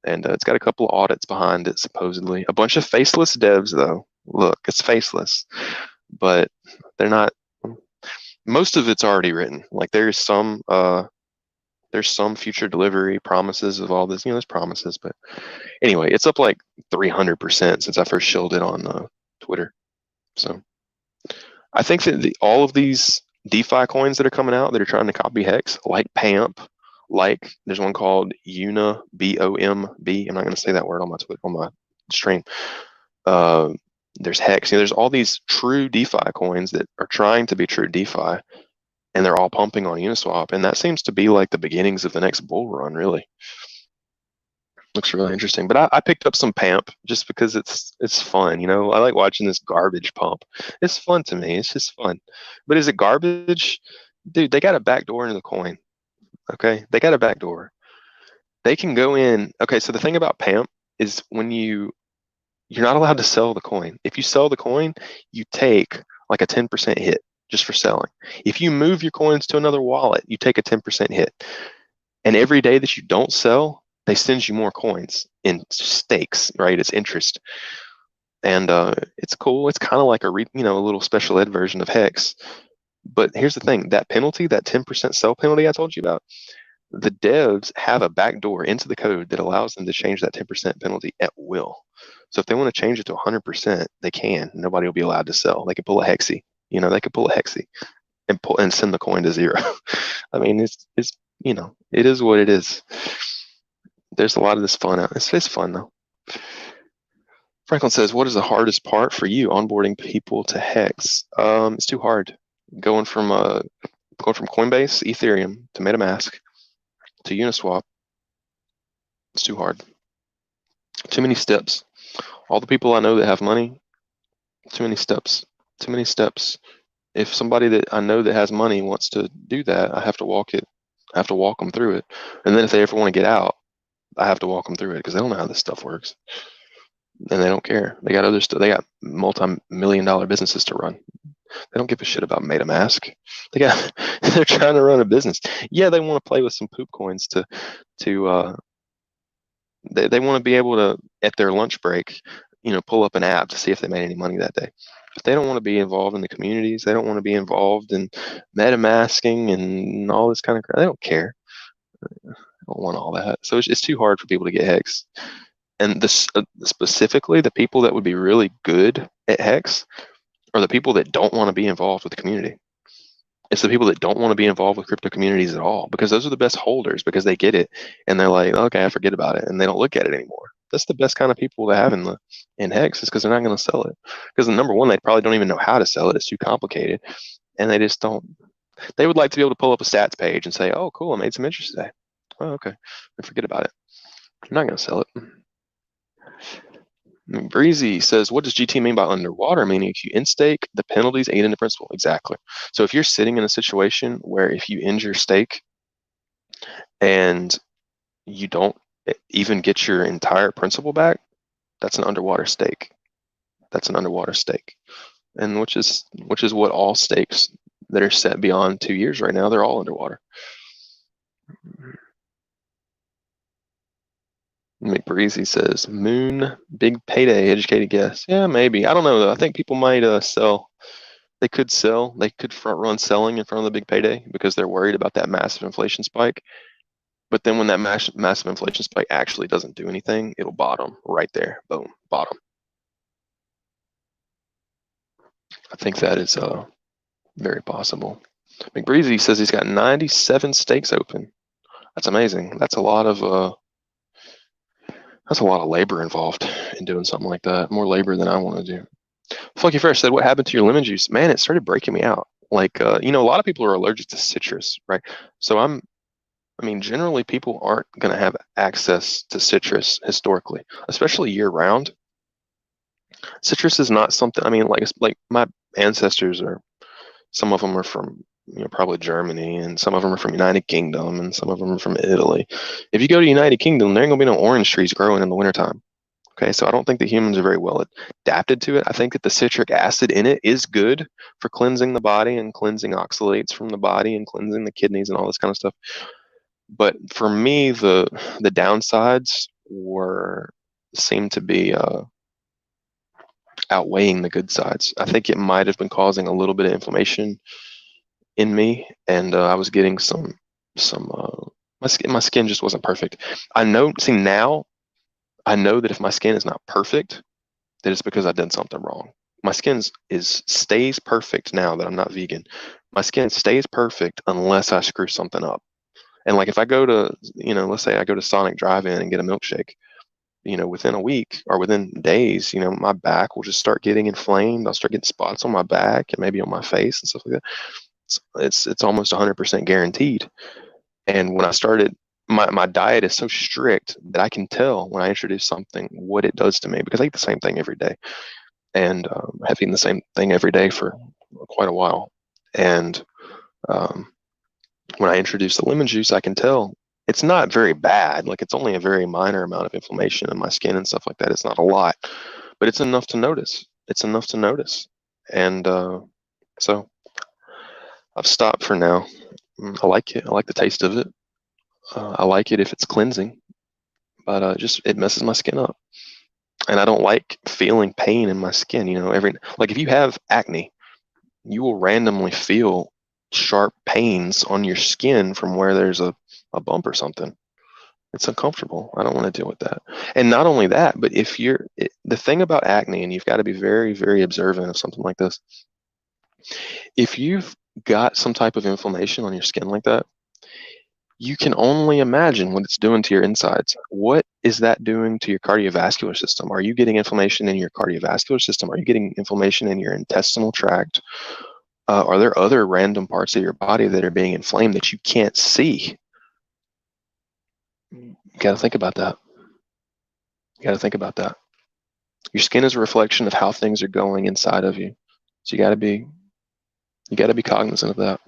And it's got a couple of audits behind it, supposedly. A bunch of faceless devs, though. Look, it's faceless, but they're not. Most of it's already written. Like there's some future delivery promises of all this. There's promises, but anyway, it's up like 300% since I first showed it on Twitter. So I think that all of these DeFi coins that are coming out that are trying to copy Hex, like PAMP, like there's one called Una BOMB. I'm not going to say that word on my stream. There's Hex. There's all these true DeFi coins that are trying to be true DeFi, and they're all pumping on Uniswap, and that seems to be like the beginnings of the next bull run. Really looks really interesting. But I picked up some PAMP just because it's fun. I like watching this garbage pump. It's fun to me. It's just fun. But is it garbage? Dude, they got a backdoor into the coin. Okay, they got a backdoor. They can go in. Okay, so the thing about PAMP is when you're not allowed to sell the coin. If you sell the coin, you take like a 10% hit just for selling. If you move your coins to another wallet, you take a 10% hit. And every day that you don't sell, they send you more coins in stakes, right? It's interest. And it's cool. It's kind of like a little special ed version of Hex. But here's the thing, that penalty, that 10% sell penalty I told you about, the devs have a backdoor into the code that allows them to change that 10% penalty at will. So if they want to change it to 100%, they can. Nobody will be allowed to sell. They can pull a hexy. They could pull a hexy and send the coin to zero. I mean, it's it is what it is. There's a lot of this fun out. It's fun though. Franklin says, "What is the hardest part for you onboarding people to Hex?" It's too hard. Going from Coinbase, Ethereum to MetaMask to Uniswap. It's too hard. Too many steps. All the people I know that have money, too many steps. Too many steps. If somebody that I know that has money wants to do that, I have to walk them through it. And then if they ever want to get out, I have to walk them through it because they don't know how this stuff works. And they don't care. They got other stuff. They got multi-million-dollar businesses to run. They don't give a shit about MetaMask. They're trying to run a business. Yeah, they want to play with some poop coins they want to be able to, at their lunch break, pull up an app to see if they made any money that day. But they don't want to be involved in the communities. They don't want to be involved in MetaMasking and all this kind of crap. They don't care. They don't want all that. So it's too hard for people to get Hex. And specifically, the people that would be really good at Hex are the people that don't want to be involved with the community. It's the people that don't want to be involved with crypto communities at all, because those are the best holders, because they get it and they're like, okay, I forget about it, and they don't look at it anymore. That's the best kind of people to have in Hex, is because they're not going to sell it. Because number one, they probably don't even know how to sell it. It's too complicated, and they just don't. They would like to be able to pull up a stats page and say, oh, cool, I made some interest today. Oh, okay, and forget about it. I'm not going to sell it. Breezy says, what does GT mean by underwater? Meaning if you in-stake, the penalties aid in the principal. Exactly. So if you're sitting in a situation where if you end your stake and you don't even get your entire principal back, that's an underwater stake. That's an underwater stake. And which is what all stakes that are set beyond 2 years right now, they're all underwater. McBreezy says, Moon, big payday, educated guess. Yeah, maybe. I don't know, though. I think people might sell. They could sell. They could front run selling in front of the big payday because they're worried about that massive inflation spike. But then when that massive inflation spike actually doesn't do anything, it'll bottom right there. Boom, bottom. I think that is very possible. McBreezy says he's got 97 stakes open. That's amazing. That's a lot of labor involved in doing something like that. More labor than I want to do. Funky Fresh said, "What happened to your lemon juice?" Man, it started breaking me out. Like, a lot of people are allergic to citrus, right? So generally people aren't going to have access to citrus historically, especially year round. Citrus is not something, like my ancestors are, some of them are from, probably Germany, and some of them are from United Kingdom, and some of them are from Italy. If you go to United Kingdom, there ain't gonna be no orange trees growing in the wintertime. Okay, so I don't think that humans are very well adapted to it. I think that the citric acid in it is good for cleansing the body and cleansing oxalates from the body and cleansing the kidneys and all this kind of stuff. But for me, the downsides seem to be outweighing the good sides. I think it might have been causing a little bit of inflammation in me, and I was getting some my skin just wasn't perfect. I know. See, now I know that if my skin is not perfect, that it's because I did something wrong. My skin stays perfect now that I'm not vegan. My skin stays perfect unless I screw something up. And like if I go to, let's say I go to Sonic Drive-In and get a milkshake, within a week or within days, my back will just start getting inflamed. I'll start getting spots on my back and maybe on my face and stuff like that. It's almost 100% guaranteed. And when I started, my diet is so strict that I can tell when I introduce something what it does to me, because I eat the same thing every day, and have eaten the same thing every day for quite a while. And when I introduce the lemon juice, I can tell it's not very bad. Like, it's only a very minor amount of inflammation in my skin and stuff like that. It's not a lot, but it's enough to notice. It's enough to notice. And so I've stopped for now. I like it. I like the taste of it. I like it if it's cleansing, but it messes my skin up. And I don't like feeling pain in my skin. Like if you have acne, you will randomly feel sharp pains on your skin from where there's a bump or something. It's uncomfortable. I don't want to deal with that. And not only that, but the thing about acne, and you've got to be very, very observant of something like this. If you've got some type of inflammation on your skin like that, you can only imagine what it's doing to your insides. What is that doing to your cardiovascular system? Are you getting inflammation in your cardiovascular system? Are you getting inflammation in your intestinal tract? Are there other random parts of your body that are being inflamed that you can't see? You got to think about that. You got to think about that. Your skin is a reflection of how things are going inside of you. So you got to be cognizant of that.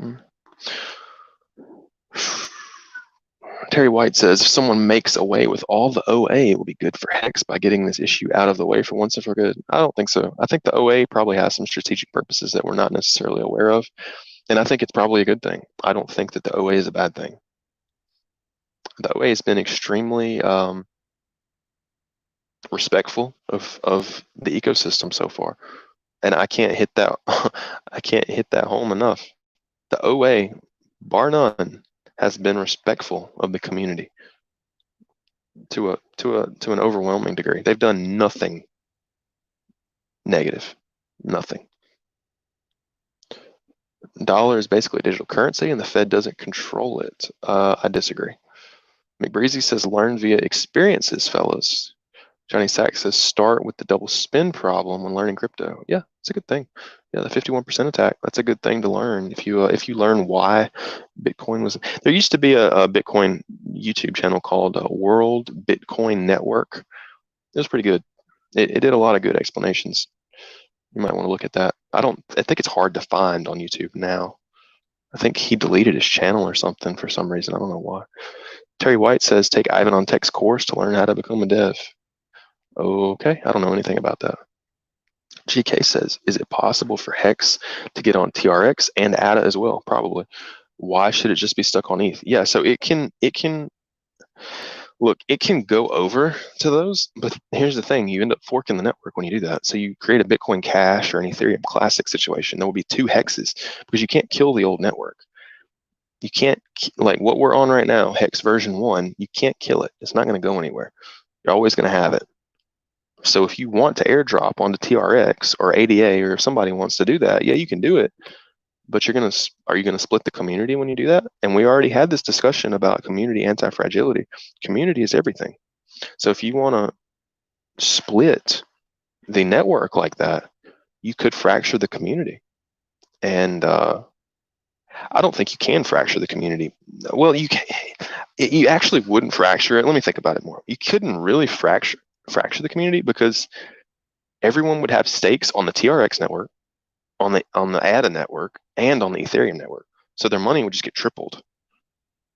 Terry White says, if someone makes away with all the OA, it will be good for HEX by getting this issue out of the way for once and for good. I don't think so. I think the OA probably has some strategic purposes that we're not necessarily aware of. And I think it's probably a good thing. I don't think that the OA is a bad thing. The OA has been extremely respectful of the ecosystem so far. And I can't hit that home enough. The OA, bar none, has been respectful of the community to an overwhelming degree. They've done nothing negative. Nothing. Dollar is basically digital currency, and the Fed doesn't control it. I disagree. McBreezy says, learn via experiences, fellas. Johnny Sachs says, start with the double spin problem when learning crypto. Yeah, it's a good thing. Yeah, the 51% attack, that's a good thing to learn. If you learn why Bitcoin was, there used to be a Bitcoin YouTube channel called World Bitcoin Network. It was pretty good. It did a lot of good explanations. You might want to look at that. I think it's hard to find on YouTube now. I think he deleted his channel or something for some reason. I don't know why. Terry White says, take Ivan on Tech's course to learn how to become a dev. Okay, I don't know anything about that. GK says, is it possible for HEX to get on TRX and ADA as well? Probably. Why should it just be stuck on ETH? Yeah, so it can look, it can go over to those, but here's the thing, you end up forking the network when you do that. So you create a Bitcoin Cash or an Ethereum Classic situation. There will be two hexes because you can't kill the old network. You can't, like what we're on right now, HEX version 1, you can't kill it. It's not going to go anywhere. You're always going to have it. So if you want to airdrop onto TRX or ADA, or if somebody wants to do that, yeah, you can do it. But are you going to split the community when you do that? And we already had this discussion about community anti-fragility. Community is everything. So if you want to split the network like that, you could fracture the community. And I don't think you can fracture the community. Well, you actually wouldn't fracture it. Let me think about it more. You couldn't really fracture the community because everyone would have stakes on the TRX network, on the ADA network, and on the Ethereum network. So their money would just get tripled.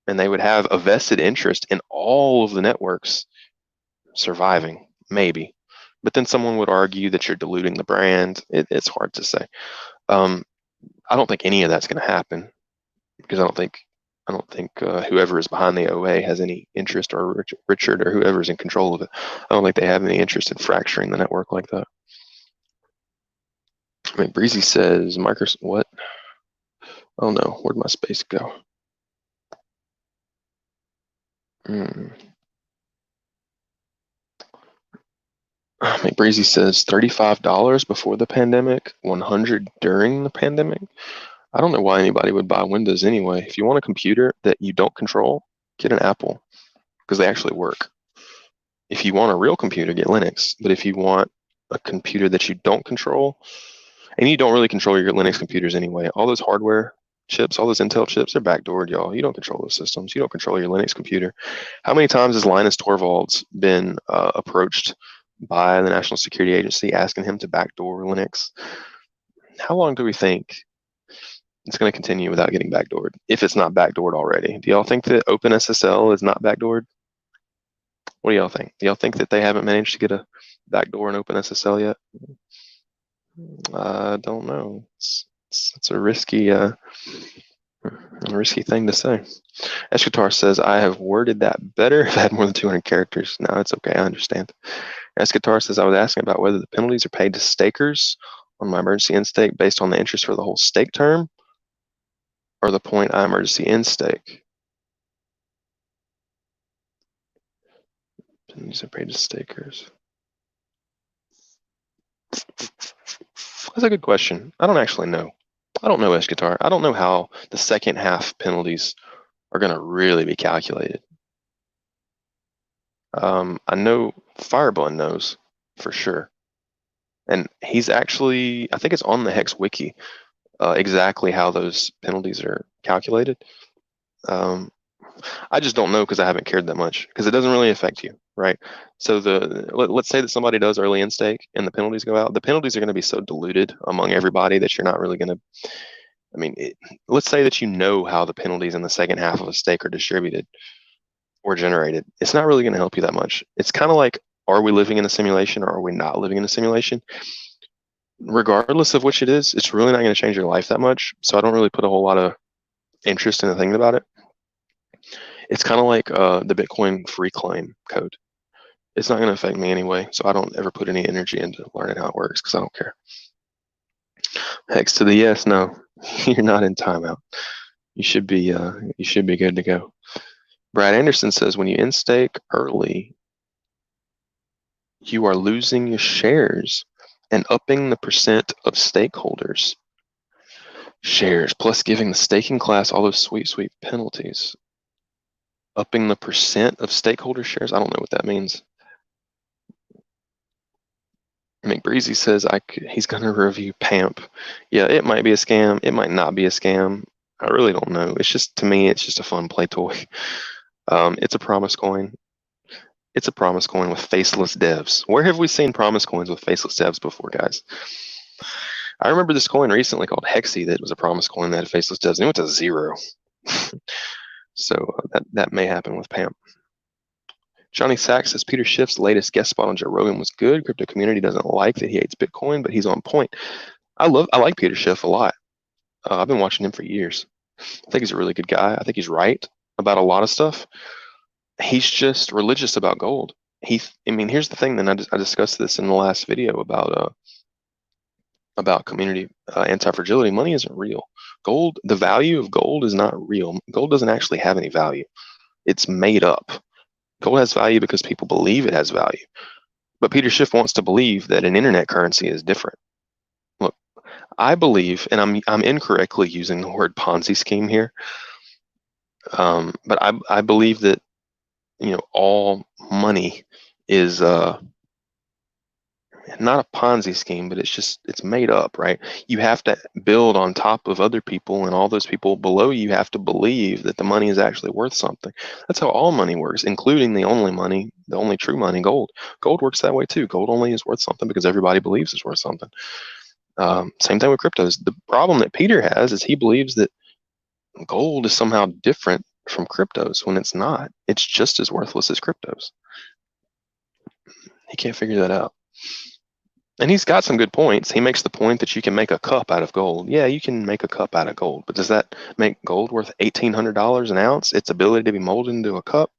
And they would have a vested interest in all of the networks surviving, maybe. But then someone would argue that you're diluting the brand. It's hard to say. I don't think any of that's going to happen because I don't think whoever is behind the OA has any interest, or Richard or whoever's in control of it. I don't think they have any interest in fracturing the network like that. I mean, Breezy says, Microsoft, what? Oh no, where'd my space go? Breezy says $35 before the pandemic, $100 during the pandemic. I don't know why anybody would buy Windows anyway. If you want a computer that you don't control, get an Apple because they actually work. If you want a real computer, get Linux. But if you want a computer that you don't control, and you don't really control your Linux computers anyway, all those hardware chips, all those Intel chips, they're backdoored, y'all. You don't control those systems. You don't control your Linux computer. How many times has Linus Torvalds been approached by the National Security Agency asking him to backdoor Linux? How long do we think it's going to continue without getting backdoored, if it's not backdoored already? Do y'all think that OpenSSL is not backdoored? What do y'all think? Do y'all think that they haven't managed to get a backdoor in OpenSSL yet? I don't know. It's a risky thing to say. Eschatar says, I have worded that better if I had more than 200 characters. No, it's okay. I understand. Eschatar says, I was asking about whether the penalties are paid to stakers on my emergency end stake based on the interest for the whole stake term or the point I emergency end stake. Penalties are paid to stakers. That's a good question. I don't actually know. I don't know, Eschatar. I don't know how the second half penalties are going to really be calculated. I know Firebun knows for sure. And he's actually, I think it's on the HEX wiki, exactly how those penalties are calculated. I just don't know because I haven't cared that much because it doesn't really affect you, right? So let's say that somebody does early in stake and the penalties go out. The penalties are going to be so diluted among everybody that you're not really going to, I mean, let's say that you know how the penalties in the second half of a stake are distributed or generated. It's not really going to help you that much. It's kind of like, are we living in a simulation or are we not living in a simulation? Regardless of which it is, it's really not going to change your life that much. So I don't really put a whole lot of interest in thinking about it. It's kind of like the Bitcoin free claim code. It's not going to affect me anyway, so I don't ever put any energy into learning how it works because I don't care. Hex to the yes, no, you're not in timeout. You should be good to go. Brad Anderson says when you in stake early, you are losing your shares and upping the percent of stakeholders shares, plus giving the staking class all those sweet penalties. Upping the percent of stakeholder shares? I don't know what that means. McBreezy says he's going to review PAMP. Yeah, it might be a scam. It might not be a scam. I really don't know. It's just, to me, it's just a fun play toy. It's a promise coin. It's a promise coin with faceless devs. Where have we seen promise coins with faceless devs before, guys? I remember this coin recently called Hexy that was a promise coin that had faceless devs, and it went to 0. So that may happen with Pam. Johnny Sachs says Peter Schiff's latest guest spot on Joe Rogan was good. Crypto community doesn't like that he hates Bitcoin, but he's on point. I like Peter Schiff a lot. I've been watching him for years. I think he's a really good guy. I think he's right about a lot of stuff. He's just religious about gold. I mean, here's the thing. Then I discussed this in the last video about community anti-fragility. Money isn't real. Gold, the value of gold is not real. Gold doesn't actually have any value. It's made up. Gold has value because people believe it has value. But Peter Schiff wants to believe that an internet currency is different. Look, I believe, and I'm incorrectly using the word Ponzi scheme here, but I believe that all money is not a Ponzi scheme, but it's made up, right? You have to build on top of other people, and all those people below you have to believe that the money is actually worth something. That's how all money works, including the only true money, gold. Gold works that way too. Gold only is worth something because everybody believes it's worth something. Same thing with cryptos. The problem that Peter has is he believes that gold is somehow different from cryptos when it's not. It's just as worthless as cryptos. He can't figure that out. And he's got some good points. He makes the point that you can make a cup out of gold. Yeah, you can make a cup out of gold, but does that make gold worth $1,800 an ounce? Its ability to be molded into a cup?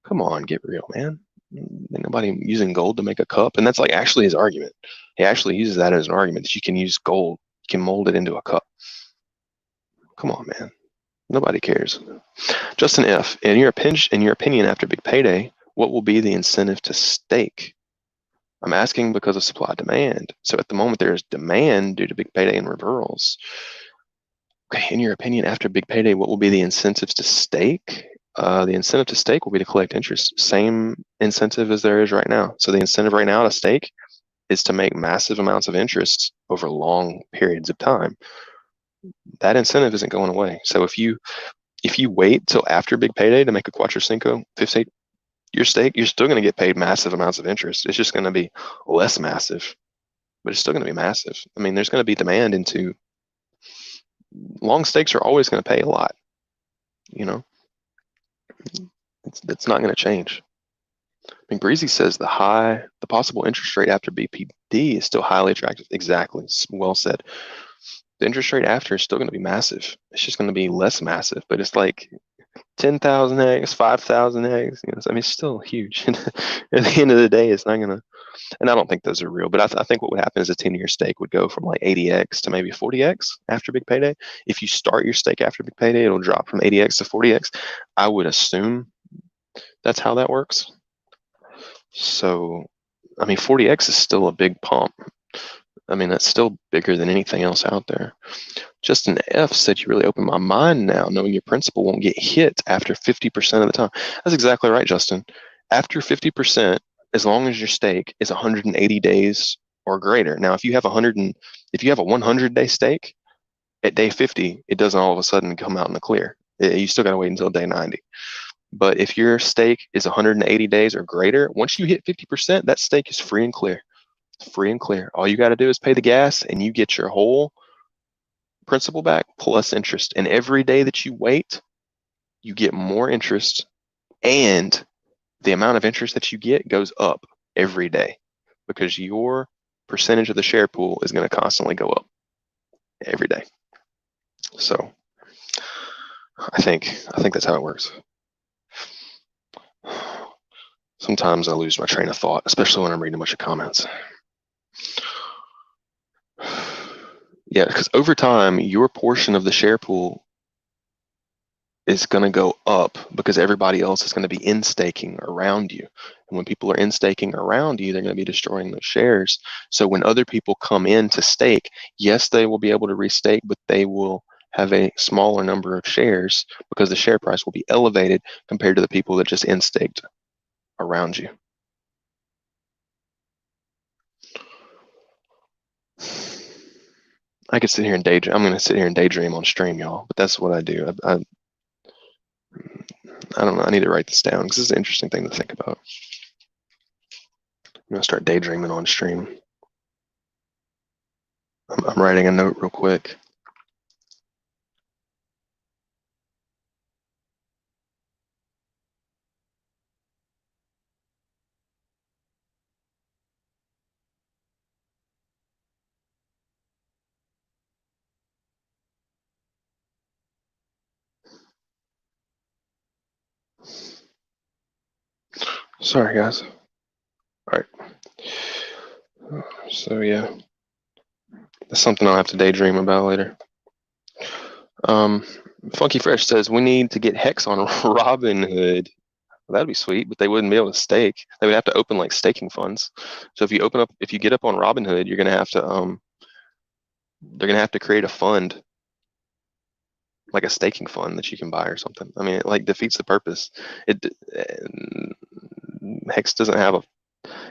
Come on, get real, man. Ain't nobody using gold to make a cup. And that's like actually his argument. He actually uses that as an argument that you can use gold, you can mold it into a cup. Come on, man. Nobody cares. Justin F., in your opinion, after big payday, what will be the incentive to stake? I'm asking because of supply demand. So at the moment, there is demand due to big payday and referrals. Okay, in your opinion, after big payday, what will be the incentives to stake? The incentive to stake will be to collect interest. Same incentive as there is right now. So the incentive right now to stake is to make massive amounts of interest over long periods of time. That incentive isn't going away. So if you wait till after big payday to make a Quattro Cinco, your stake, you're still going to get paid massive amounts of interest. It's just going to be less massive, but it's still going to be massive. I mean, there's going to be demand into long stakes are always going to pay a lot. It's not going to change. I mean, Breezy says the possible interest rate after BPD is still highly attractive. Exactly. Well said. The interest rate after is still going to be massive. It's just going to be less massive, but it's like 10,000 eggs, 5,000 eggs. I mean, it's still huge. At the end of the day, it's not going to, and I don't think those are real, but I think what would happen is a 10-year stake would go from like 80x to maybe 40x after big payday. If you start your stake after big payday, it'll drop from 80x to 40x. I would assume that's how that works. So, I mean, 40x is still a big pump. I mean, that's still bigger than anything else out there. Justin F. said, you really opened my mind now, knowing your principal won't get hit after 50% of the time. That's exactly right, Justin. After 50%, as long as your stake is 180 days or greater. Now, if you have a 100-day stake, at day 50, it doesn't all of a sudden come out in the clear. You still got to wait until day 90. But if your stake is 180 days or greater, once you hit 50%, that stake is free and clear. Free and clear. All you got to do is pay the gas, and you get your whole principal back plus interest. And every day that you wait, you get more interest, and the amount of interest that you get goes up every day because your percentage of the share pool is going to constantly go up every day. So I think that's how it works. Sometimes I lose my train of thought, especially when I'm reading a bunch of comments. Yeah, because over time, your portion of the share pool is going to go up because everybody else is going to be in staking around you. And when people are in staking around you, they're going to be destroying those shares. So when other people come in to stake, yes, they will be able to restake, but they will have a smaller number of shares because the share price will be elevated compared to the people that just in staked around you. I could sit here and daydream. I'm going to sit here and daydream on stream, y'all, but that's what I do. I don't know. I need to write this down because this is an interesting thing to think about. I'm going to start daydreaming on stream. I'm writing a note real quick. Sorry, guys. All right. So yeah, that's something I'll have to daydream about later. Um, Funky Fresh says we need to get Hex on Robinhood. Well, that'd be sweet, but they wouldn't be able to stake. They would have to open like staking funds. So if you get up on Robinhood, you're gonna have to they're gonna have to create a fund, like a staking fund that you can buy or something. I mean, it like defeats the purpose. It Hex doesn't have a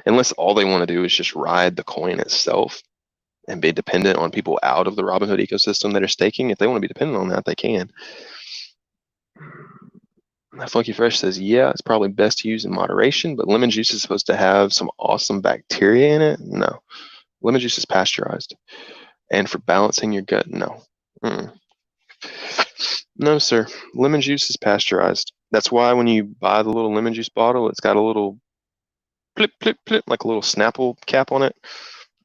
unless all they want to do is just ride the coin itself and be dependent on people out of the Robinhood ecosystem that are staking. If they want to be dependent on that, they can. Funky Fresh says, yeah, it's probably best to use in moderation, but lemon juice is supposed to have some awesome bacteria in it. No, lemon juice is pasteurized. And for balancing your gut, no. Mm. No, sir. Lemon juice is pasteurized. That's why when you buy the little lemon juice bottle, it's got a little plip, plip, plip, like a little Snapple cap on it.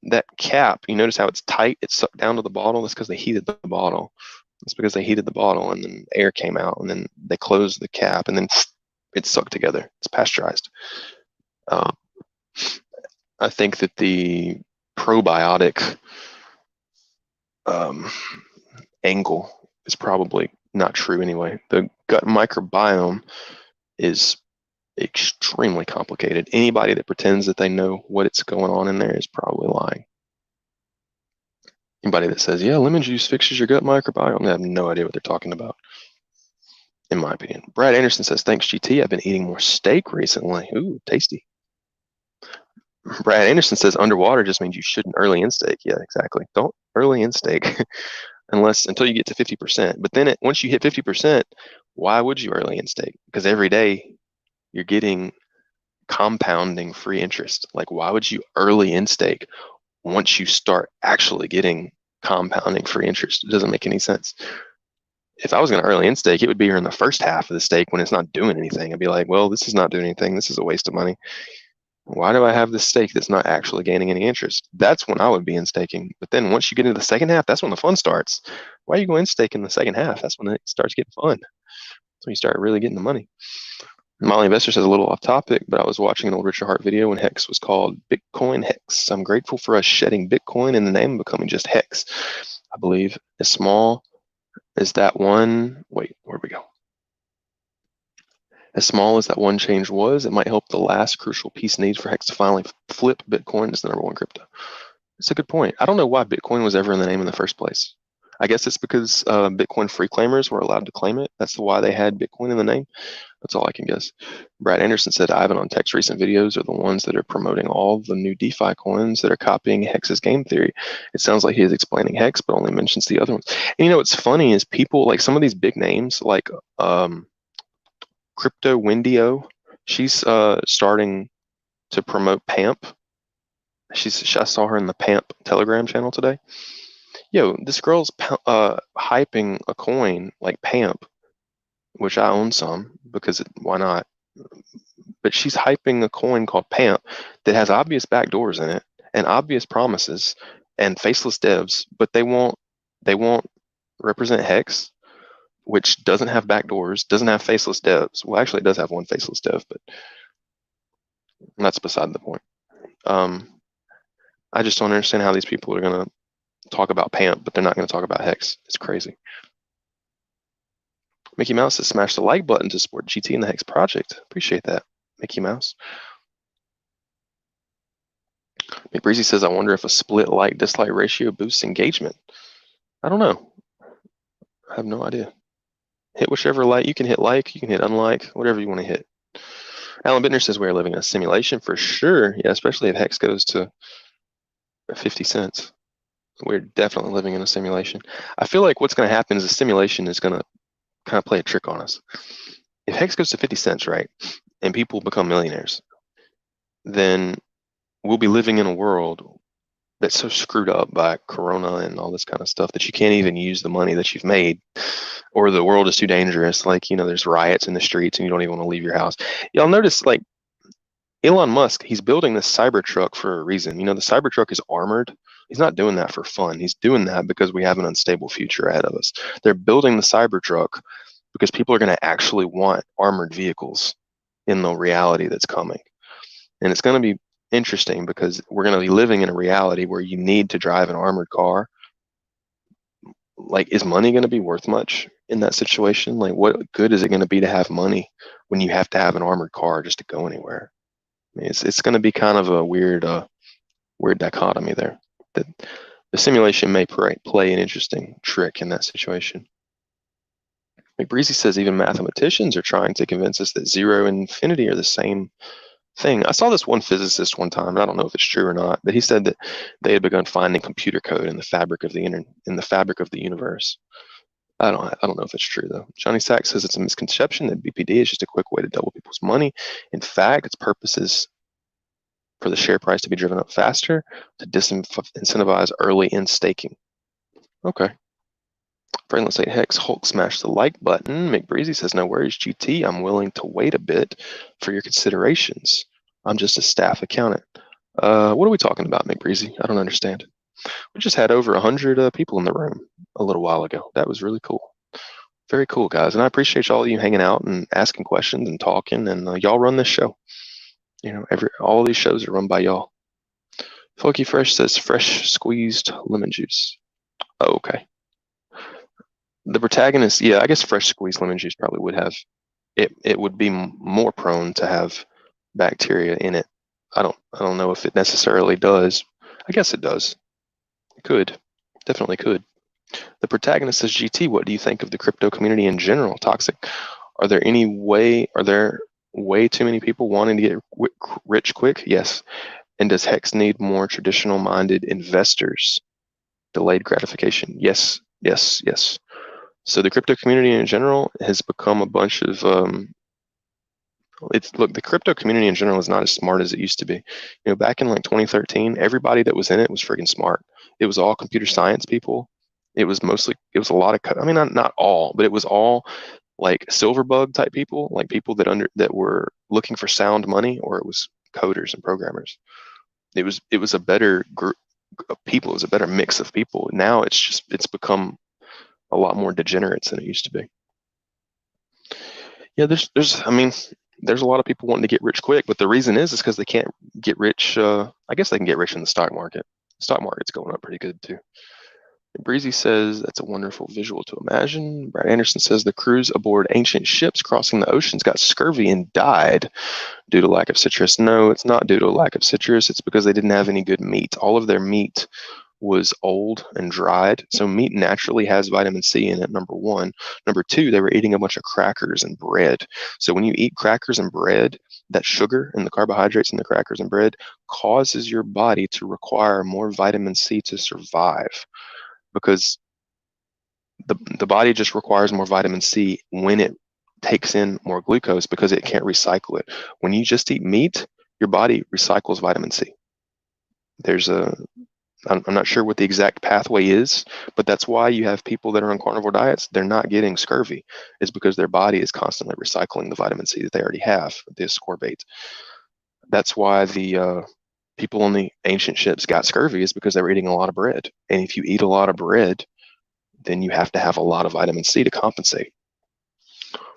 That cap, you notice how it's tight? It's sucked down to the bottle. That's because they heated the bottle. It's because they heated the bottle and then air came out and then they closed the cap and then it's sucked together. It's pasteurized. Uh, I think that the probiotic um, angle is probably not true anyway. The gut microbiome is extremely complicated. Anybody that pretends that they know what's going on in there is probably lying. Anybody that says, yeah, lemon juice fixes your gut microbiome, they have no idea what they're talking about, in my opinion. Brad Anderson says, thanks, GT. I've been eating more steak recently. Ooh, tasty. Brad Anderson says, underwater just means you shouldn't early in steak. Yeah, exactly. Don't early in steak until you get to 50%. But then once you hit 50%, why would you early in steak? Because every day you're getting compounding free interest. Like, why would you early in steak once you start actually getting compounding free interest? It doesn't make any sense. If I was going to early in steak, it would be here in the first half of the steak when it's not doing anything. I'd be like, well, this is not doing anything. This is a waste of money. Why do I have this steak that's not actually gaining any interest? That's when I would be in staking. But then once you get into the second half, that's when the fun starts. Why are you going stake in the second half? That's when it starts getting fun. That's when you start really getting the money. Molly Investor says a little off topic, but I was watching an old Richard Hart video when HEX was called Bitcoin HEX. I'm grateful for us shedding Bitcoin in the name and becoming just HEX. I believe as small as that one, wait, where'd we go? As small as that one change was, it might help the last crucial piece needed for HEX to finally flip Bitcoin as the number one crypto. It's a good point. I don't know why Bitcoin was ever in the name in the first place. I guess it's because Bitcoin free claimers were allowed to claim it. That's why they had Bitcoin in the name. That's all I can guess. Brad Anderson said Ivan on Tech's recent videos are the ones that are promoting all the new DeFi coins that are copying Hex's game theory. It sounds like he is explaining Hex, but only mentions the other ones. And what's funny is people like some of these big names, like Crypto Wendio, she's starting to promote PAMP. I saw her in the PAMP Telegram channel today. This girl's hyping a coin like PAMP, which I own some because why not? But she's hyping a coin called PAMP that has obvious backdoors in it and obvious promises and faceless devs, but they won't represent Hex, which doesn't have backdoors, doesn't have faceless devs. Well, actually, it does have one faceless dev, but that's beside the point. I just don't understand how these people are going to talk about PAMP, but they're not going to talk about Hex. It's crazy. Mickey Mouse has smashed the like button to support GT and the Hex project. Appreciate that, Mickey Mouse. McBreezy says, I wonder if a split like-dislike ratio boosts engagement. I don't know. I have no idea. Hit whichever like. You can hit like, you can hit unlike, whatever you want to hit. Alan Bittner says, we're living in a simulation for sure. Yeah, especially if Hex goes to 50 cents. We're definitely living in a simulation. I feel like what's going to happen is the simulation is going to kind of play a trick on us. If Hex goes to 50 cents, right, and people become millionaires, then we'll be living in a world that's so screwed up by Corona and all this kind of stuff that you can't even use the money that you've made, or the world is too dangerous. Like, there's riots in the streets and you don't even want to leave your house. Y'all notice, like, Elon Musk, he's building this Cybertruck for a reason. The Cybertruck is armored. He's not doing that for fun. He's doing that because we have an unstable future ahead of us. They're building the Cybertruck because people are going to actually want armored vehicles in the reality that's coming. And it's going to be interesting because we're going to be living in a reality where you need to drive an armored car. Like, is money going to be worth much in that situation? Like, what good is it going to be to have money when you have to have an armored car just to go anywhere? I mean, it's going to be kind of a weird dichotomy there. That the simulation may play an interesting trick in that situation. McBreezy says even mathematicians are trying to convince us that zero and infinity are the same thing. I saw this one physicist one time, and I don't know if it's true or not, but he said that they had begun finding computer code in the fabric of the universe. I don't know if it's true though. Johnny Sachs says it's a misconception that BPD is just a quick way to double people's money. In fact, its purpose is for the share price to be driven up faster to disincentivize early in staking. Okay. Let's say HEX Hulk smash the like button. McBreezy says, no worries, GT. I'm willing to wait a bit for your considerations. I'm just a staff accountant. What are we talking about, McBreezy? I don't understand. We just had over 100 people in the room a little while ago. That was really cool. Very cool, guys. And I appreciate all of you hanging out and asking questions and talking. And y'all run this show. You know, all these shows are run by y'all. Funky Fresh says fresh squeezed lemon juice. Oh, okay. The protagonist, yeah, I guess fresh squeezed lemon juice probably would have it. It would be more prone to have bacteria in it. I don't know if it necessarily does. I guess it does. It could. Definitely could. The protagonist says, GT, what do you think of the crypto community in general? Toxic. Are there way too many people wanting to get rich quick? Yes. And does HEX need more traditional minded investors? Delayed gratification. Yes, yes, yes. So the crypto community in general has become a bunch of look, the crypto community in general is not as smart as it used to be. You know, back in like 2013, everybody that was in it was freaking smart. It was all computer science people. It was a lot of, I mean, not all, but it was all like silverbug type people, like people that were looking for sound money, or it was coders and programmers. It was a better group of people. It was a better mix of people. Now it's become a lot more degenerates than it used to be. Yeah, I mean, there's a lot of people wanting to get rich quick, but the reason is because they can't get rich. I guess they can get rich in the stock market. The stock market's going up pretty good too. Breezy says that's a wonderful visual to imagine. Brad Anderson says the crews aboard ancient ships crossing the oceans got scurvy and died due to lack of citrus. No, it's not due to a lack of citrus. It's because they didn't have any good meat. All of their meat was old and dried. So meat naturally has vitamin C in it, number one. Number two, they were eating a bunch of crackers and bread. So when you eat crackers and bread, that sugar and the carbohydrates in the crackers and bread causes your body to require more vitamin C to survive, because the body just requires more vitamin C when it takes in more glucose because it can't recycle it. When you just eat meat, your body recycles vitamin C. I'm not sure what the exact pathway is, but that's why you have people that are on carnivore diets. They're not getting scurvy. It's because their body is constantly recycling the vitamin C that they already have, the ascorbate. That's why the people on the ancient ships got scurvy, is because they were eating a lot of bread. And if you eat a lot of bread, then you have to have a lot of vitamin C to compensate.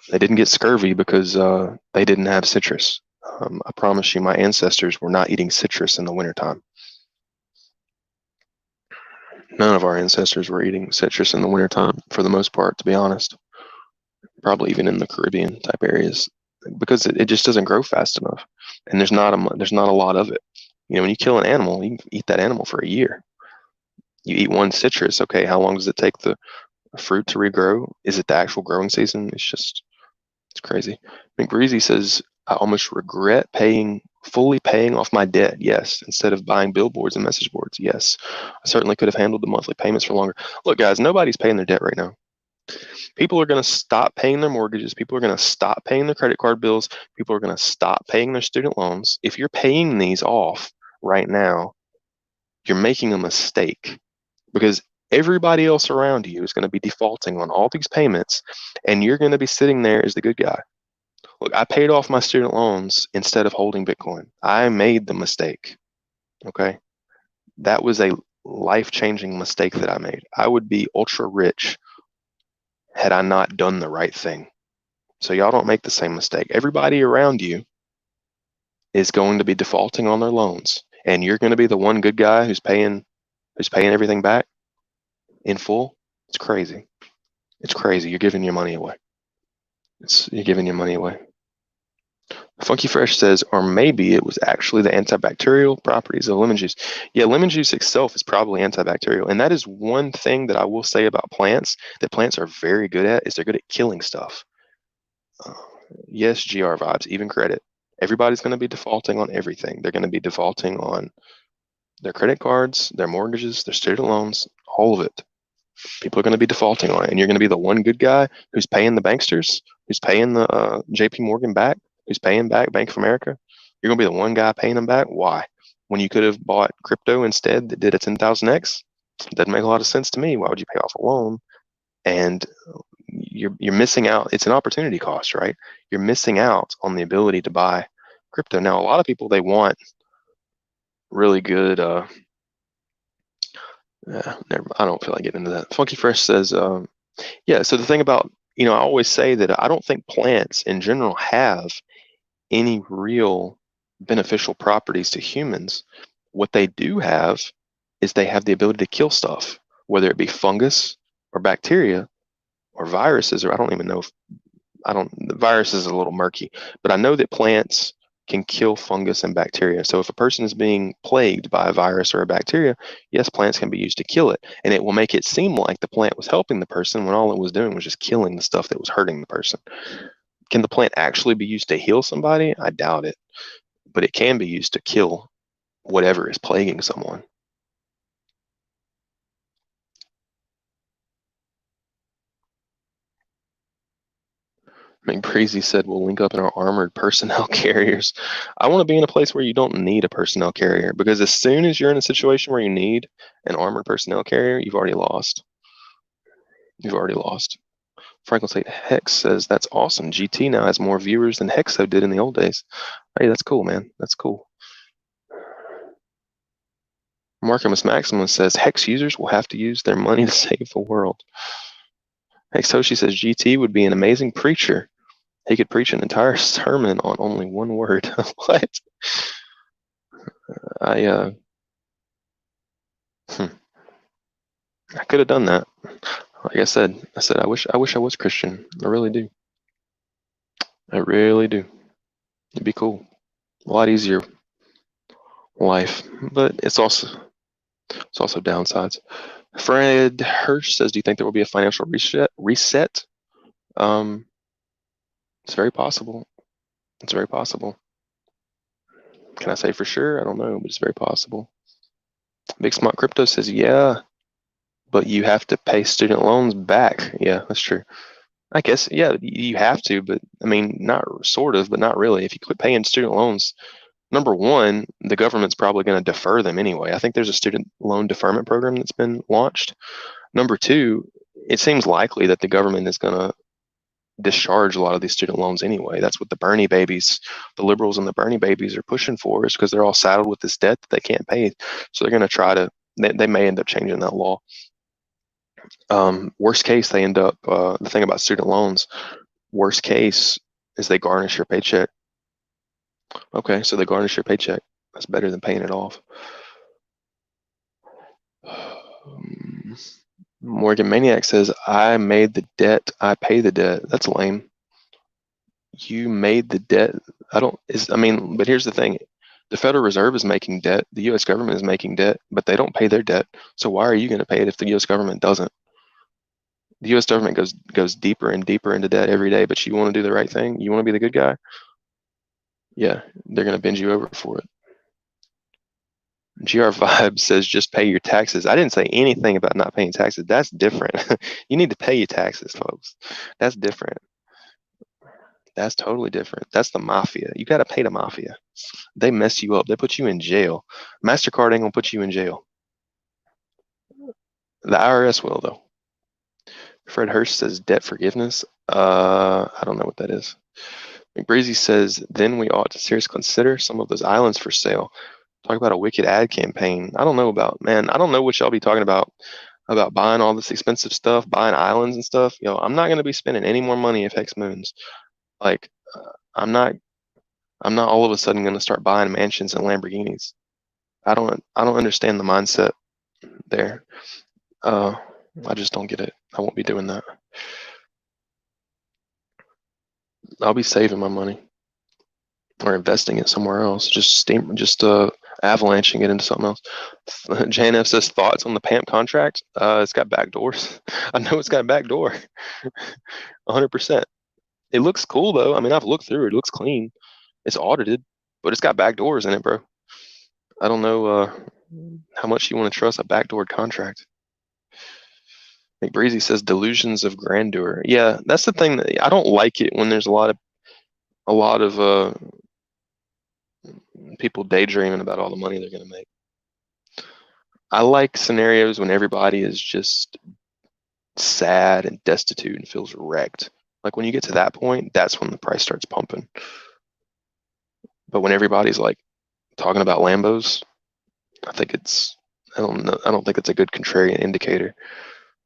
They didn't get scurvy because they didn't have citrus. I promise you, my ancestors were not eating citrus in the wintertime. None of our ancestors were eating citrus in the wintertime, for the most part, to be honest. Probably even in the Caribbean type areas, because it just doesn't grow fast enough, and there's not a lot of it. You know, when you kill an animal, you can eat that animal for a year. You eat one citrus, okay, how long does it take the fruit to regrow? Is it the actual growing season? It's crazy. McBreezy says, I almost regret fully paying off my debt. Yes. Instead of buying billboards and message boards. Yes. I certainly could have handled the monthly payments for longer. Look, guys, nobody's paying their debt right now. People are going to stop paying their mortgages. People are going to stop paying their credit card bills. People are going to stop paying their student loans. If you're paying these off right now, you're making a mistake, because everybody else around you is going to be defaulting on all these payments, and you're going to be sitting there as the good guy. Look, I paid off my student loans instead of holding Bitcoin. I made the mistake. Okay. That was a life-changing mistake that I made. I would be ultra rich had I not done the right thing. So y'all don't make the same mistake. Everybody around you is going to be defaulting on their loans, and you're going to be the one good guy who's paying everything back in full. It's crazy. It's crazy. You're giving your money away. You're giving your money away. Funky Fresh says, or maybe it was actually the antibacterial properties of lemon juice. Yeah, lemon juice itself is probably antibacterial. And that is one thing that I will say about plants that plants are very good at is they're good at killing stuff. Uh, yes, GR vibes, even credit. Everybody's going to be defaulting on everything. They're going to be defaulting on their credit cards, their mortgages, their student loans, all of it. People are going to be defaulting on it, and you're going to be the one good guy who's paying the banksters, who's paying the JP Morgan back, who's paying back Bank of America. You're going to be the one guy paying them back. Why? When you could have bought crypto instead that did a 10,000x, it doesn't make a lot of sense to me. Why would you pay off a loan? And you're missing out. It's an opportunity cost, right? You're missing out on the ability to buy crypto. Now, a lot of people, they want really good. I don't feel like getting into that. Funky Fresh says, yeah. So the thing about, I always say that I don't think plants in general have any real beneficial properties to humans. What they do have is they have the ability to kill stuff, whether it be fungus or bacteria or viruses, or I don't even know if the virus is a little murky, but I know that plants can kill fungus and bacteria. So if a person is being plagued by a virus or a bacteria, yes, plants can be used to kill it. And it will make it seem like the plant was helping the person when all it was doing was just killing the stuff that was hurting the person. Can the plant actually be used to heal somebody? I doubt it. But it can be used to kill whatever is plaguing someone. McBreezy said we'll link up in our armored personnel carriers. I want to be in a place where you don't need a personnel carrier, because as soon as you're in a situation where you need an armored personnel carrier, you've already lost. You've already lost. Franklin State Hex says that's awesome. GT now has more viewers than Hexo did in the old days. Hey, that's cool, man. That's cool. Markimus Maximus says Hex users will have to use their money to save the world. Hex Hoshi says GT would be an amazing preacher. He could preach an entire sermon on only one word. What? I I could have done that. Like I said I wish I was Christian. I really do. I really do. It'd be cool. A lot easier life, but it's also downsides. Fred Hirsch says, "Do you think there will be a financial reset?" Um, it's very possible. It's very possible. Can I say for sure? I don't know, but it's very possible. Big Smart Crypto says, "Yeah, but you have to pay student loans back." Yeah, that's true. I guess, yeah, you have to, but I mean, not sort of, but not really. If you quit paying student loans, number one, the government's probably going to defer them anyway. I think there's a student loan deferment program that's been launched. Number two, it seems likely that the government is going to discharge a lot of these student loans anyway. That's what the Bernie babies, the liberals and the Bernie babies are pushing for, is because they're all saddled with this debt that they can't pay. So they're going to try to, they may end up changing that law. Worst case, they end up, the thing about student loans, worst case is they garnish your paycheck. Okay, so they garnish your paycheck. That's better than paying it off. Morgan Maniac says, I made the debt, I pay the debt. That's lame. You made the debt. But here's the thing. The Federal Reserve is making debt. The U.S. government is making debt, but they don't pay their debt. So why are you going to pay it if the U.S. government doesn't? The U.S. government goes deeper and deeper into debt every day, but you want to do the right thing? You want to be the good guy? Yeah, they're going to bend you over for it. GR Vibe says just pay your taxes. I didn't say anything about not paying taxes. That's different. You need to pay your taxes, folks. That's different. That's totally different. That's the mafia. You got to pay the mafia. They mess you up. They put you in jail. MasterCard ain't gonna put you in jail. The IRS will, though. Fred Hirsch says debt forgiveness. I don't know what that is. McBreezy says then we ought to seriously consider some of those islands for sale. Talk about a wicked ad campaign. I don't know what y'all be talking about buying all this expensive stuff, buying islands and stuff. I'm not gonna be spending any more money if Hex moons. Like, I'm not. I'm not all of a sudden going to start buying mansions and Lamborghinis. I don't understand the mindset there. Uh, I just don't get it. I won't be doing that. I'll be saving my money or investing it somewhere else. Just avalanching it into something else. JNF says thoughts on the PAMP contract. It's got back doors. I know it's got a back door. 100%. It looks cool though. I mean, I've looked through it. It looks clean. It's audited, but it's got back doors in it, bro. I don't know how much you want to trust a backdoored contract. McBreezy says delusions of grandeur. Yeah, that's the thing that I don't like it when there's a lot of people daydreaming about all the money they're gonna make. I like scenarios when everybody is just sad and destitute and feels wrecked. Like when you get to that point, that's when the price starts pumping. But when everybody's like talking about Lambos, I think it's I don't know. I don't think it's a good contrarian indicator.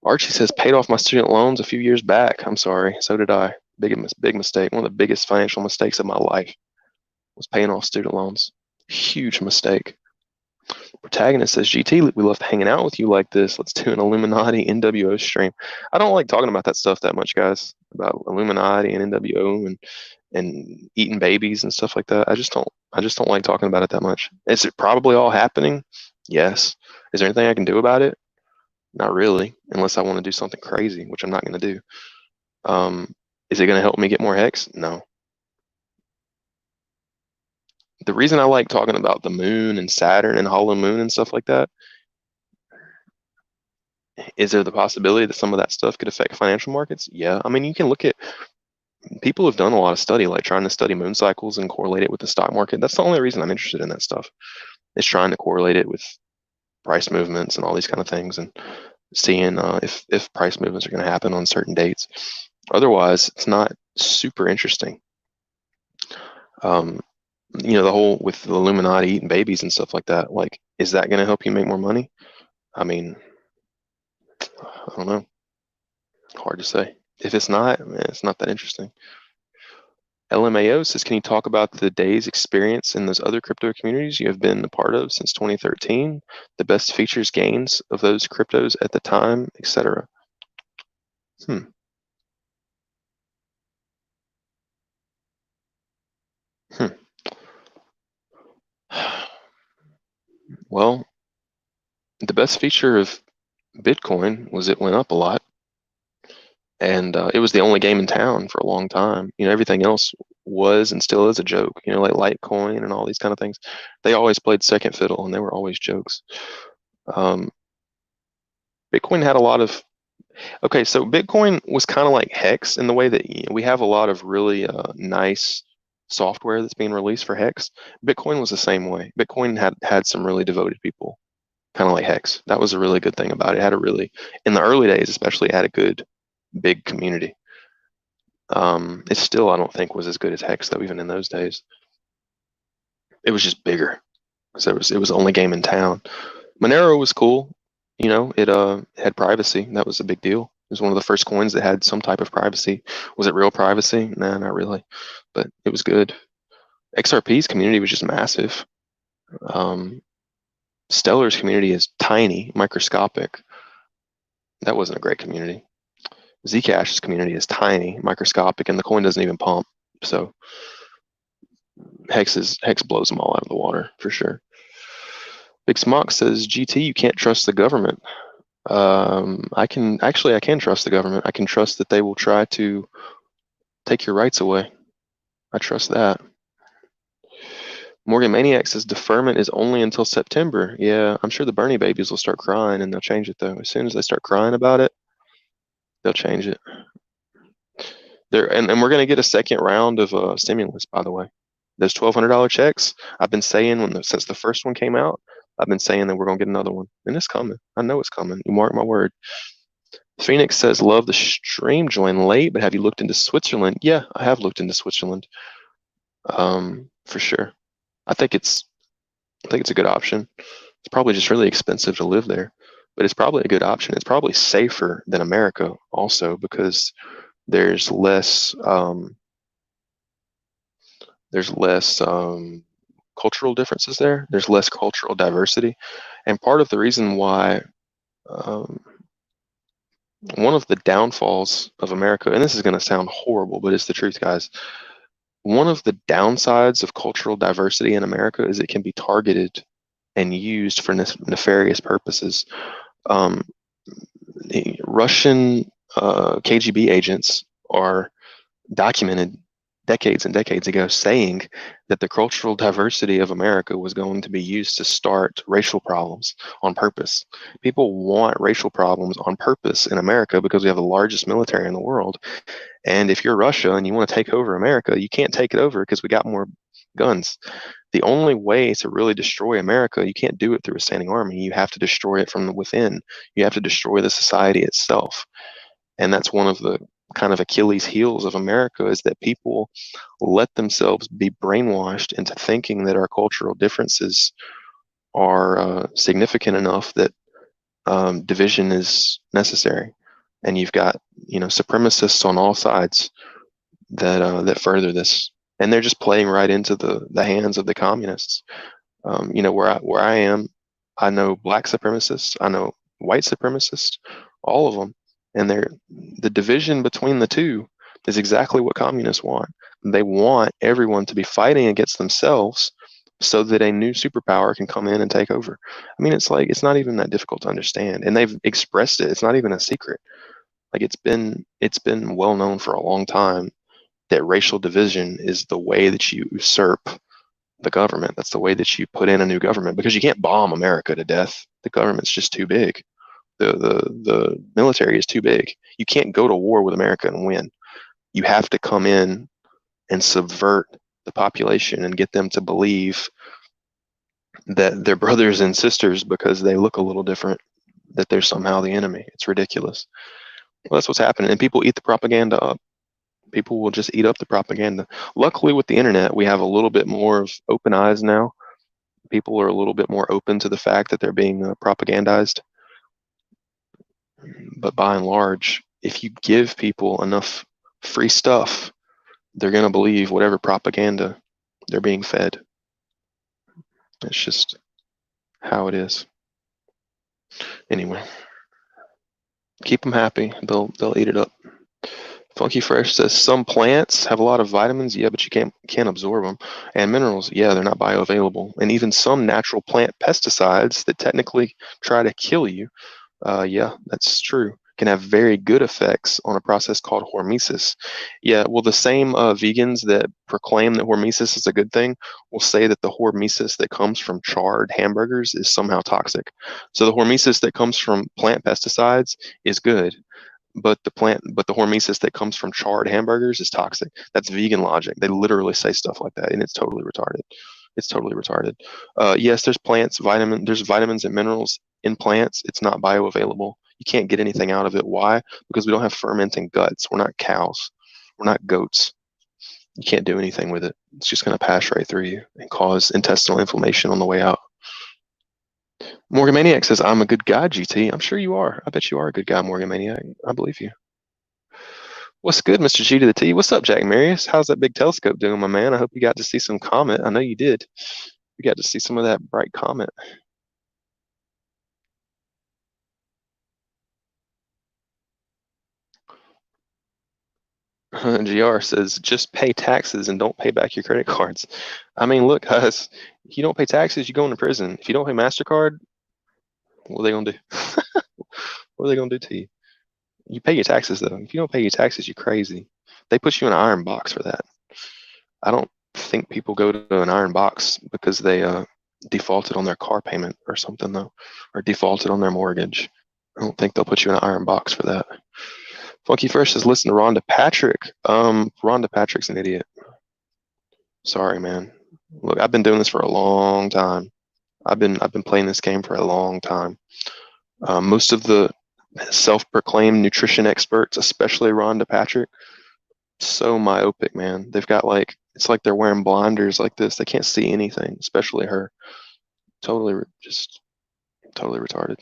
Archie says paid off my student loans a few years back. I'm sorry, so did I. Big mistake. One of the biggest financial mistakes of my life was paying off student loans. Huge mistake. Protagonist says, GT, we love hanging out with you like this. Let's do an Illuminati NWO stream. I don't like talking about that stuff that much, guys, about Illuminati and NWO and eating babies and stuff like that. I just don't like talking about it that much. Is it probably all happening? Yes. Is there anything I can do about it? Not really, unless I want to do something crazy, which I'm not going to do. Is it going to help me get more hex? No. The reason I like talking about the moon and Saturn and hollow moon and stuff like that is there the possibility that some of that stuff could affect financial markets? Yeah. I mean, you can look at people have done a lot of study, like trying to study moon cycles and correlate it with the stock market. That's the only reason I'm interested in that stuff. Is trying to correlate it with price movements and all these kind of things and seeing if price movements are going to happen on certain dates. Otherwise, it's not super interesting. The whole with the Illuminati eating babies and stuff like that. Like, is that going to help you make more money? I mean, I don't know. Hard to say. If it's not, man, it's not that interesting. LMAO says, can you talk about the day's experience in those other crypto communities you have been a part of since 2013, the best features, gains of those cryptos at the time, etc.? Hmm. Hmm. Well, the best feature of Bitcoin was it went up a lot, and it was the only game in town for a long time. Everything else was and still is a joke. Like Litecoin and all these kind of things. They always played second fiddle, and they were always jokes. Um, Bitcoin had a lot of Okay, so Bitcoin was kind of like Hex in the way that we have a lot of really nice software that's being released for Hex. Bitcoin was the same way. Bitcoin had some really devoted people, kind of like Hex. That was a really good thing about it. It had a really, in the early days, especially, it had a good, big community. It still, I don't think, was as good as Hex though, even in those days. It was just bigger because it was the only game in town. Monero was cool. It had privacy. That was a big deal. It was one of the first coins that had some type of privacy. Was it real privacy? Nah, not really, but it was good. XRP's community was just massive. Um, Stellar's community is tiny, microscopic. That wasn't a great community. Zcash's community is tiny, microscopic, and the coin doesn't even pump. So Hex blows them all out of the water for sure. Big Smock says, GT, you can't trust the government. I can trust the government. I can trust that they will try to take your rights away. I trust that. Morgan Maniac says deferment is only until September. Yeah, I'm sure the Bernie babies will start crying and they'll change it though. As soon as they start crying about it, they'll change it. And we're gonna get a second round of stimulus, by the way. Those $1,200 checks, I've been saying since the first one came out, I've been saying that we're gonna get another one. And it's coming. I know it's coming. You mark my word. Phoenix says, love the stream, join late, but have you looked into Switzerland? Yeah, I have looked into Switzerland. For sure. I think it's a good option. It's probably just really expensive to live there, but it's probably a good option. It's probably safer than America also because there's less There's less cultural differences there. There's less cultural diversity. And part of the reason why um, one of the downfalls of America, and this is going to sound horrible, but it's the truth, guys. One of the downsides of cultural diversity in America is it can be targeted and used for nefarious purposes. Um, Russian KGB agents are documented decades and decades ago saying that the cultural diversity of America was going to be used to start racial problems on purpose. People want racial problems on purpose in America because we have the largest military in the world. And if you're Russia and you want to take over America, you can't take it over because we got more guns. The only way to really destroy America, you can't do it through a standing army. You have to destroy it from within. You have to destroy the society itself. And that's one of the kind of Achilles heels of America is that people let themselves be brainwashed into thinking that our cultural differences are significant enough that division is necessary. And you've got, supremacists on all sides that further this, and they're just playing right into the hands of the communists. Where I am, I know black supremacists, I know white supremacists, all of them, and the division between the two is exactly what communists want. They want everyone to be fighting against themselves so that a new superpower can come in and take over. I mean, it's not even that difficult to understand, and they've expressed it. It's not even a secret. Like it's been well known for a long time that racial division is the way that you usurp the government. That's the way that you put in a new government because you can't bomb America to death. The government's just too big. The military is too big. You can't go to war with America and win. You have to come in and subvert the population and get them to believe that they're brothers and sisters because they look a little different, that they're somehow the enemy. It's ridiculous. Well, that's what's happening. And people eat the propaganda up. People will just eat up the propaganda. Luckily, with the internet, we have a little bit more of open eyes now. People are a little bit more open to the fact that they're being propagandized. But by and large, if you give people enough free stuff, they're going to believe whatever propaganda they're being fed. It's just how it is. Anyway, keep them happy. They'll eat it up. Funky Fresh says some plants have a lot of vitamins, yeah, but you can't absorb them. And minerals, yeah, they're not bioavailable. And even some natural plant pesticides that technically try to kill you, yeah, that's true, can have very good effects on a process called hormesis. Yeah, well, the same vegans that proclaim that hormesis is a good thing will say that the hormesis that comes from charred hamburgers is somehow toxic. So the hormesis that comes from plant pesticides is good, but the hormesis that comes from charred hamburgers is toxic. That's vegan logic. They literally say stuff like that, and it's totally retarded. It's totally retarded. Yes, there's vitamins and minerals in plants. It's not bioavailable. You can't get anything out of it. Why? Because we don't have fermenting guts. We're not cows. We're not goats. You can't do anything with it. It's just going to pass right through you and cause intestinal inflammation on the way out. Morgan Maniac says, I'm a good guy, GT. I'm sure you are. I bet you are a good guy, Morgan Maniac. I believe you. What's good, Mr. G to the T? What's up, Jack Marius? How's that big telescope doing, my man? I hope you got to see some comet. I know you did. You got to see some of that bright comet. GR says, just pay taxes and don't pay back your credit cards. I mean, look, guys, if you don't pay taxes, you go into prison. If you don't pay MasterCard, what are they going to do? What are they going to do to you? You pay your taxes, though. If you don't pay your taxes, you're crazy. They put you in an iron box for that. I don't think people go to an iron box because they defaulted on their car payment or something, though, or defaulted on their mortgage. I don't think they'll put you in an iron box for that. Funky Fresh says, listen to Rhonda Patrick. Rhonda Patrick's an idiot. Sorry, man. Look, I've been doing this for a long time. I've been playing this game for a long time. Most of the self-proclaimed nutrition experts, especially Rhonda Patrick, so myopic, man. They've got it's like they're wearing blinders like this. They can't see anything, especially her. Totally retarded.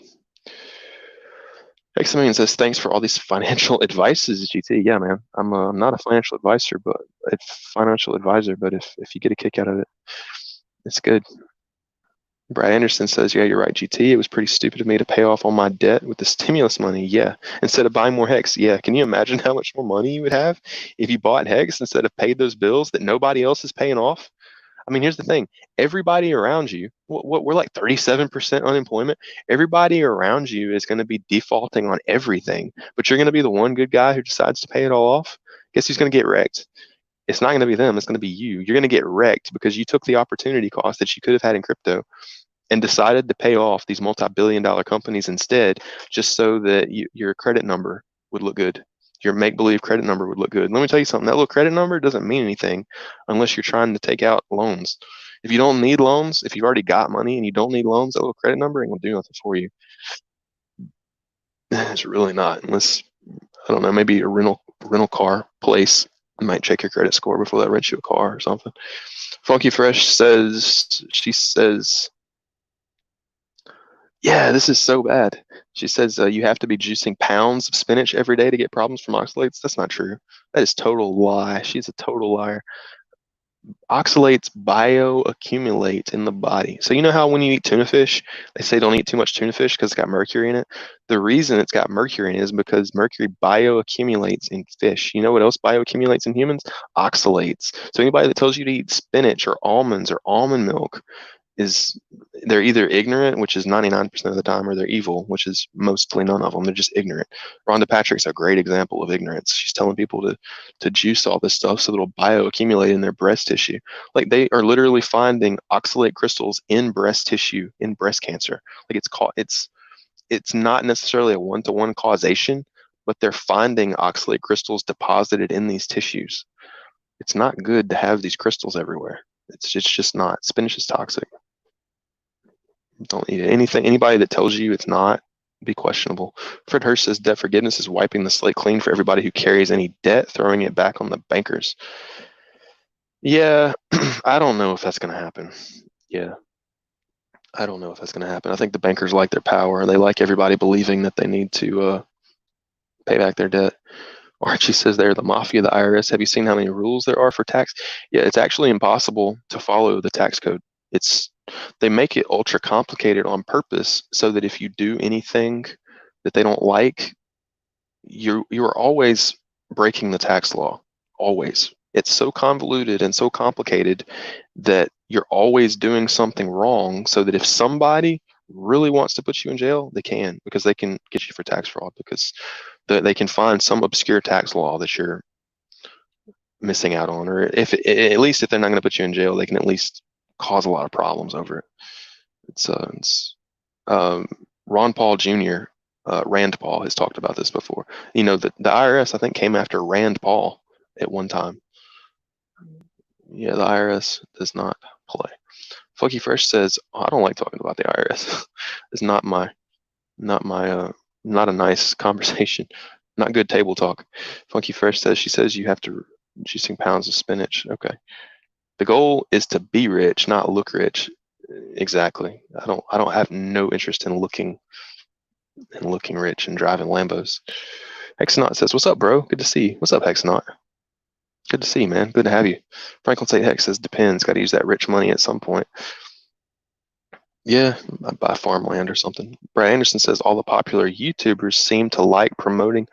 X-Million says, thanks for all these financial advices, GT. Yeah, man. I'm not a financial advisor, but a financial advisor, but if you get a kick out of it, it's good. Brad Anderson says, yeah, you're right, GT. It was pretty stupid of me to pay off all my debt with the stimulus money. Yeah. Instead of buying more HEX. Yeah. Can you imagine how much more money you would have if you bought HEX instead of paid those bills that nobody else is paying off? I mean, here's the thing. Everybody around you, we're like 37% unemployment. Everybody around you is going to be defaulting on everything, but you're going to be the one good guy who decides to pay it all off. Guess who's going to get wrecked? It's not going to be them. It's going to be you. You're going to get wrecked because you took the opportunity cost that you could have had in crypto and decided to pay off these multi-billion-dollar companies instead, just so that your credit number would look good. Your make-believe credit number would look good. Let me tell you something. That little credit number doesn't mean anything unless you're trying to take out loans. If you don't need loans, if you've already got money and you don't need loans, that little credit number ain't gonna do nothing for you. It's really not, unless I don't know, maybe a rental car place might check your credit score before they rent you a car or something. Funky Fresh says she says yeah, this is so bad. She says you have to be juicing pounds of spinach every day to get problems from oxalates. That's not true. That is total lie. She's a total liar. Oxalates bioaccumulate in the body. So you know how when you eat tuna fish, they say don't eat too much tuna fish because it's got mercury in it? The reason it's got mercury in it is because mercury bioaccumulates in fish. You know what else bioaccumulates in humans? Oxalates. So anybody that tells you to eat spinach or almonds or almond milk is they're either ignorant, which is 99% of the time, or they're evil, which is mostly none of them. They're just ignorant. Rhonda Patrick's a great example of ignorance. She's telling people to juice all this stuff so it'll bioaccumulate in their breast tissue. Like they are literally finding oxalate crystals in breast tissue in breast cancer. Like it's not necessarily a one-to-one causation, but they're finding oxalate crystals deposited in these tissues. It's not good to have these crystals everywhere. It's just not. Spinach is toxic. Don't eat it. Anybody that tells you it's not, be questionable. Fred Hurst says debt forgiveness is wiping the slate clean for everybody who carries any debt, throwing it back on the bankers. Yeah, I don't know if that's going to happen. Yeah, I don't know if that's going to happen. I think the bankers like their power. They like everybody believing that they need to pay back their debt. Archie says they're the mafia of the IRS. Have you seen how many rules there are for tax? Yeah, it's actually impossible to follow the tax code. They make it ultra complicated on purpose so that if you do anything that they don't like, you're always breaking the tax law. Always. It's so convoluted and so complicated that you're always doing something wrong so that if somebody really wants to put you in jail, they can, because they can get you for tax fraud, because they can find some obscure tax law that you're missing out on, or at least if they're not going to put you in jail, they can at least cause a lot of problems over it. It's Ron Paul Jr., Rand Paul has talked about this before. You know, the IRS, I think, came after Rand Paul at one time. Yeah, the IRS does not play. Funky Fresh says, oh, I don't like talking about the IRS. It's not a nice conversation. Not good table talk. Funky Fresh says, she says you have to juicing pounds of spinach. Okay. The goal is to be rich, not look rich. Exactly. I don't have no interest in looking rich and driving Lambos. Hexanaut says, what's up, bro? Good to see you. What's up, Hexanaut? Good to see you, man. Good to have you. Franklin St. Hex says, depends. Got to use that rich money at some point. Yeah, I'd buy farmland or something. Brad Anderson says, all the popular YouTubers seem to like promoting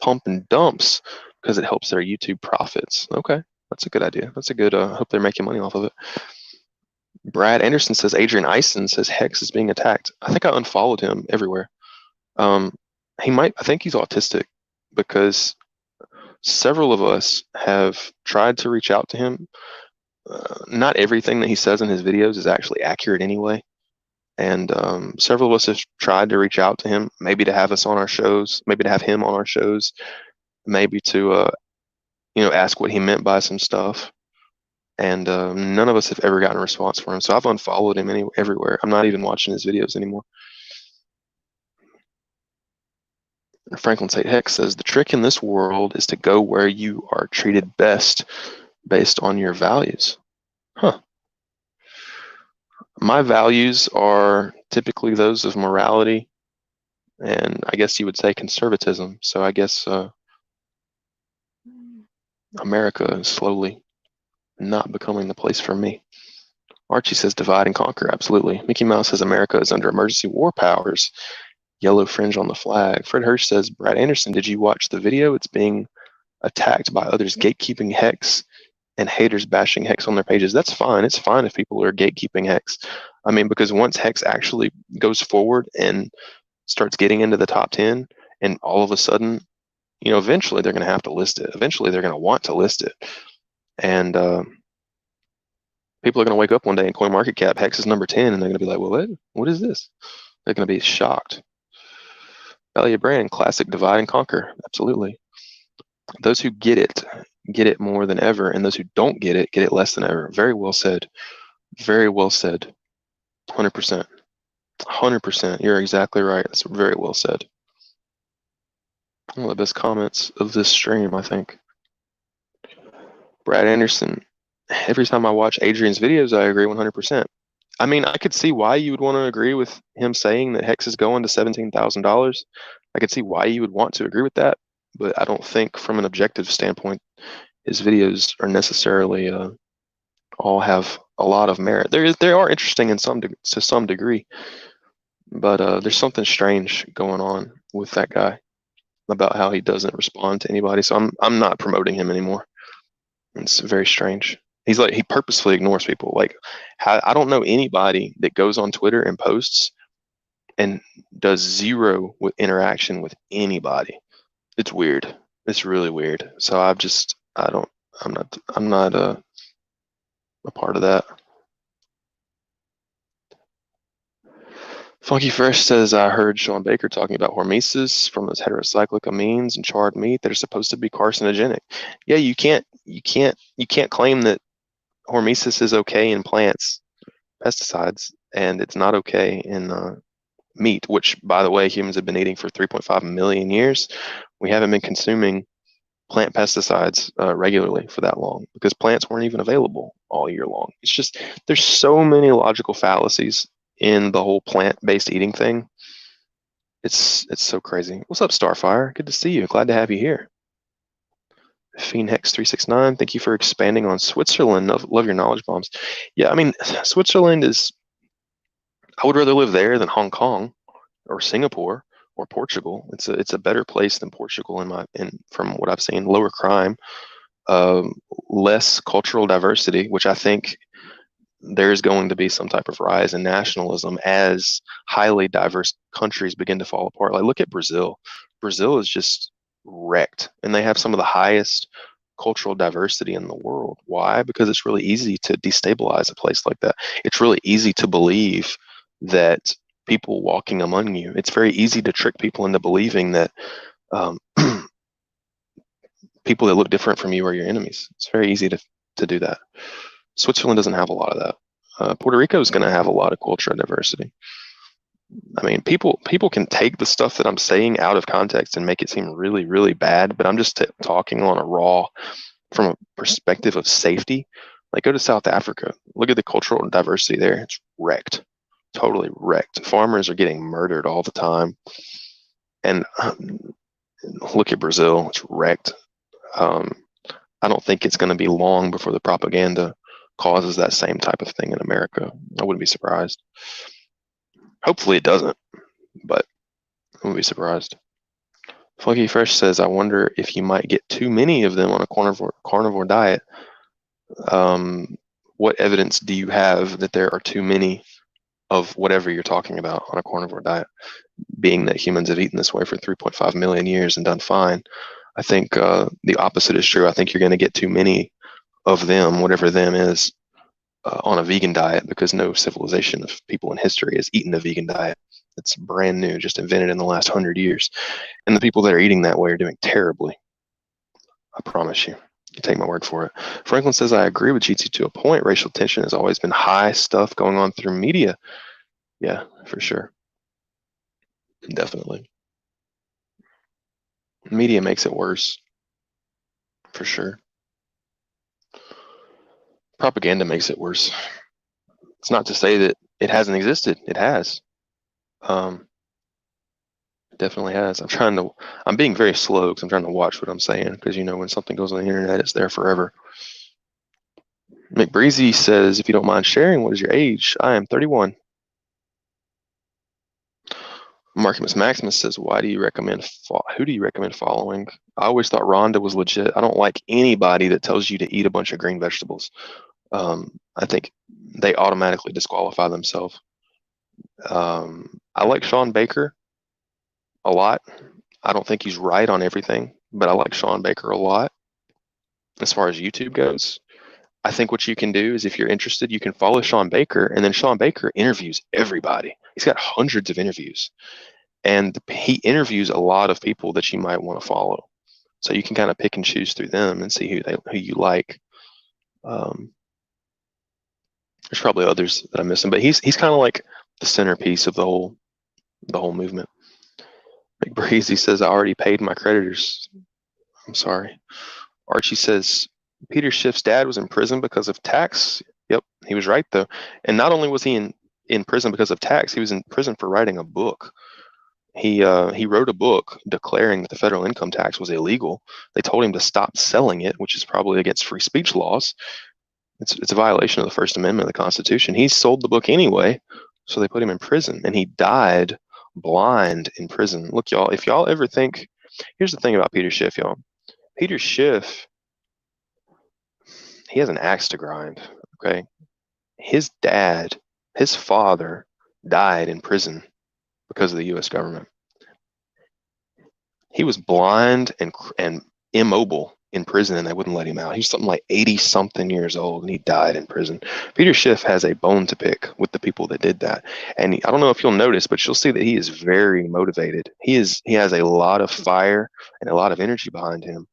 pump and dumps because it helps their YouTube profits. Okay, that's a good idea. That's a good, I hope they're making money off of it. Brad Anderson says, Adrian Eisen says Hex is being attacked. I think I unfollowed him everywhere. I think he's autistic, because several of us have tried to reach out to him. Not everything that he says in his videos is actually accurate anyway. And several of us have tried to reach out to him, maybe to have us on our shows, maybe to have him on our shows, maybe to, ask what he meant by some stuff. And none of us have ever gotten a response from him. So I've unfollowed him everywhere. I'm not even watching his videos anymore. Franklin St. Hex says, the trick in this world is to go where you are treated best based on your values. Huh. My values are typically those of morality, and I guess you would say conservatism. So I guess America is slowly not becoming the place for me. Archie says divide and conquer. Absolutely. Mickey Mouse says America is under emergency war powers. Yellow fringe on the flag. Fred Hirsch says, Brad Anderson, did you watch the video? It's being attacked by others gatekeeping HEX and haters bashing HEX on their pages. That's fine. It's fine if people are gatekeeping HEX. I mean, because once HEX actually goes forward and starts getting into the top 10, and all of a sudden, eventually they're going to have to list it. Eventually they're going to want to list it. And people are going to wake up one day in CoinMarketCap, HEX is number 10, and they're going to be like, well, what is this? They're going to be shocked. Value brand, classic divide and conquer. Absolutely. Those who get it more than ever, and those who don't get it less than ever. Very well said. Very well said. 100%. 100%. You're exactly right. That's very well said. One of the best comments of this stream, I think. Brad Anderson. Every time I watch Adrian's videos, I agree 100%. I mean, I could see why you would want to agree with him saying that HEX is going to $17,000. I could see why you would want to agree with that, but I don't think from an objective standpoint, his videos are necessarily all have a lot of merit. They are interesting to some degree, but there's something strange going on with that guy about how he doesn't respond to anybody. So I'm not promoting him anymore. It's very strange. He's like, he purposefully ignores people. Like, I don't know anybody that goes on Twitter and posts and does zero with interaction with anybody. It's weird. It's really weird. So I'm not a part of that. Funky Fresh says, I heard Sean Baker talking about hormesis from those heterocyclic amines and charred meat that are supposed to be carcinogenic. Yeah, you can't claim that hormesis is okay in plants, pesticides, and it's not okay in meat, which, by the way, humans have been eating for 3.5 million years. We haven't been consuming plant pesticides regularly for that long because plants weren't even available all year long. It's just, there's so many logical fallacies in the whole plant-based eating thing. It's so crazy. What's up, Starfire? Good to see you. Glad to have you here. Fiendhex369, thank you for expanding on Switzerland. Love your knowledge bombs. Yeah, I mean, Switzerland is, I would rather live there than Hong Kong or Singapore or Portugal. It's a better place than Portugal from what I've seen. Lower crime, less cultural diversity, which I think there's going to be some type of rise in nationalism as highly diverse countries begin to fall apart. Like, look at Brazil. Brazil is just wrecked, and they have some of the highest cultural diversity in the world. Why? Because it's really easy to destabilize a place like that. It's really easy to believe that people walking among you, it's very easy to trick people into believing that people that look different from you are your enemies. It's very easy to do that. Switzerland doesn't have a lot of that. Puerto Rico is going to have a lot of cultural diversity. I mean, people can take the stuff that I'm saying out of context and make it seem really, really bad, but I'm just talking on from a perspective of safety. Like, go to South Africa. Look at the cultural diversity there. It's wrecked. Totally wrecked. Farmers are getting murdered all the time. And look at Brazil. It's wrecked. I don't think it's going to be long before the propaganda causes that same type of thing in America. I wouldn't be surprised. Hopefully it doesn't, but I wouldn't be surprised. Funky Fresh says, I wonder if you might get too many of them on a carnivore diet. What evidence do you have that there are too many of whatever you're talking about on a carnivore diet, being that humans have eaten this way for 3.5 million years and done fine? I think the opposite is true. I think you're going to get too many of them, whatever them is, on a vegan diet, because no civilization of people in history has eaten a vegan diet. It's brand new, just invented in the last 100 years. And the people that are eating that way are doing terribly. I promise you. You take my word for it. Franklin says, I agree with GT to a point. Racial tension has always been high stuff going on through media. Yeah, for sure. Definitely. Media makes it worse. For sure. Propaganda makes it worse. It's not to say that it hasn't existed. It has. It definitely has. I'm being very slow because I'm trying to watch what I'm saying, because when something goes on the internet, it's there forever. McBreezy says, if you don't mind sharing, what is your age? I am 31. Markimus Maximus says, who do you recommend following? I always thought Rhonda was legit. I don't like anybody that tells you to eat a bunch of green vegetables. I think they automatically disqualify themselves. I like Sean Baker a lot. I don't think he's right on everything, but I like Sean Baker a lot as far as YouTube goes. I think what you can do is if you're interested, you can follow Sean Baker, and then Sean Baker interviews everybody. He's got hundreds of interviews, and he interviews a lot of people that you might want to follow. So you can kind of pick and choose through them and see who you like. There's probably others that I'm missing, but he's kind of like the centerpiece of the whole movement. McBreezy says, I already paid my creditors. I'm sorry. Archie says, Peter Schiff's dad was in prison because of tax. Yep, he was right, though. And not only was he in prison because of tax, he was in prison for writing a book. He wrote a book declaring that the federal income tax was illegal. They told him to stop selling it, which is probably against free speech laws. It's a violation of the First Amendment of the Constitution. He sold the book anyway, so they put him in prison, and he died blind in prison. Look, y'all, if y'all ever think, here's the thing about Peter Schiff, y'all. Peter Schiff, he has an axe to grind, okay? His father died in prison because of the U.S. government. He was blind and immobile in prison, and they wouldn't let him out. He's something like 80-something years old, and he died in prison. Peter Schiff has a bone to pick with the people that did that. And I don't know if you'll notice, but you'll see that he is very motivated. He has a lot of fire and a lot of energy behind him.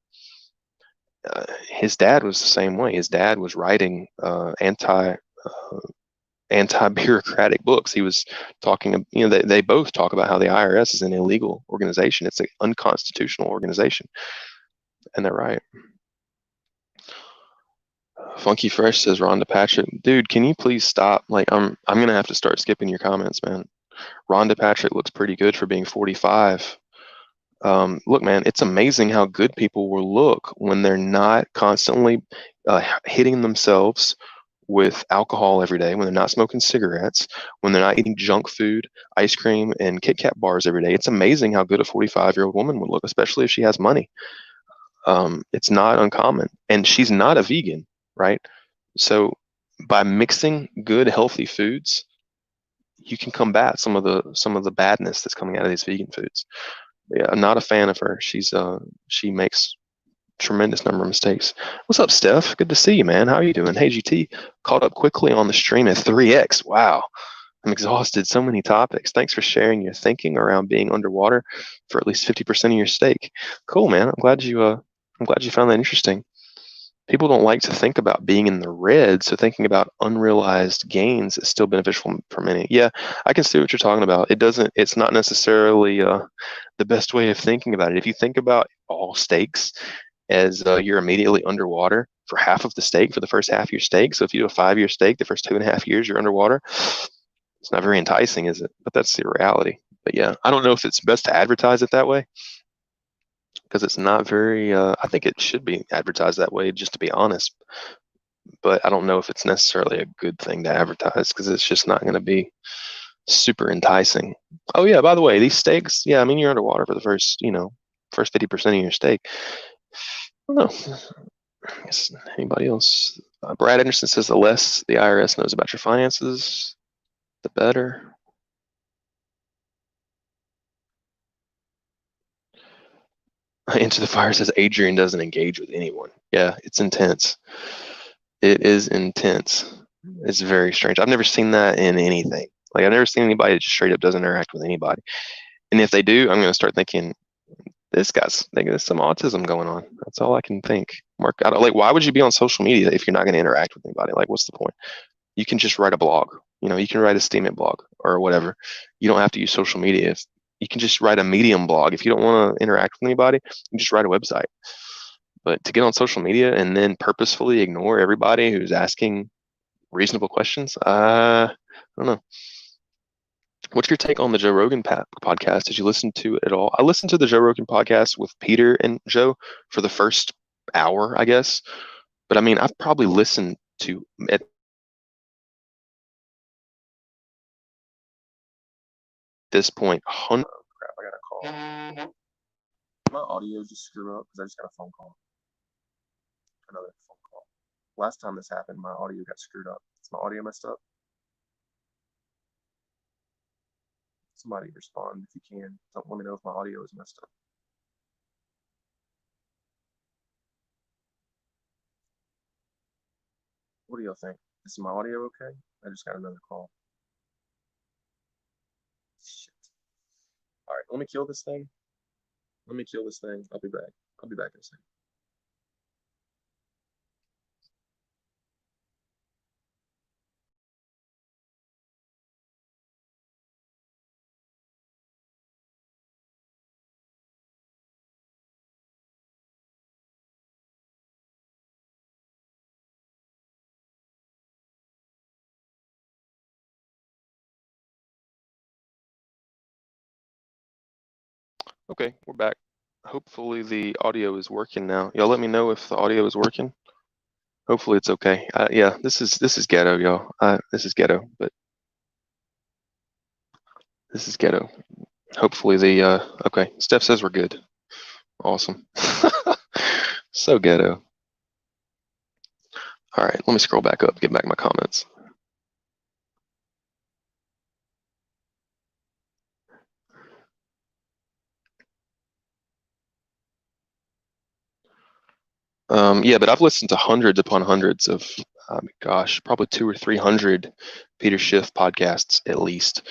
His dad was the same way. His dad was writing anti-bureaucratic books. He was talking, they both talk about how the IRS is an illegal organization. It's an unconstitutional organization. And they're right. Funky Fresh says, Rhonda Patrick, dude, can you please stop? Like, I'm gonna have to start skipping your comments, man. Rhonda Patrick looks pretty good for being 45. Look, man, it's amazing how good people will look when they're not constantly hitting themselves with alcohol every day, when they're not smoking cigarettes, when they're not eating junk food, ice cream, and Kit Kat bars every day. It's amazing how good a 45-year-old woman would look, especially if she has money. It's not uncommon, and she's not a vegan, right? So by mixing good, healthy foods, you can combat some of the badness that's coming out of these vegan foods. Yeah, I'm not a fan of her. She makes tremendous number of mistakes. What's up, Steph? Good to see you, man. How are you doing? Hey, GT, caught up quickly on the stream at 3x. Wow, I'm exhausted. So many topics. Thanks for sharing your thinking around being underwater for at least 50% of your stake. Cool, man. I'm glad you found that interesting. People don't like to think about being in the red, so thinking about unrealized gains is still beneficial for many. Yeah, I can see what you're talking about. It's not necessarily the best way of thinking about it. If you think about all stakes as you're immediately underwater for half of the stake for the first half of your stake. So if you do a 5-year stake, the first 2.5 years you're underwater, it's not very enticing, is it? But that's the reality. But yeah, I don't know if it's best to advertise it that way, because it's not very, I think it should be advertised that way, just to be honest. But I don't know if it's necessarily a good thing to advertise, because it's just not going to be super enticing. Oh yeah, by the way, these stakes, yeah, I mean, you're underwater for the first 50% of your stake. I don't know. I guess anybody else? Brad Anderson says the less the IRS knows about your finances, the better. Into the Fire says Adrian doesn't engage with anyone. Yeah, it's intense. It is intense. It's very strange. I've never seen that in anything. Like, I've never seen anybody that just straight up doesn't interact with anybody. And if they do, I'm going to start thinking, this guy's thinking there's some autism going on. That's all I can think. Mark, like, why would you be on social media if you're not going to interact with anybody? Like, what's the point? You can just write a blog. You can write a Steemit blog or whatever. You don't have to use social media. You can just write a Medium blog. If you don't want to interact with anybody, you just write a website. But to get on social media and then purposefully ignore everybody who's asking reasonable questions, I don't know. What's your take on the Joe Rogan podcast? Did you listen to it at all? I listened to the Joe Rogan podcast with Peter and Joe for the first hour, I guess. But I mean, I've probably listened to, at this point, crap, I got a call. My audio just screwed up because I just got a phone call. Another phone call. Last time this happened, my audio got screwed up. Is my audio messed up? Somebody respond if you can. Don't let me know if my audio is messed up. What do y'all think? Is my audio okay? I just got another call. Shit. All right, let me kill this thing. Let me kill this thing. I'll be back. I'll be back in a second. Okay, we're back. Hopefully the audio is working now. Y'all let me know if the audio is working. Hopefully it's okay. Yeah, this is ghetto, y'all. This is ghetto, but this is ghetto. Hopefully the okay. Steph says we're good. Awesome. So ghetto. All right, let me scroll back up, get back my comments. Yeah, but I've listened to hundreds upon hundreds of, gosh, probably 200 or 300 Peter Schiff podcasts at least.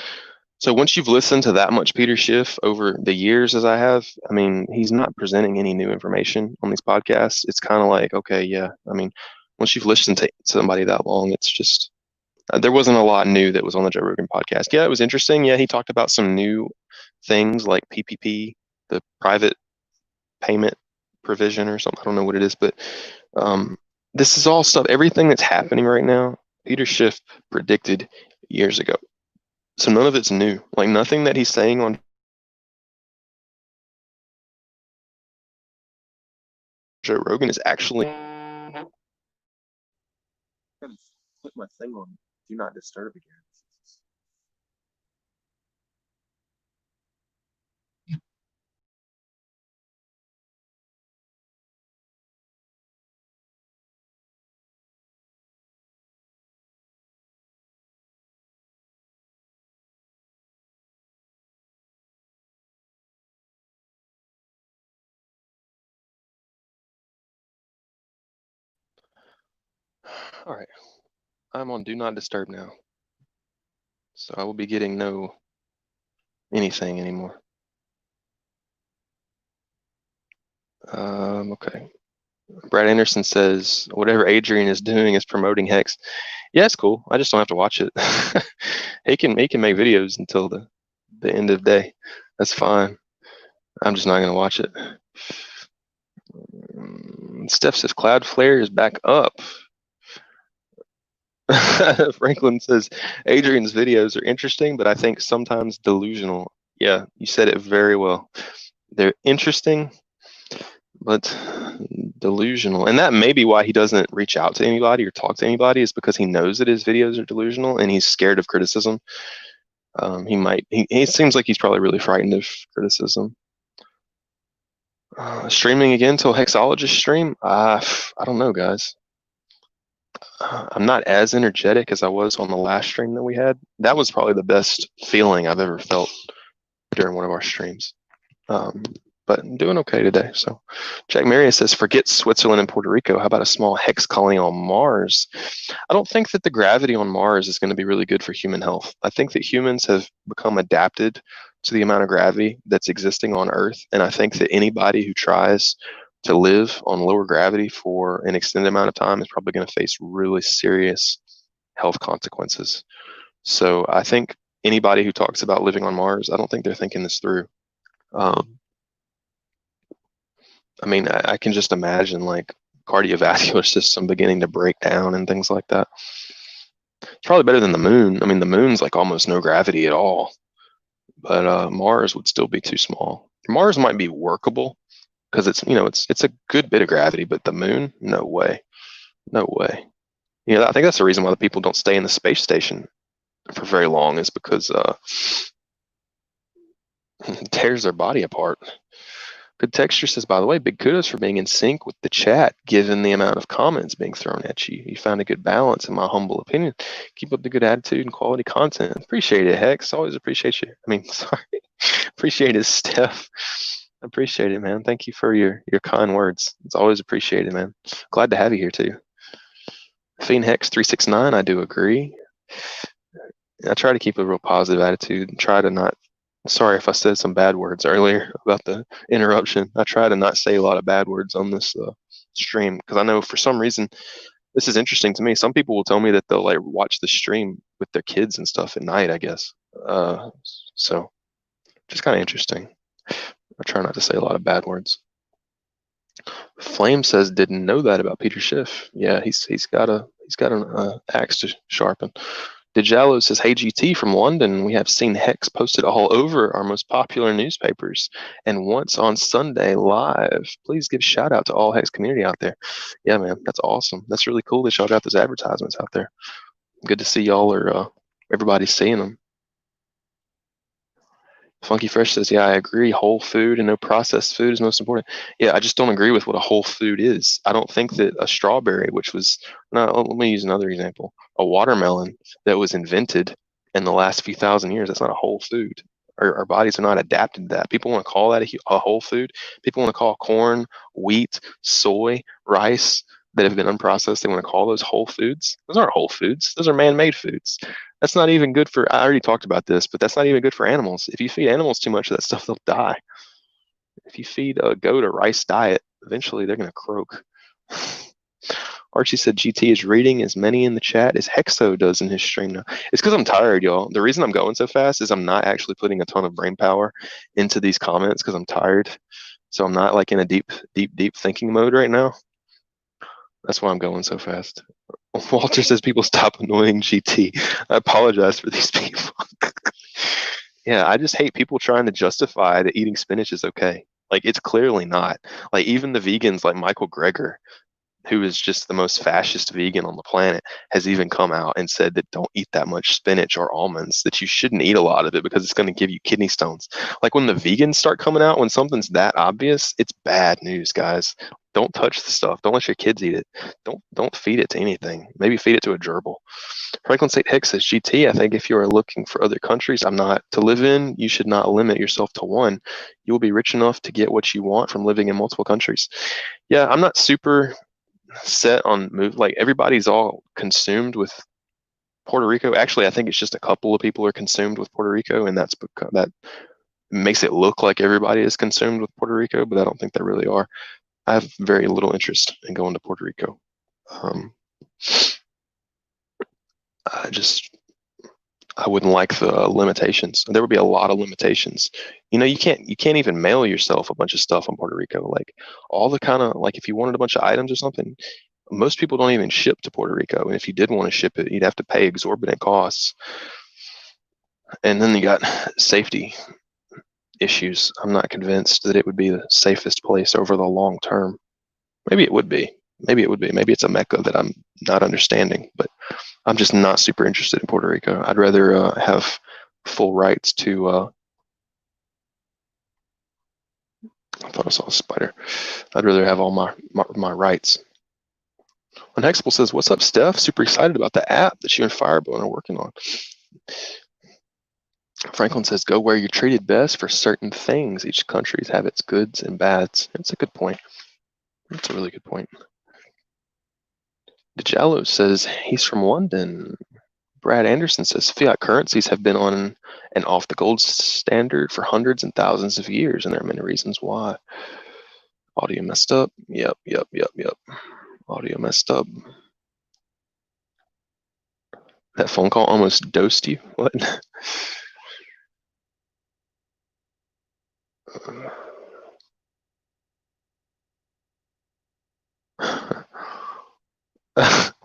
So once you've listened to that much Peter Schiff over the years, as I have, I mean, he's not presenting any new information on these podcasts. It's kind of like, okay, yeah. I mean, once you've listened to somebody that long, it's just there wasn't a lot new that was on the Joe Rogan podcast. Yeah, it was interesting. Yeah, he talked about some new things like PPP, the private payment provision or something. I don't know what it is, but this is all stuff. Everything that's happening right now, Peter Schiff predicted years ago. So none of it's new. Like nothing that he's saying on Joe Rogan is actually. I gotta put my thing on Do Not Disturb again. All right, I'm on Do Not Disturb now, so I will be getting no anything anymore. Okay. Brad Anderson says whatever Adrian is doing is promoting Hex. Yeah, it's cool. I just don't have to watch it. He can make videos until the end of the day. That's fine. I'm just not gonna watch it. Steph says Cloudflare is back up. Franklin says Adrian's videos are interesting, but I think sometimes delusional. Yeah, you said it very well. They're interesting, but delusional. And that may be why he doesn't reach out to anybody or talk to anybody, is because he knows that his videos are delusional and he's scared of criticism. He seems like he's probably really frightened of criticism. Streaming again till Hexologist stream? I don't know, guys. I'm not as energetic as I was on the last stream that we had. That was probably the best feeling I've ever felt during one of our streams. But I'm doing okay today. So Jack Marius says, forget Switzerland and Puerto Rico. How about a small hex colony on Mars? I don't think that the gravity on Mars is going to be really good for human health. I think that humans have become adapted to the amount of gravity that's existing on Earth. And I think that anybody who tries to live on lower gravity for an extended amount of time is probably going to face really serious health consequences. So I think anybody who talks about living on Mars, I don't think they're thinking this through. I mean, I can just imagine like cardiovascular system beginning to break down and things like that. It's probably better than the moon. I mean, the moon's like almost no gravity at all, but Mars would still be too small. Mars might be workable because it's a good bit of gravity, but the moon, no way, no way. I think that's the reason why the people don't stay in the space station for very long, is because it tears their body apart. Good Texture says, by the way, big kudos for being in sync with the chat, given the amount of comments being thrown at you. You found a good balance, in my humble opinion. Keep up the good attitude and quality content. Appreciate it, Hex. Always appreciate you. I mean, sorry. Appreciate it, Steph. Appreciate it, man. Thank you for your kind words. It's always appreciated, man. Glad to have you here, too. Fiend Hex 369, I do agree. I try to keep a real positive attitude and try to not. Sorry if I said some bad words earlier about the interruption. I try to not say a lot of bad words on this stream, because I know for some reason this is interesting to me. Some people will tell me that they'll like watch the stream with their kids and stuff at night, I guess. So just kind of interesting. I try not to say a lot of bad words. Flame says didn't know that about Peter Schiff. Yeah, he's got an axe to sharpen. Dejalo says, hey GT from London, we have seen HEX posted all over our most popular newspapers and once on Sunday live. Please give shout out to all HEX community out there. Yeah, man, that's awesome. That's really cool that y'all got those advertisements out there. Good to see y'all are everybody's seeing them. Funky Fresh says, yeah, I agree. Whole food and no processed food is most important. Yeah, I just don't agree with what a whole food is. I don't think that a strawberry, which was, no, let me use another example. A watermelon that was invented in the last few thousand years, that's not a whole food. Our bodies are not adapted to that. People want to call that a whole food. People want to call corn, wheat, soy, rice that have been unprocessed, they want to call those whole foods. Those aren't whole foods. Those are man-made foods. That's not even good for, I already talked about this, but that's not even good for animals. If you feed animals too much of that stuff, they'll die. If you feed a goat a rice diet, eventually they're going to croak. Archie said GT is reading as many in the chat as Hexo does in his stream now. It's because I'm tired, y'all. The reason I'm going so fast is I'm not actually putting a ton of brain power into these comments because I'm tired. So I'm not like in a deep thinking mode right now. That's why I'm going so fast. Walter says people stop annoying GT. I apologize for these people. Yeah, I just hate people trying to justify that eating spinach is okay. Like, it's clearly not. Like, even the vegans like Michael Greger, who is just the most fascist vegan on the planet, has even come out and said that don't eat that much spinach or almonds, that you shouldn't eat a lot of it because it's going to give you kidney stones. Like, when the vegans start coming out, when something's that obvious, it's bad news, guys. Don't touch the stuff. Don't let your kids eat it. Don't feed it to anything. Maybe feed it to a gerbil. Franklin St. Hicks says, GT, I think if you are looking for other countries I'm not to live in, you should not limit yourself to one. You will be rich enough to get what you want from living in multiple countries. Yeah, I'm not super set on move. Like, everybody's all consumed with Puerto Rico. Actually, I think it's just a couple of people are consumed with Puerto Rico, and that's because that makes it look like everybody is consumed with Puerto Rico, but I don't think they really are. I have very little interest in going to Puerto Rico. I wouldn't like the limitations. There would be a lot of limitations. You can't even mail yourself a bunch of stuff on Puerto Rico. Like, all the kind of, like, if you wanted a bunch of items or something, most people don't even ship to Puerto Rico. And if you did want to ship it, you'd have to pay exorbitant costs. And then you got safety issues. I'm not convinced that it would be the safest place over the long term. Maybe it would be. Maybe it's a mecca that I'm not understanding, but I'm just not super interested in Puerto Rico. I'd rather have full rights to. I thought I saw a spider. I'd rather have all my rights. When Hexable says, "What's up, Steph? Super excited about the app that you and Firebone are working on." Franklin says, "Go where you're treated best for certain things. Each country's have its goods and bads." That's a good point. That's a really good point. DeJallo says he's from London. Brad Anderson says fiat currencies have been on and off the gold standard for hundreds and thousands of years, and there are many reasons why. Audio messed up. Yep. Audio messed up. That phone call almost dosed you. What?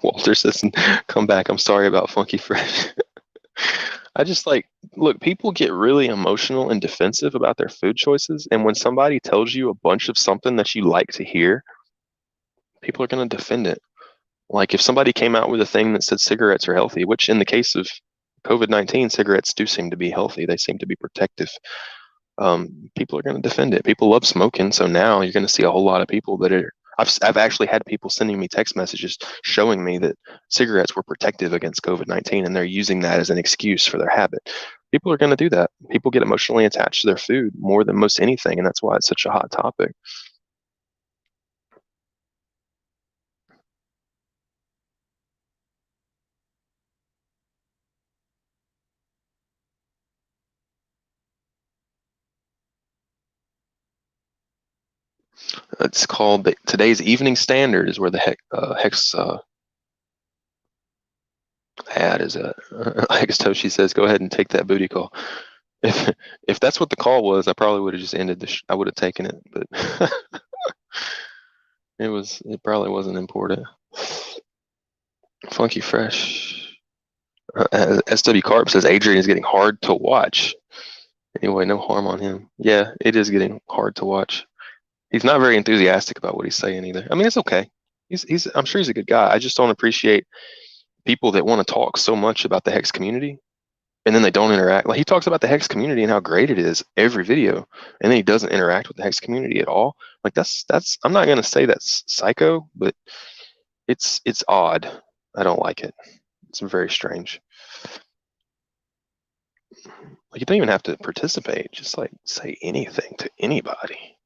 Walter says, "Come back. I'm sorry about Funky Fresh." I just look, people get really emotional and defensive about their food choices. And when somebody tells you a bunch of something that you like to hear, people are going to defend it. Like if somebody came out with a thing that said cigarettes are healthy, which in the case of COVID-19, cigarettes do seem to be healthy. They seem to be protective. People are going to defend it. People love smoking, so now you're going to see a whole lot of people that are. I've actually had people sending me text messages showing me that cigarettes were protective against COVID-19, and they're using that as an excuse for their habit. People are going to do that. People get emotionally attached to their food more than most anything, and that's why it's such a hot topic. It's called today's Evening Standard is where the HEX ad is at. Hex Toshi says, "Go ahead and take that booty call." If if that's what the call was, I probably would have just ended the. I would have taken it, but it probably wasn't important. Funky Fresh. SW Carp says Adrian is getting hard to watch. Anyway, no harm on him. Yeah, it is getting hard to watch. He's not very enthusiastic about what he's saying either. I mean, it's okay. He's I'm sure he's a good guy. I just don't appreciate people that want to talk so much about the Hex community and then they don't interact. Like he talks about the Hex community and how great it is every video, and then he doesn't interact with the Hex community at all. Like that's I'm not gonna say that's psycho, but it's odd. I don't like it. It's very strange. Like you don't even have to participate. Just like say anything to anybody.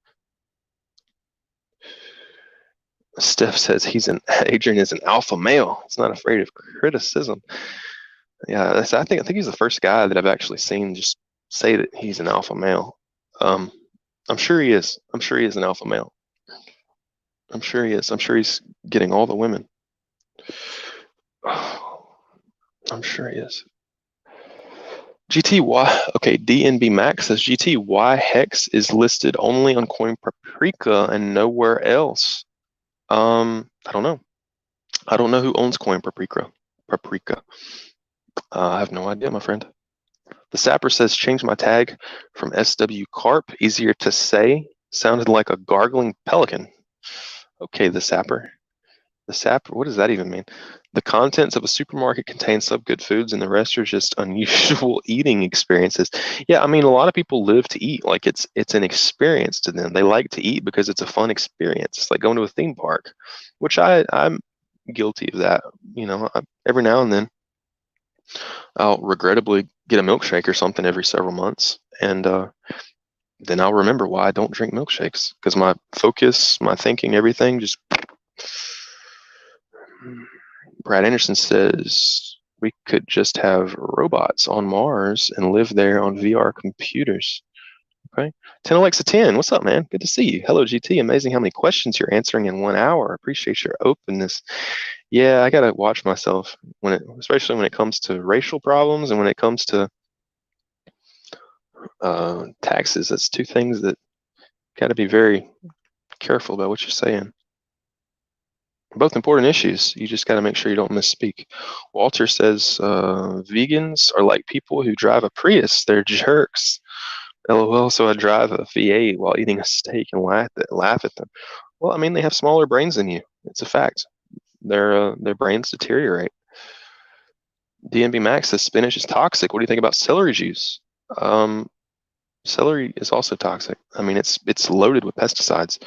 Steph says Adrian is an alpha male. He's not afraid of criticism. Yeah, I think he's the first guy that I've actually seen just say that he's an alpha male. I'm sure he is. I'm sure he is an alpha male. I'm sure he is. I'm sure he's getting all the women. I'm sure he is. GTY, okay, DNB Max says GTY Hex is listed only on Coin Paprika and nowhere else. I don't know. I don't know who owns Coin Paprika. I have no idea, my friend. The Sapper says change my tag from SW Carp, easier to say. Sounded like a gargling pelican. Okay, the Sapper. The Sapper, what does that even mean? The contents of a supermarket contain some good foods and the rest are just unusual eating experiences. Yeah, I mean a lot of people live to eat. Like it's an experience to them. They like to eat because it's a fun experience. It's like going to a theme park, which I'm guilty of that. Every now and then I'll regrettably get a milkshake or something every several months, and then I'll remember why I don't drink milkshakes because my focus, my thinking, everything just. Brad Anderson says we could just have robots on Mars and live there on VR computers. Okay. 10 Alexa 10. What's up, man? Good to see you. Hello, GT. Amazing how many questions you're answering in 1 hour. Appreciate your openness. Yeah, I gotta watch myself especially when it comes to racial problems and when it comes to taxes. That's two things that got to be very careful about what you're saying. Both important issues. You just got to make sure you don't misspeak. Walter says vegans are like people who drive a Prius. They're jerks. LOL. So I drive a V8 while eating a steak and laugh at them. Well, I mean, they have smaller brains than you. It's a fact. Their brains deteriorate. DNB Max says spinach is toxic. What do you think about celery juice? Celery is also toxic. I mean, it's loaded with pesticides.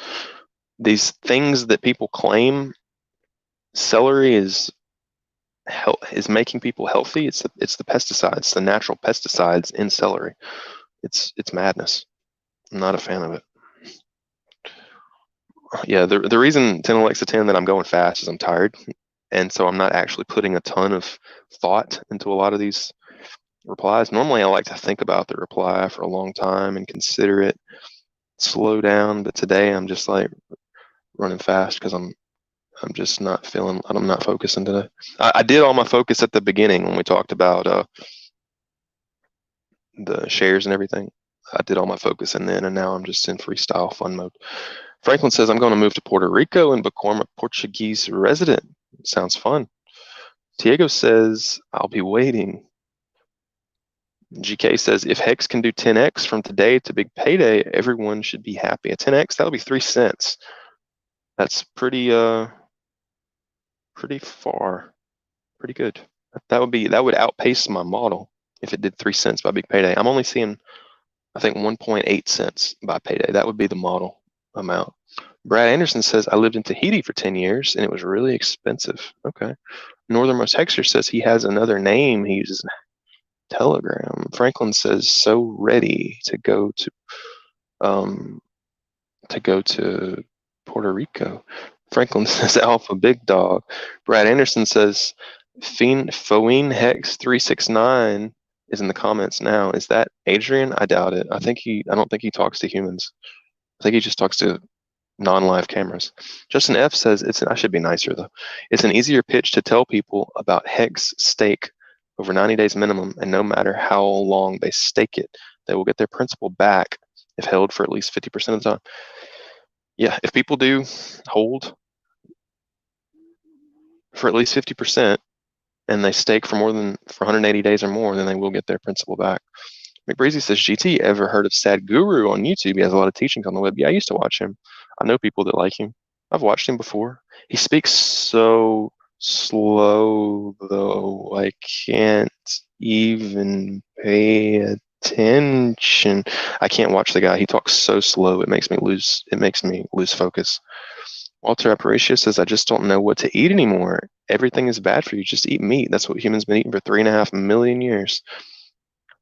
These things that people claim celery is making people healthy. It's the pesticides, the natural pesticides in celery. It's madness. I'm not a fan of it. Yeah, the reason 10 Alexa 10 that I'm going fast is I'm tired, and so I'm not actually putting a ton of thought into a lot of these replies. Normally, I like to think about the reply for a long time and consider it, slow down. But today, I'm just like running fast because I'm just not feeling. I'm not focusing today. I did all my focus at the beginning when we talked about the shares and everything. I did all my focus and now I'm just in freestyle fun mode. Franklin says I'm going to move to Puerto Rico and become a Portuguese resident. Sounds fun. Diego says I'll be waiting. GK says if Hex can do 10x from today to big payday, everyone should be happy. A 10x, that'll be 3 cents. That's pretty pretty far. Pretty good. That would outpace my model if it did 3 cents by big payday. I'm only seeing, I think, 1.8 cents by payday. That would be the model amount. Brad Anderson says, I lived in Tahiti for 10 years and it was really expensive. Okay. Northernmost Hexer says he has another name. He uses Telegram. Franklin says, so ready um, to go to Puerto Rico. Franklin says Alpha Big Dog. Brad Anderson says Foeen Hex 369 is in the comments now. Is that Adrian? I doubt it. I don't think he talks to humans. I think he just talks to non-live cameras. Justin F says I should be nicer though. It's an easier pitch to tell people about Hex stake over 90 days minimum, and no matter how long they stake it, they will get their principal back if held for at least 50% of the time. Yeah, if people do hold for at least 50% and they stake for 180 days or more, then they will get their principal back. McBreezy says, GT, ever heard of Sad Guru on YouTube? He has a lot of teachings on the web. Yeah, I used to watch him. I know people that like him. I've watched him before. He speaks so slow, though. I can't even pay attention. I can't watch the guy. He talks so slow. It makes me lose focus. Walter Aparicio says, I just don't know what to eat anymore. Everything is bad for you. Just eat meat. That's what humans been eating for 3.5 million years.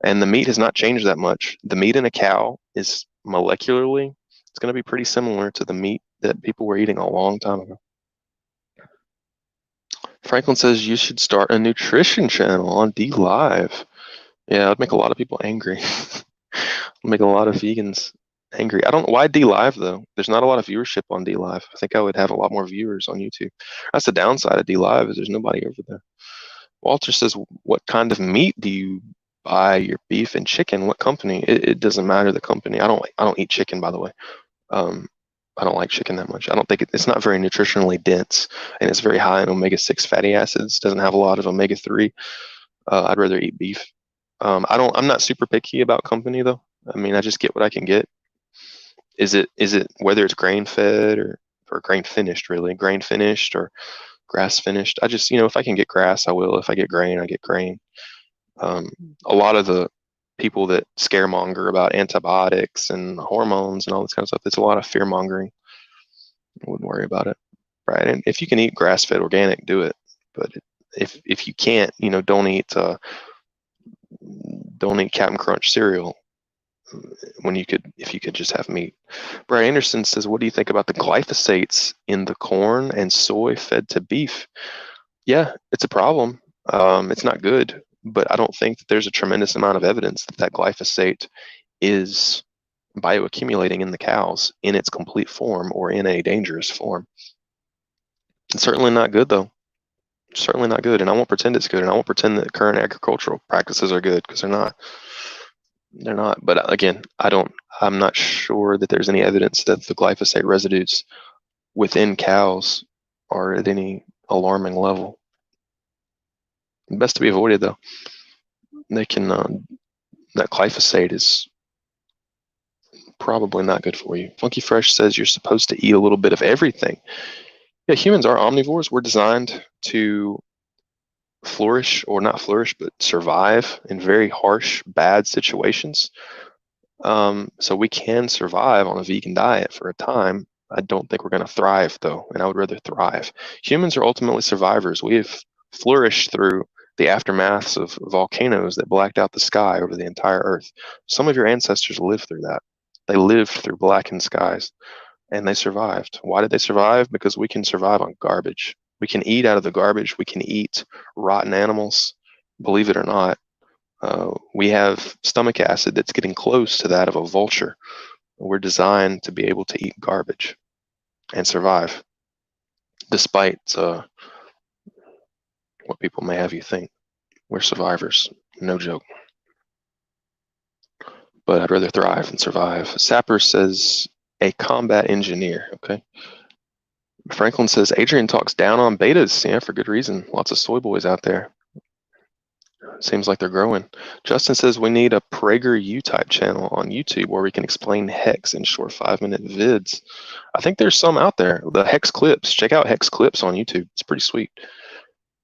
And the meat has not changed that much. The meat in a cow is molecularly, it's going to be pretty similar to the meat that people were eating a long time ago. Franklin says you should start a nutrition channel on D Live. Yeah, it'd make a lot of people angry. Make a lot of vegans angry. I don't know why D Live though. There's not a lot of viewership on D Live. I think I would have a lot more viewers on YouTube. That's the downside of D Live is there's nobody over there. Walter says, what kind of meat do you buy your beef and chicken? What company? It doesn't matter the company. I don't eat chicken, by the way. I don't like chicken that much. I don't think it's not very nutritionally dense, and it's very high in omega-6 fatty acids. Doesn't have a lot of omega-3. I'd rather eat beef. I'm not super picky about company though. I mean, I just get what I can get. Is it whether it's grain fed or grain finished, really grain finished or grass finished? I just, if I can get grass, I will. If I get grain, I get grain. A lot of the people that scaremonger about antibiotics and hormones and all this kind of stuff, it's a lot of fear mongering. I wouldn't worry about it, right? And if you can eat grass fed organic, do it. But if you can't, don't eat Captain Crunch cereal if you could just have meat. Brad Anderson says, what do you think about the glyphosates in the corn and soy fed to beef? Yeah, it's a problem. It's not good, but I don't think that there's a tremendous amount of evidence that glyphosate is bioaccumulating in the cows in its complete form or in a dangerous form. It's certainly not good, though. Certainly not good, and I won't pretend it's good, and I won't pretend that current agricultural practices are good because they're not. They're not. But again, I'm not sure that there's any evidence that the glyphosate residues within cows are at any alarming level. Best to be avoided, though. They can that glyphosate is probably not good for you. Funky Fresh says you're supposed to eat a little bit of everything. Yeah, humans are omnivores. We're designed to flourish, or not flourish, but survive in very harsh, bad situations. So we can survive on a vegan diet for a time. I don't think we're going to thrive, though, and I would rather thrive. Humans are ultimately survivors. We have flourished through the aftermaths of volcanoes that blacked out the sky over the entire Earth. Some of your ancestors lived through that. They lived through blackened skies, and they survived. Why did they survive? Because we can survive on garbage. We can eat out of the garbage. We can eat rotten animals, believe it or not. We have stomach acid that's getting close to that of a vulture. We're designed to be able to eat garbage and survive, despite what people may have you think. We're survivors, no joke. But I'd rather thrive than survive. Sapper says, a combat engineer, okay. Franklin says, Adrian talks down on betas, yeah, for good reason. Lots of soy boys out there. Seems like they're growing. Justin says we need a PragerU type channel on YouTube where we can explain HEX in short 5-minute vids. I think there's some out there. The HEX clips. Check out HEX clips on YouTube. It's pretty sweet.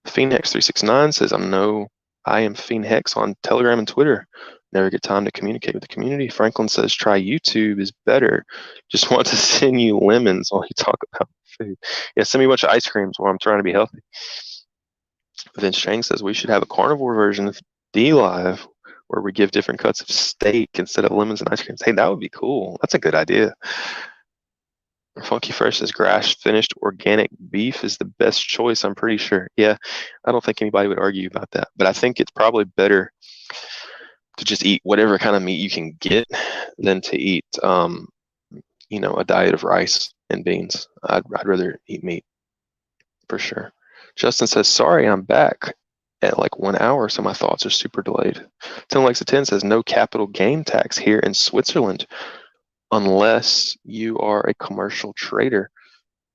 Phoenix369 says I am PhoenHex on Telegram and Twitter. Never get time to communicate with the community. Franklin says try YouTube is better. Just want to send you lemons while you talk about food. Yeah, send me a bunch of ice creams while I'm trying to be healthy. Vince Chang says we should have a carnivore version of D-Live where we give different cuts of steak instead of lemons and ice creams. Hey, that would be cool. That's a good idea. Funky Fresh says grass finished organic beef is the best choice, I'm pretty sure. Yeah, I don't think anybody would argue about that. But I think it's probably better to just eat whatever kind of meat you can get than to eat, a diet of rice and beans. I'd rather eat meat for sure. Justin says, sorry, I'm back at like 1 hour, so my thoughts are super delayed. 10 likes a 10 says, no capital gain tax here in Switzerland unless you are a commercial trader,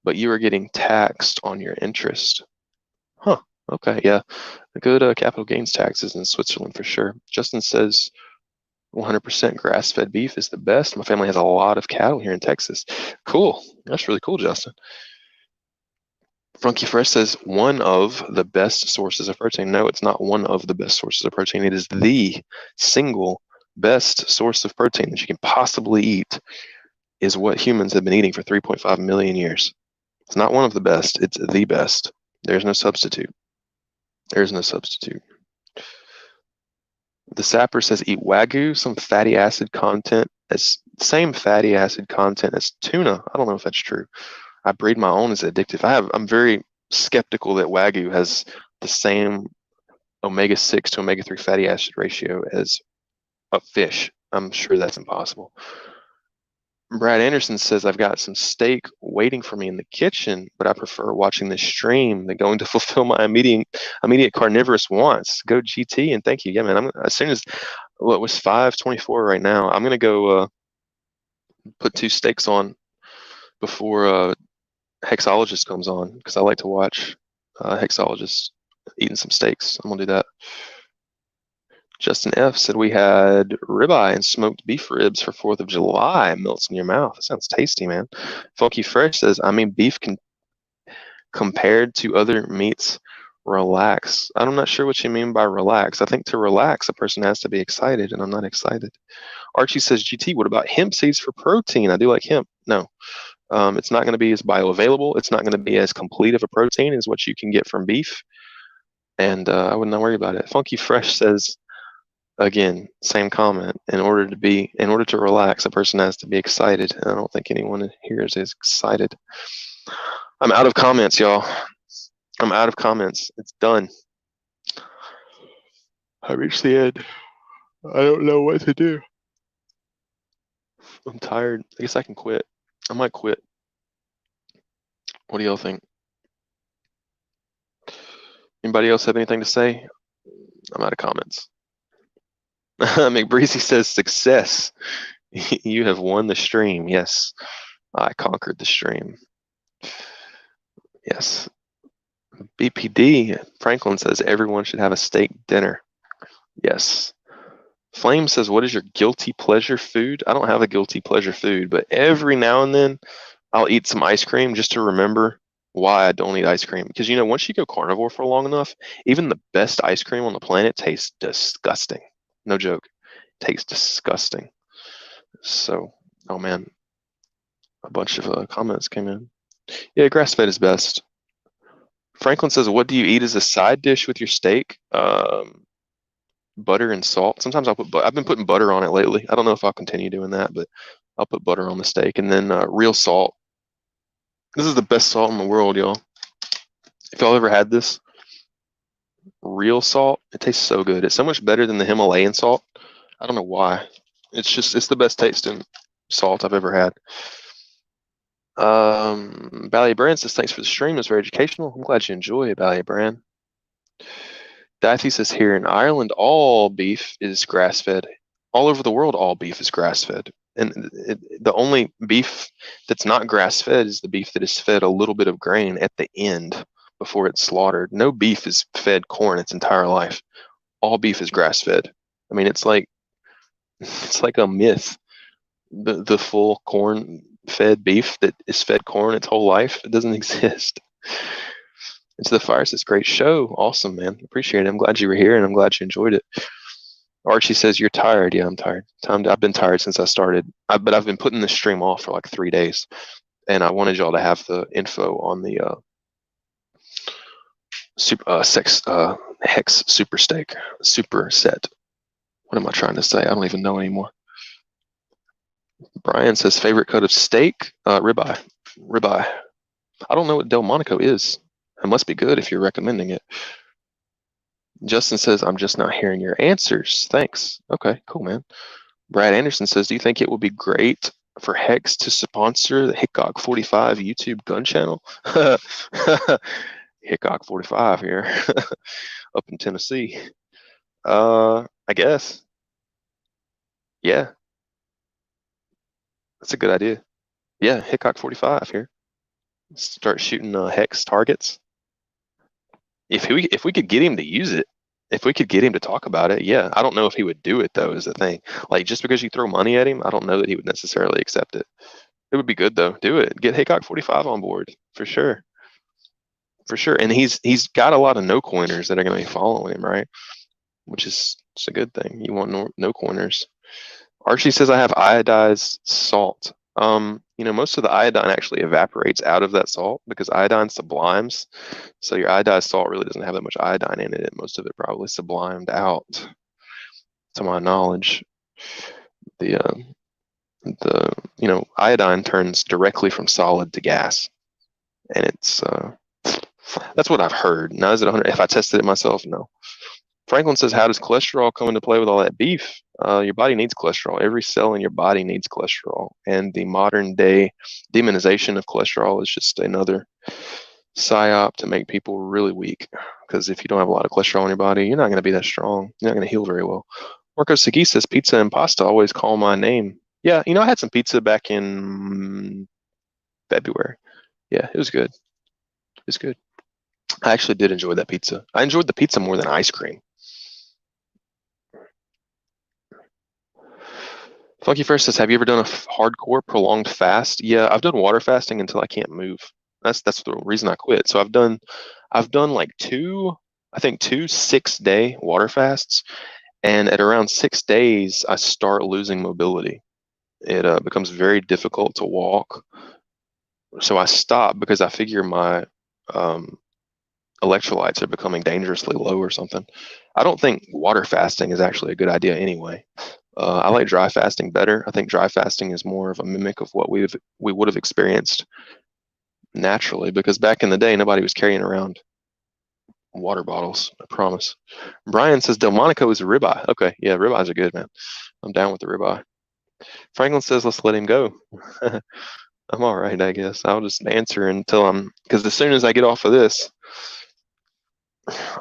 but you are getting taxed on your interest. Huh, okay, yeah. A good capital gains taxes in Switzerland for sure. Justin says, 100% grass-fed beef is the best. My family has a lot of cattle here in Texas. Cool. That's really cool, Justin. Funky Fresh says one of the best sources of protein. No, it's not one of the best sources of protein. It is the single best source of protein that you can possibly eat is what humans have been eating for 3.5 million years. It's not one of the best. It's the best. There's no substitute. There's no substitute. The Sapper says eat Wagyu, some fatty acid content. It's same fatty acid content as tuna. I don't know if that's true. I breed my own as addictive. I'm very skeptical that Wagyu has the same omega-6 to omega-3 fatty acid ratio as a fish. I'm sure that's impossible. Brad Anderson says, I've got some steak waiting for me in the kitchen, but I prefer watching this stream than going to fulfill my immediate carnivorous wants. Go GT and thank you. Yeah, man. As soon as it was 5:24 right now, I'm gonna go put 2 steaks on before Hexologist comes on because I like to watch Hexologist eating some steaks. I'm gonna do that. Justin F said we had ribeye and smoked beef ribs for 4th of July. Melts in your mouth. That sounds tasty, man. Funky Fresh says, beef can compared to other meats, relax. I'm not sure what you mean by relax. I think to relax, a person has to be excited, and I'm not excited. Archie says, GT, what about hemp seeds for protein? I do like hemp. No. It's not going to be as bioavailable. It's not going to be as complete of a protein as what you can get from beef. And I would not worry about it. Funky Fresh says, again, same comment. In order to relax, a person has to be excited. And I don't think anyone here is excited. I'm out of comments, y'all. I'm out of comments. It's done. I reached the end. I don't know what to do. I'm tired. I guess I can quit. I might quit. What do y'all think? Anybody else have anything to say? I'm out of comments. McBreezy says, success. You have won the stream. Yes, I conquered the stream. Yes. BPD, Franklin says, everyone should have a steak dinner. Yes. Flame says, what is your guilty pleasure food? I don't have a guilty pleasure food, but every now and then I'll eat some ice cream just to remember why I don't eat ice cream. Because, once you go carnivore for long enough, even the best ice cream on the planet tastes disgusting. No joke. Tastes disgusting. So, oh man, a bunch of comments came in. Yeah, grass-fed is best. Franklin says, what do you eat as a side dish with your steak? Butter and salt. Sometimes I've been putting butter on it lately. I don't know if I'll continue doing that, but I'll put butter on the steak and then real salt. This is the best salt in the world, y'all. If y'all ever had this, real salt, it tastes so good. It's so much better than the Himalayan salt. I don't know why. It's the best tasting salt I've ever had. Ballet Brand says, thanks for the stream. It's very educational. I'm glad you enjoy it, Ballet Brand. Dietary says, here in Ireland, all beef is grass-fed. All over the world, all beef is grass-fed. And the only beef that's not grass-fed is the beef that is fed a little bit of grain at the end before it's slaughtered. No beef is fed corn its entire life. all beef is grass-fed. I mean, it's like a myth. The full corn-fed beef that is fed corn its whole life, it doesn't exist. Into the Fire says, great show. Awesome, man. Appreciate it. I'm glad you were here and I'm glad you enjoyed it. Archie says, you're tired. Yeah, I'm tired. I've been tired since I started. But I've been putting this stream off for like 3 days. And I wanted y'all to have the info on the HEX super steak, super set. What am I trying to say? I don't even know anymore. Brian says, favorite cut of steak? Ribeye. Ribeye. I don't know what Delmonico is. It must be good if you're recommending it. Justin says, I'm just not hearing your answers. Thanks. Okay, cool, man. Brad Anderson says, do you think it would be great for HEX to sponsor the Hickok 45 YouTube gun channel? Hickok 45 here up in Tennessee. I guess. Yeah, that's a good idea. Yeah, Hickok 45 here. Start shooting HEX targets. If we could get him to use it, if we could get him to talk about it, yeah. I don't know if he would do it though, is the thing. Like just because you throw money at him, I don't know that he would necessarily accept it. It would be good though. Do it. Get Hickok 45 on board for sure. For sure. And he's got a lot of no coiners that are going to be following him, right? Which is it's a good thing. You want no coiners. Archie says I have iodized salt. Most of the iodine actually evaporates out of that salt because iodine sublimes. So your iodized salt really doesn't have that much iodine in it. Most of it probably sublimed out, to my knowledge. The iodine turns directly from solid to gas, and it's that's what I've heard. Now is it 100? If I tested it myself, no. Franklin says, how does cholesterol come into play with all that beef? Your body needs cholesterol. Every cell in your body needs cholesterol. And the modern day demonization of cholesterol is just another psyop to make people really weak. Because if you don't have a lot of cholesterol in your body, you're not going to be that strong. You're not going to heal very well. Marco Segui says, pizza and pasta always call my name. Yeah, I had some pizza back in February. Yeah, it was good. It was good. I actually did enjoy that pizza. I enjoyed the pizza more than ice cream. Funky First says, have you ever done a hardcore prolonged fast? Yeah, I've done water fasting until I can't move. That's the reason I quit. So I've done like two 6-day water fasts, and at around 6 days, I start losing mobility. It becomes very difficult to walk. So I stop because I figure my electrolytes are becoming dangerously low or something. I don't think water fasting is actually a good idea anyway. I like dry fasting better. I think dry fasting is more of a mimic of what we would have experienced naturally, because back in the day, nobody was carrying around water bottles. I promise. Brian says Delmonico is a ribeye. Okay, yeah, ribeyes are good, man. I'm down with the ribeye. Franklin says let's let him go. I'm all right, I guess. I'll just answer because as soon as I get off of this,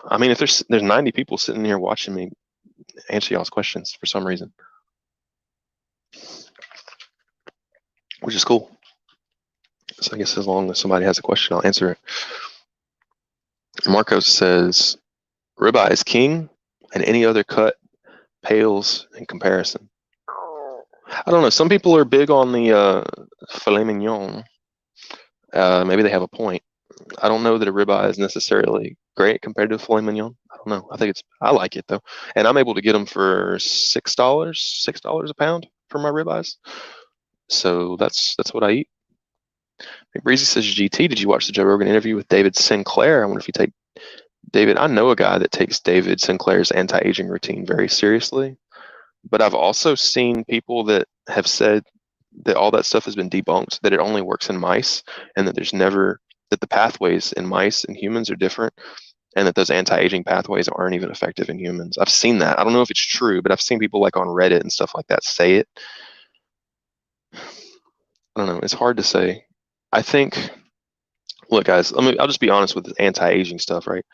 I mean, if there's 90 people sitting here watching me answer y'all's questions for some reason, which is cool. So I guess as long as somebody has a question, I'll answer it. Marcos says, ribeye is king, and any other cut pales in comparison. I don't know. Some people are big on the filet mignon. Maybe they have a point. I don't know that a ribeye is necessarily great compared to a filet mignon. I don't know. I like it though, and I'm able to get them for $6 a pound for my ribeyes. So that's what I eat. Breezy says, GT, did you watch the Joe Rogan interview with David Sinclair? I wonder if you take David. I know a guy that takes David Sinclair's anti-aging routine very seriously, but I've also seen people that have said that all that stuff has been debunked, that it only works in mice, and that that the pathways in mice and humans are different, and that those anti-aging pathways aren't even effective in humans. I've seen that. I don't know if it's true, but I've seen people like on Reddit and stuff like that say it. I don't know. It's hard to say. I think, look, guys, I'll just be honest with the anti-aging stuff, right?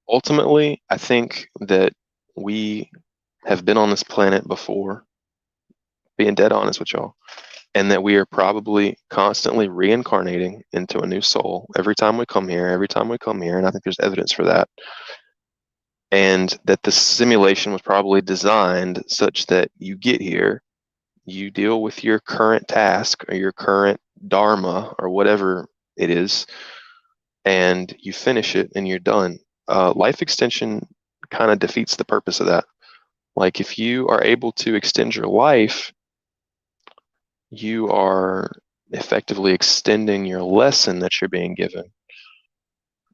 Ultimately, I think that we have been on this planet before, being dead honest with y'all, and that we are probably constantly reincarnating into a new soul every time we come here, and I think there's evidence for that. and that the simulation was probably designed such that you get here, you deal with your current task or your current dharma or whatever it is, and you finish it and you're done. Life extension kind of defeats the purpose of that. Like if you are able to extend your life, you are effectively extending your lesson that you're being given.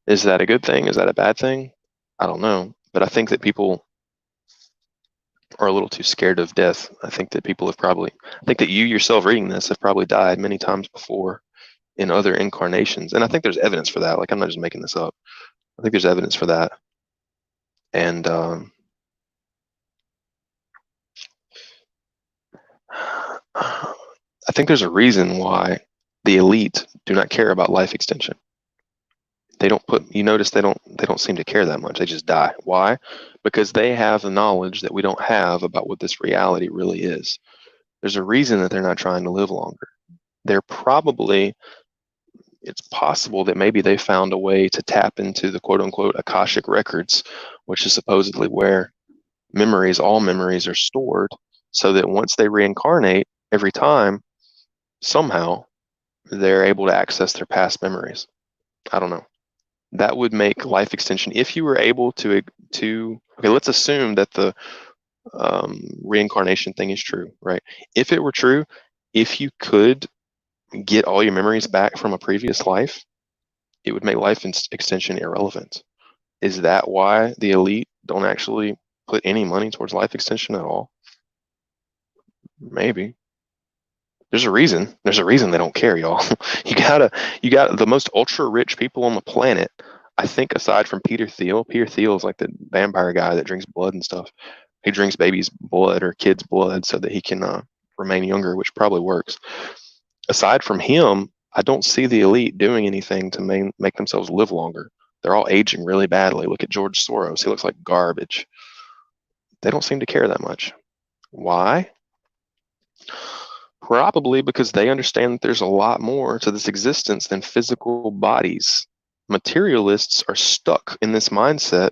Is that a good thing? Is that a bad thing? I don't know. But I think that people are a little too scared of death. I think that I think that you yourself reading this have probably died many times before in other incarnations. And I think there's evidence for that. Like, I'm not just making this up. I think there's evidence for that. And I think there's a reason why the elite do not care about life extension. You notice they don't seem to care that much. They just die. Why? Because they have the knowledge that we don't have about what this reality really is. There's a reason that they're not trying to live longer. They're probably, it's possible that maybe they found a way to tap into the quote unquote Akashic records, which is supposedly where all memories are stored, so that once they reincarnate every time, somehow they're able to access their past memories. I don't know. That would make life extension, if you were able to okay, let's assume that the reincarnation thing is true, right? If it were true, if you could get all your memories back from a previous life, it would make life extension irrelevant. Is that why the elite don't actually put any money towards life extension at all? Maybe. There's a reason. There's a reason they don't care, y'all. You got the most ultra rich people on the planet. I think aside from Peter Thiel. Peter Thiel is like the vampire guy that drinks blood and stuff. He drinks babies' blood or kids' blood so that he can remain younger, which probably works. Aside from him, I don't see the elite doing anything to make themselves live longer. They're all aging really badly. Look at George Soros. He looks like garbage. They don't seem to care that much. Why? Probably because they understand that there's a lot more to this existence than physical bodies. Materialists are stuck in this mindset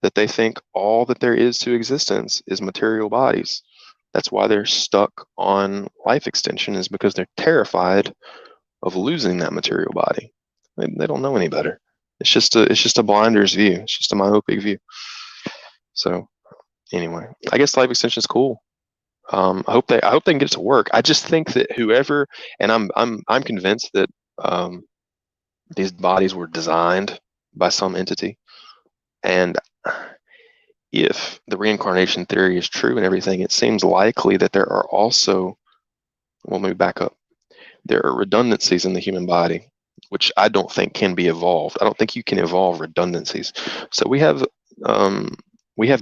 that they think all that there is to existence is material bodies. That's why they're stuck on life extension, is because they're terrified of losing that material body. They don't know any better. It's just a blinder's view. It's just a myopic view. So anyway, I guess life extension is cool. I hope they can get it to work. I just think that whoever, and I'm convinced that these bodies were designed by some entity, and if the reincarnation theory is true and everything, it seems likely that there are also, well, let me back up. There are redundancies in the human body, which I don't think can be evolved. I don't think you can evolve redundancies. So we have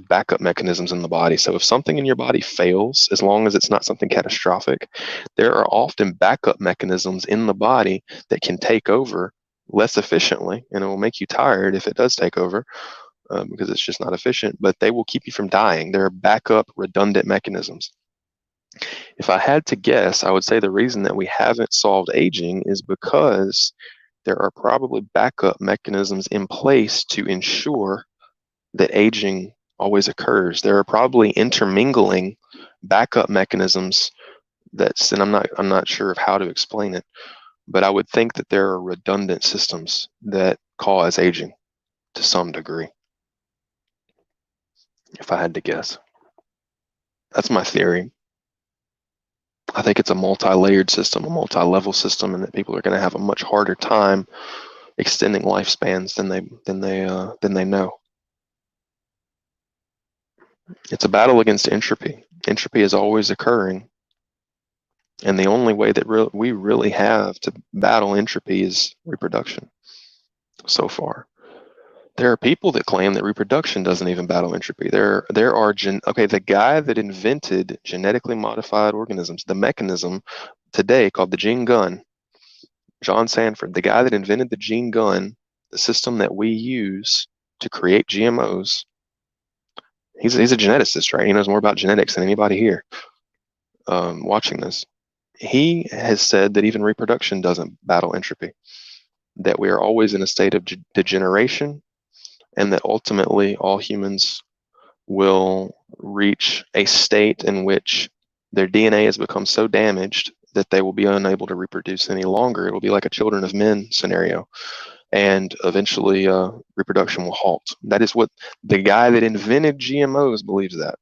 backup mechanisms in the body. So if something in your body fails, as long as it's not something catastrophic, there are often backup mechanisms in the body that can take over less efficiently, and it will make you tired if it does take over, because it's just not efficient, but they will keep you from dying. There are backup redundant mechanisms. If I had to guess, I would say the reason that we haven't solved aging is because there are probably backup mechanisms in place to ensure that aging always occurs. There are probably intermingling backup mechanisms and I'm not sure of how to explain it, but I would think that there are redundant systems that cause aging to some degree, if I had to guess. That's my theory. I think it's a multi-layered system, a multi-level system, and that people are going to have a much harder time extending lifespans than they know. It's a battle against entropy. Entropy is always occurring, and the only way that we really have to battle entropy is reproduction. So far, there are people that claim that reproduction doesn't even battle entropy. The guy that invented genetically modified organisms, the mechanism today called the gene gun, John Sanford, the guy that invented the gene gun, the system that we use to create GMOs. He's a geneticist, right? He knows more about genetics than anybody here watching this. He has said that even reproduction doesn't battle entropy, that we are always in a state of degeneration, and that ultimately all humans will reach a state in which their DNA has become so damaged that they will be unable to reproduce any longer. It will be like a children of men scenario. And eventually reproduction will halt. That is what the guy that invented GMOs believes that.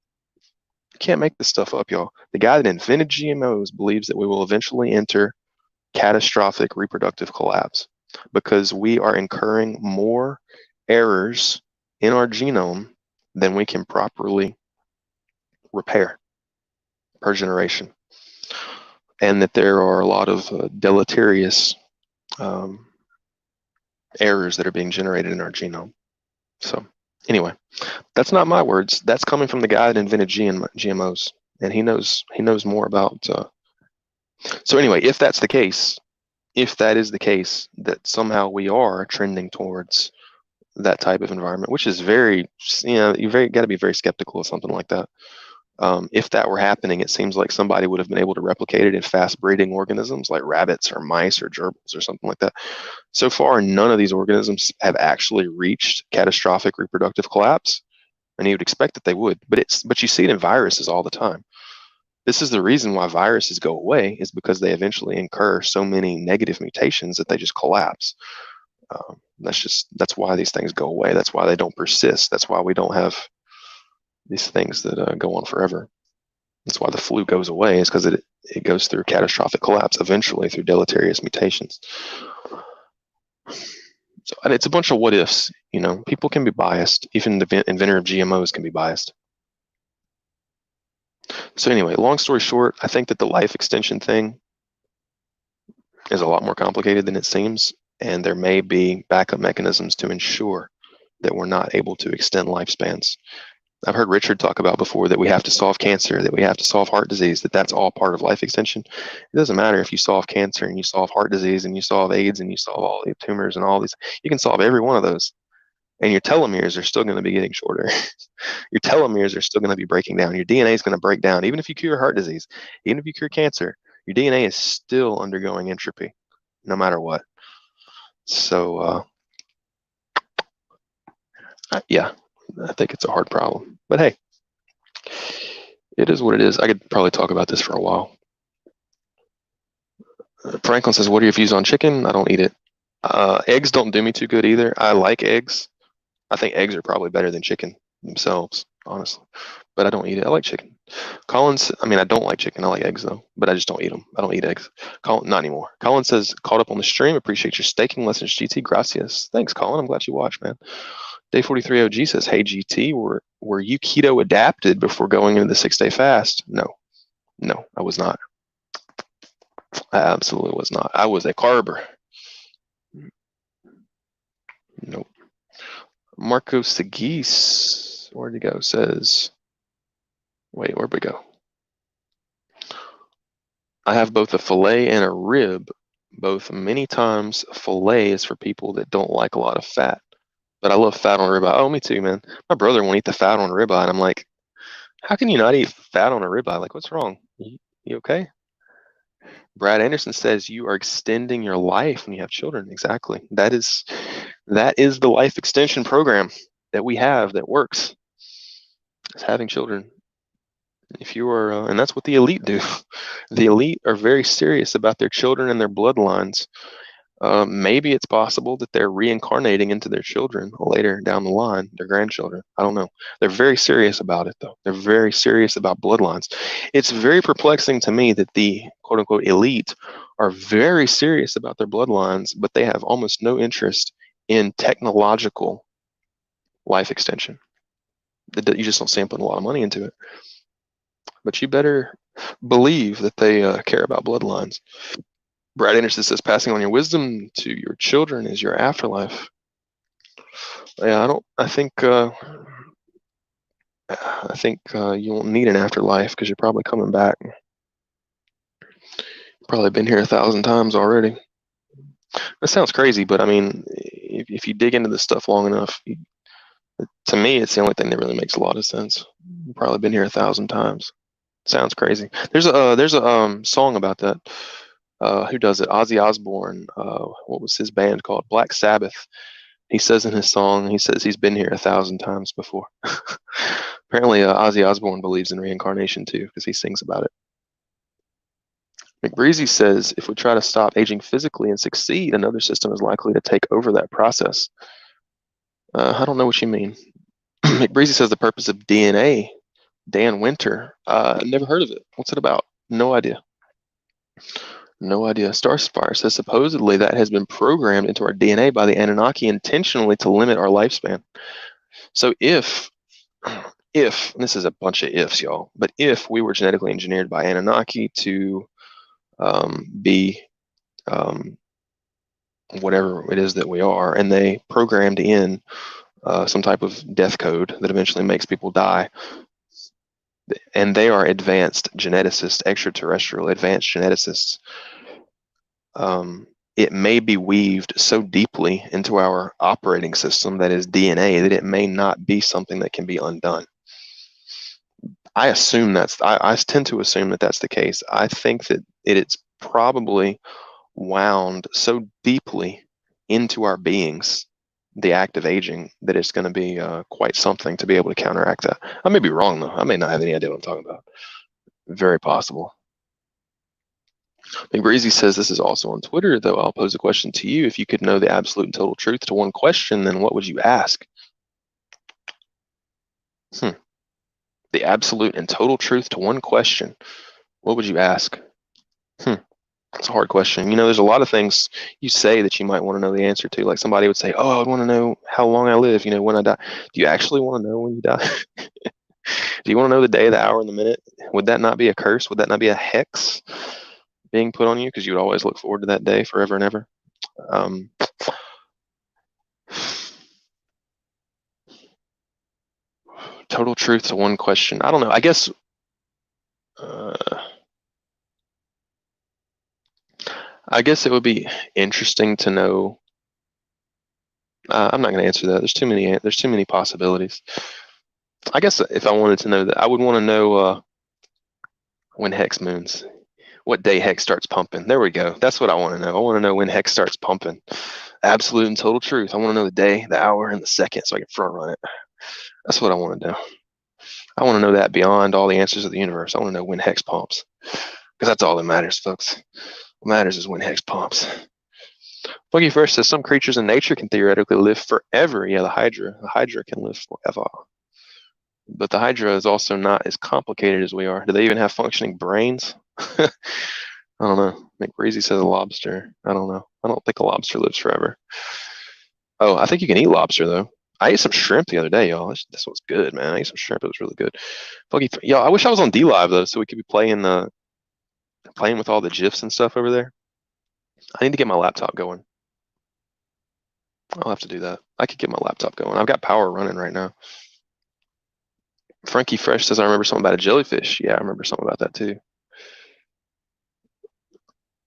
You can't make this stuff up, y'all. The guy that invented GMOs believes that we will eventually enter catastrophic reproductive collapse because we are incurring more errors in our genome than we can properly repair per generation. And that there are a lot of deleterious errors that are being generated in our genome. So anyway, that's not my words. That's coming from the guy that invented GMOs, and he knows more about. So anyway, if that's the case, if that is the case, that somehow we are trending towards that type of environment, which is very, you got to be very skeptical of something like that. If that were happening, it seems like somebody would have been able to replicate it in fast breeding organisms like rabbits or mice or gerbils or something like that. So far, none of these organisms have actually reached catastrophic reproductive collapse, and you would expect that they would. But you see it in viruses all the time. This is the reason why viruses go away, is because they eventually incur so many negative mutations that they just collapse. That's why these things go away. That's why they don't persist. That's why we don't have these things that go on forever. That's why the flu goes away, is because it goes through catastrophic collapse eventually through deleterious mutations. So, and it's a bunch of what ifs. People can be biased. Even the inventor of GMOs can be biased. So anyway, long story short, I think that the life extension thing is a lot more complicated than it seems, and there may be backup mechanisms to ensure that we're not able to extend lifespans. I've heard Richard talk about before that we have to solve cancer, that we have to solve heart disease, that's all part of life extension. It doesn't matter if you solve cancer and you solve heart disease and you solve AIDS and you solve all the tumors and all these. You can solve every one of those, and your telomeres are still going to be getting shorter. Your telomeres are still going to be breaking down. Your DNA is going to break down. Even if you cure heart disease, even if you cure cancer, your DNA is still undergoing entropy, no matter what. So, yeah, I think it's a hard problem. But hey, it is what it is. I could probably talk about this for a while. Franklin says, what are your views on chicken? I don't eat it. Eggs don't do me too good either. I like eggs. I think eggs are probably better than chicken themselves, honestly. But I don't eat it. I like chicken. Collins, I don't like chicken. I like eggs, though. But I just don't eat them. I don't eat eggs. Colin, not anymore. Colin says, caught up on the stream. Appreciate your staking lessons, GT. Gracias. Thanks, Colin. I'm glad you watched, man. Day 43 OG says, hey, GT, were you keto adapted before going into the 6-day fast? No, I was not. I absolutely was not. I was a carber. Nope. Marco Sagis, where'd he go? Says, wait, where'd we go? I have both a fillet and a rib. Both many times. Fillet is for people that don't like a lot of fat. But I love fat on a ribeye. Oh, me too, man. My brother won't eat the fat on a ribeye, and I'm like, how can you not eat fat on a ribeye? Like, what's wrong? You okay? Brad Anderson says you are extending your life when you have children. Exactly. That is the life extension program that we have that works. Is having children. If you are, and that's what the elite do. The elite are very serious about their children and their bloodlines. Maybe it's possible that they're reincarnating into their children later down the line, their grandchildren. I don't know. They're very serious about it, though. They're very serious about bloodlines. It's very perplexing to me that the quote unquote elite are very serious about their bloodlines, but they have almost no interest in technological life extension. You just don't see them putting a lot of money into it. But you better believe that they care about bloodlines. Brad Anderson says, passing on your wisdom to your children is your afterlife. Yeah, I think you won't need an afterlife because you're probably coming back. You've probably been here 1,000 times already. That sounds crazy, but if you dig into this stuff long enough, to me, it's the only thing that really makes a lot of sense. You've probably been here 1,000 times. Sounds crazy. There's a song about that. Who does it? Ozzy Osbourne. What was his band called? Black Sabbath. He says in his song, he says he's been here 1,000 times before. Apparently, Ozzy Osbourne believes in reincarnation too, because he sings about it. McBreezy says if we try to stop aging physically and succeed, another system is likely to take over that process. I don't know what you mean. McBreezy says the purpose of DNA. Dan Winter. Never heard of it. What's it about? No idea. No idea. Starspire says supposedly that has been programmed into our DNA by the Anunnaki intentionally to limit our lifespan. So if, and this is a bunch of ifs, y'all, but if we were genetically engineered by Anunnaki to be whatever it is that we are, and they programmed in some type of death code that eventually makes people die, and they are advanced geneticists, extraterrestrial advanced geneticists, it may be weaved so deeply into our operating system, that is DNA, that it may not be something that can be undone. I tend to assume that that's the case. I think that it's probably wound so deeply into our beings, the act of aging, that it's going to be quite something to be able to counteract that. I may be wrong, though. I may not have any idea what I'm talking about. Very possible. McBreezy says this is also on Twitter, though. I'll pose a question to you. If you could know the absolute and total truth to one question, then what would you ask? The absolute and total truth to one question. What would you ask? It's a hard question. There's a lot of things you say that you might want to know the answer to. Like somebody would say, "Oh, I would want to know how long I live, when I die." Do you actually want to know when you die? Do you want to know the day, the hour, and the minute? Would that not be a curse? Would that not be a hex being put on you because you would always look forward to that day forever and ever? Total truth to one question. I don't know. I guess it would be interesting to know. I'm not going to answer that. There's too many possibilities. I guess if I wanted to know that, I would want to know when Hex moons, what day Hex starts pumping. There we go. That's what I want to know. I want to know when Hex starts pumping. Absolute and total truth. I want to know the day, the hour, and the second so I can front run it. That's what I want to know. I want to know that beyond all the answers of the universe. I want to know when Hex pumps, because that's all that matters, folks. What matters is when Hex pumps. Funky Fresh says some creatures in nature can theoretically live forever. Yeah, the Hydra can live forever. But the Hydra is also not as complicated as we are. Do they even have functioning brains? I don't know. McBreezy says a lobster. I don't know. I don't think a lobster lives forever. Oh, I think you can eat lobster, though. I ate some shrimp the other day, y'all. This was good, man. I ate some shrimp. It was really good. Y'all, I wish I was on D Live, though, so we could be playing with all the GIFs and stuff over there. I need to get my laptop going. I'll have to do that. I could get my laptop going. I've got power running right now. Frankie Fresh says, I remember something about a jellyfish. Yeah, I remember something about that too.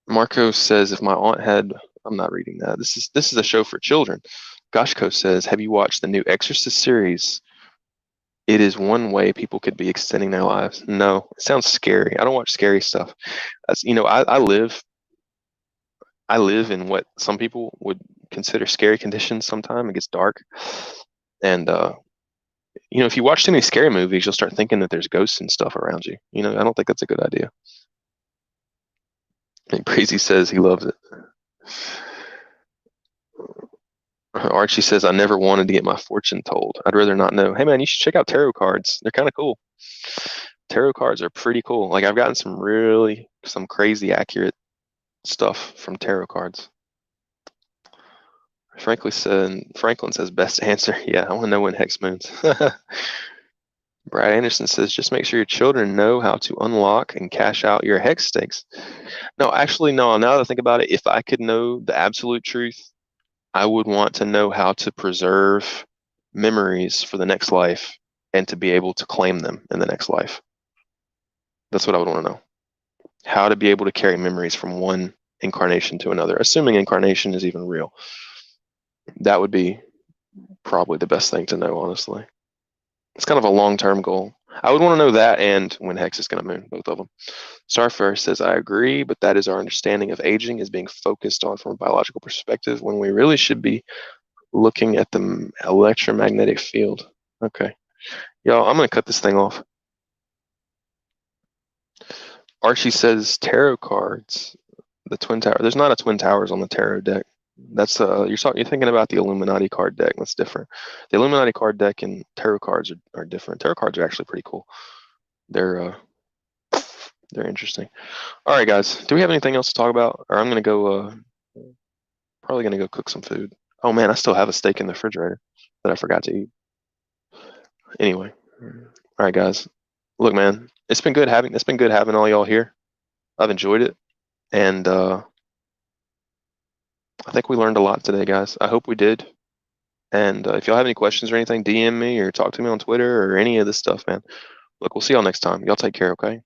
Marco says, if my aunt had, I'm not reading that. This is a show for children. Goshko says, have you watched the new Exorcist series? It is one way people could be extending their lives. No, it sounds scary. I don't watch scary stuff. I live in what some people would consider scary conditions sometimes. It gets dark. And if you watch too many scary movies, you'll start thinking that there's ghosts and stuff around you. I don't think that's a good idea. And Crazy says he loves it. Archie says, I never wanted to get my fortune told. I'd rather not know. Hey, man, you should check out tarot cards. They're kind of cool. Tarot cards are pretty cool. Like, I've gotten some crazy accurate stuff from tarot cards. Franklin says, best answer. Yeah, I want to know when Hex moons. Brad Anderson says, just make sure your children know how to unlock and cash out your Hex stakes. No, actually, no. Now that I think about it, if I could know the absolute truth, I would want to know how to preserve memories for the next life and to be able to claim them in the next life. That's what I would want to know. How to be able to carry memories from one incarnation to another, assuming incarnation is even real. That would be probably the best thing to know, honestly. It's kind of a long-term goal. I would want to know that and when Hex is going to moon, both of them. Starfire says, I agree, but that is our understanding of aging is being focused on from a biological perspective when we really should be looking at the electromagnetic field. Okay. Y'all, I'm gonna cut this thing off. Archie says tarot cards. The Twin Tower. There's not a Twin Towers on the tarot deck. That's you're thinking about the Illuminati card deck. That's different. The Illuminati card deck and tarot cards are different. Tarot cards are actually pretty cool. They're they're interesting. All right, guys. Do we have anything else to talk about? Or I'm gonna go. Probably gonna go cook some food. Oh man, I still have a steak in the refrigerator that I forgot to eat. Anyway, all right, guys. Look, man, it's been good having all y'all here. I've enjoyed it, and I think we learned a lot today, guys. I hope we did. And if y'all have any questions or anything, DM me or talk to me on Twitter or any of this stuff, man. Look, we'll see y'all next time. Y'all take care, okay?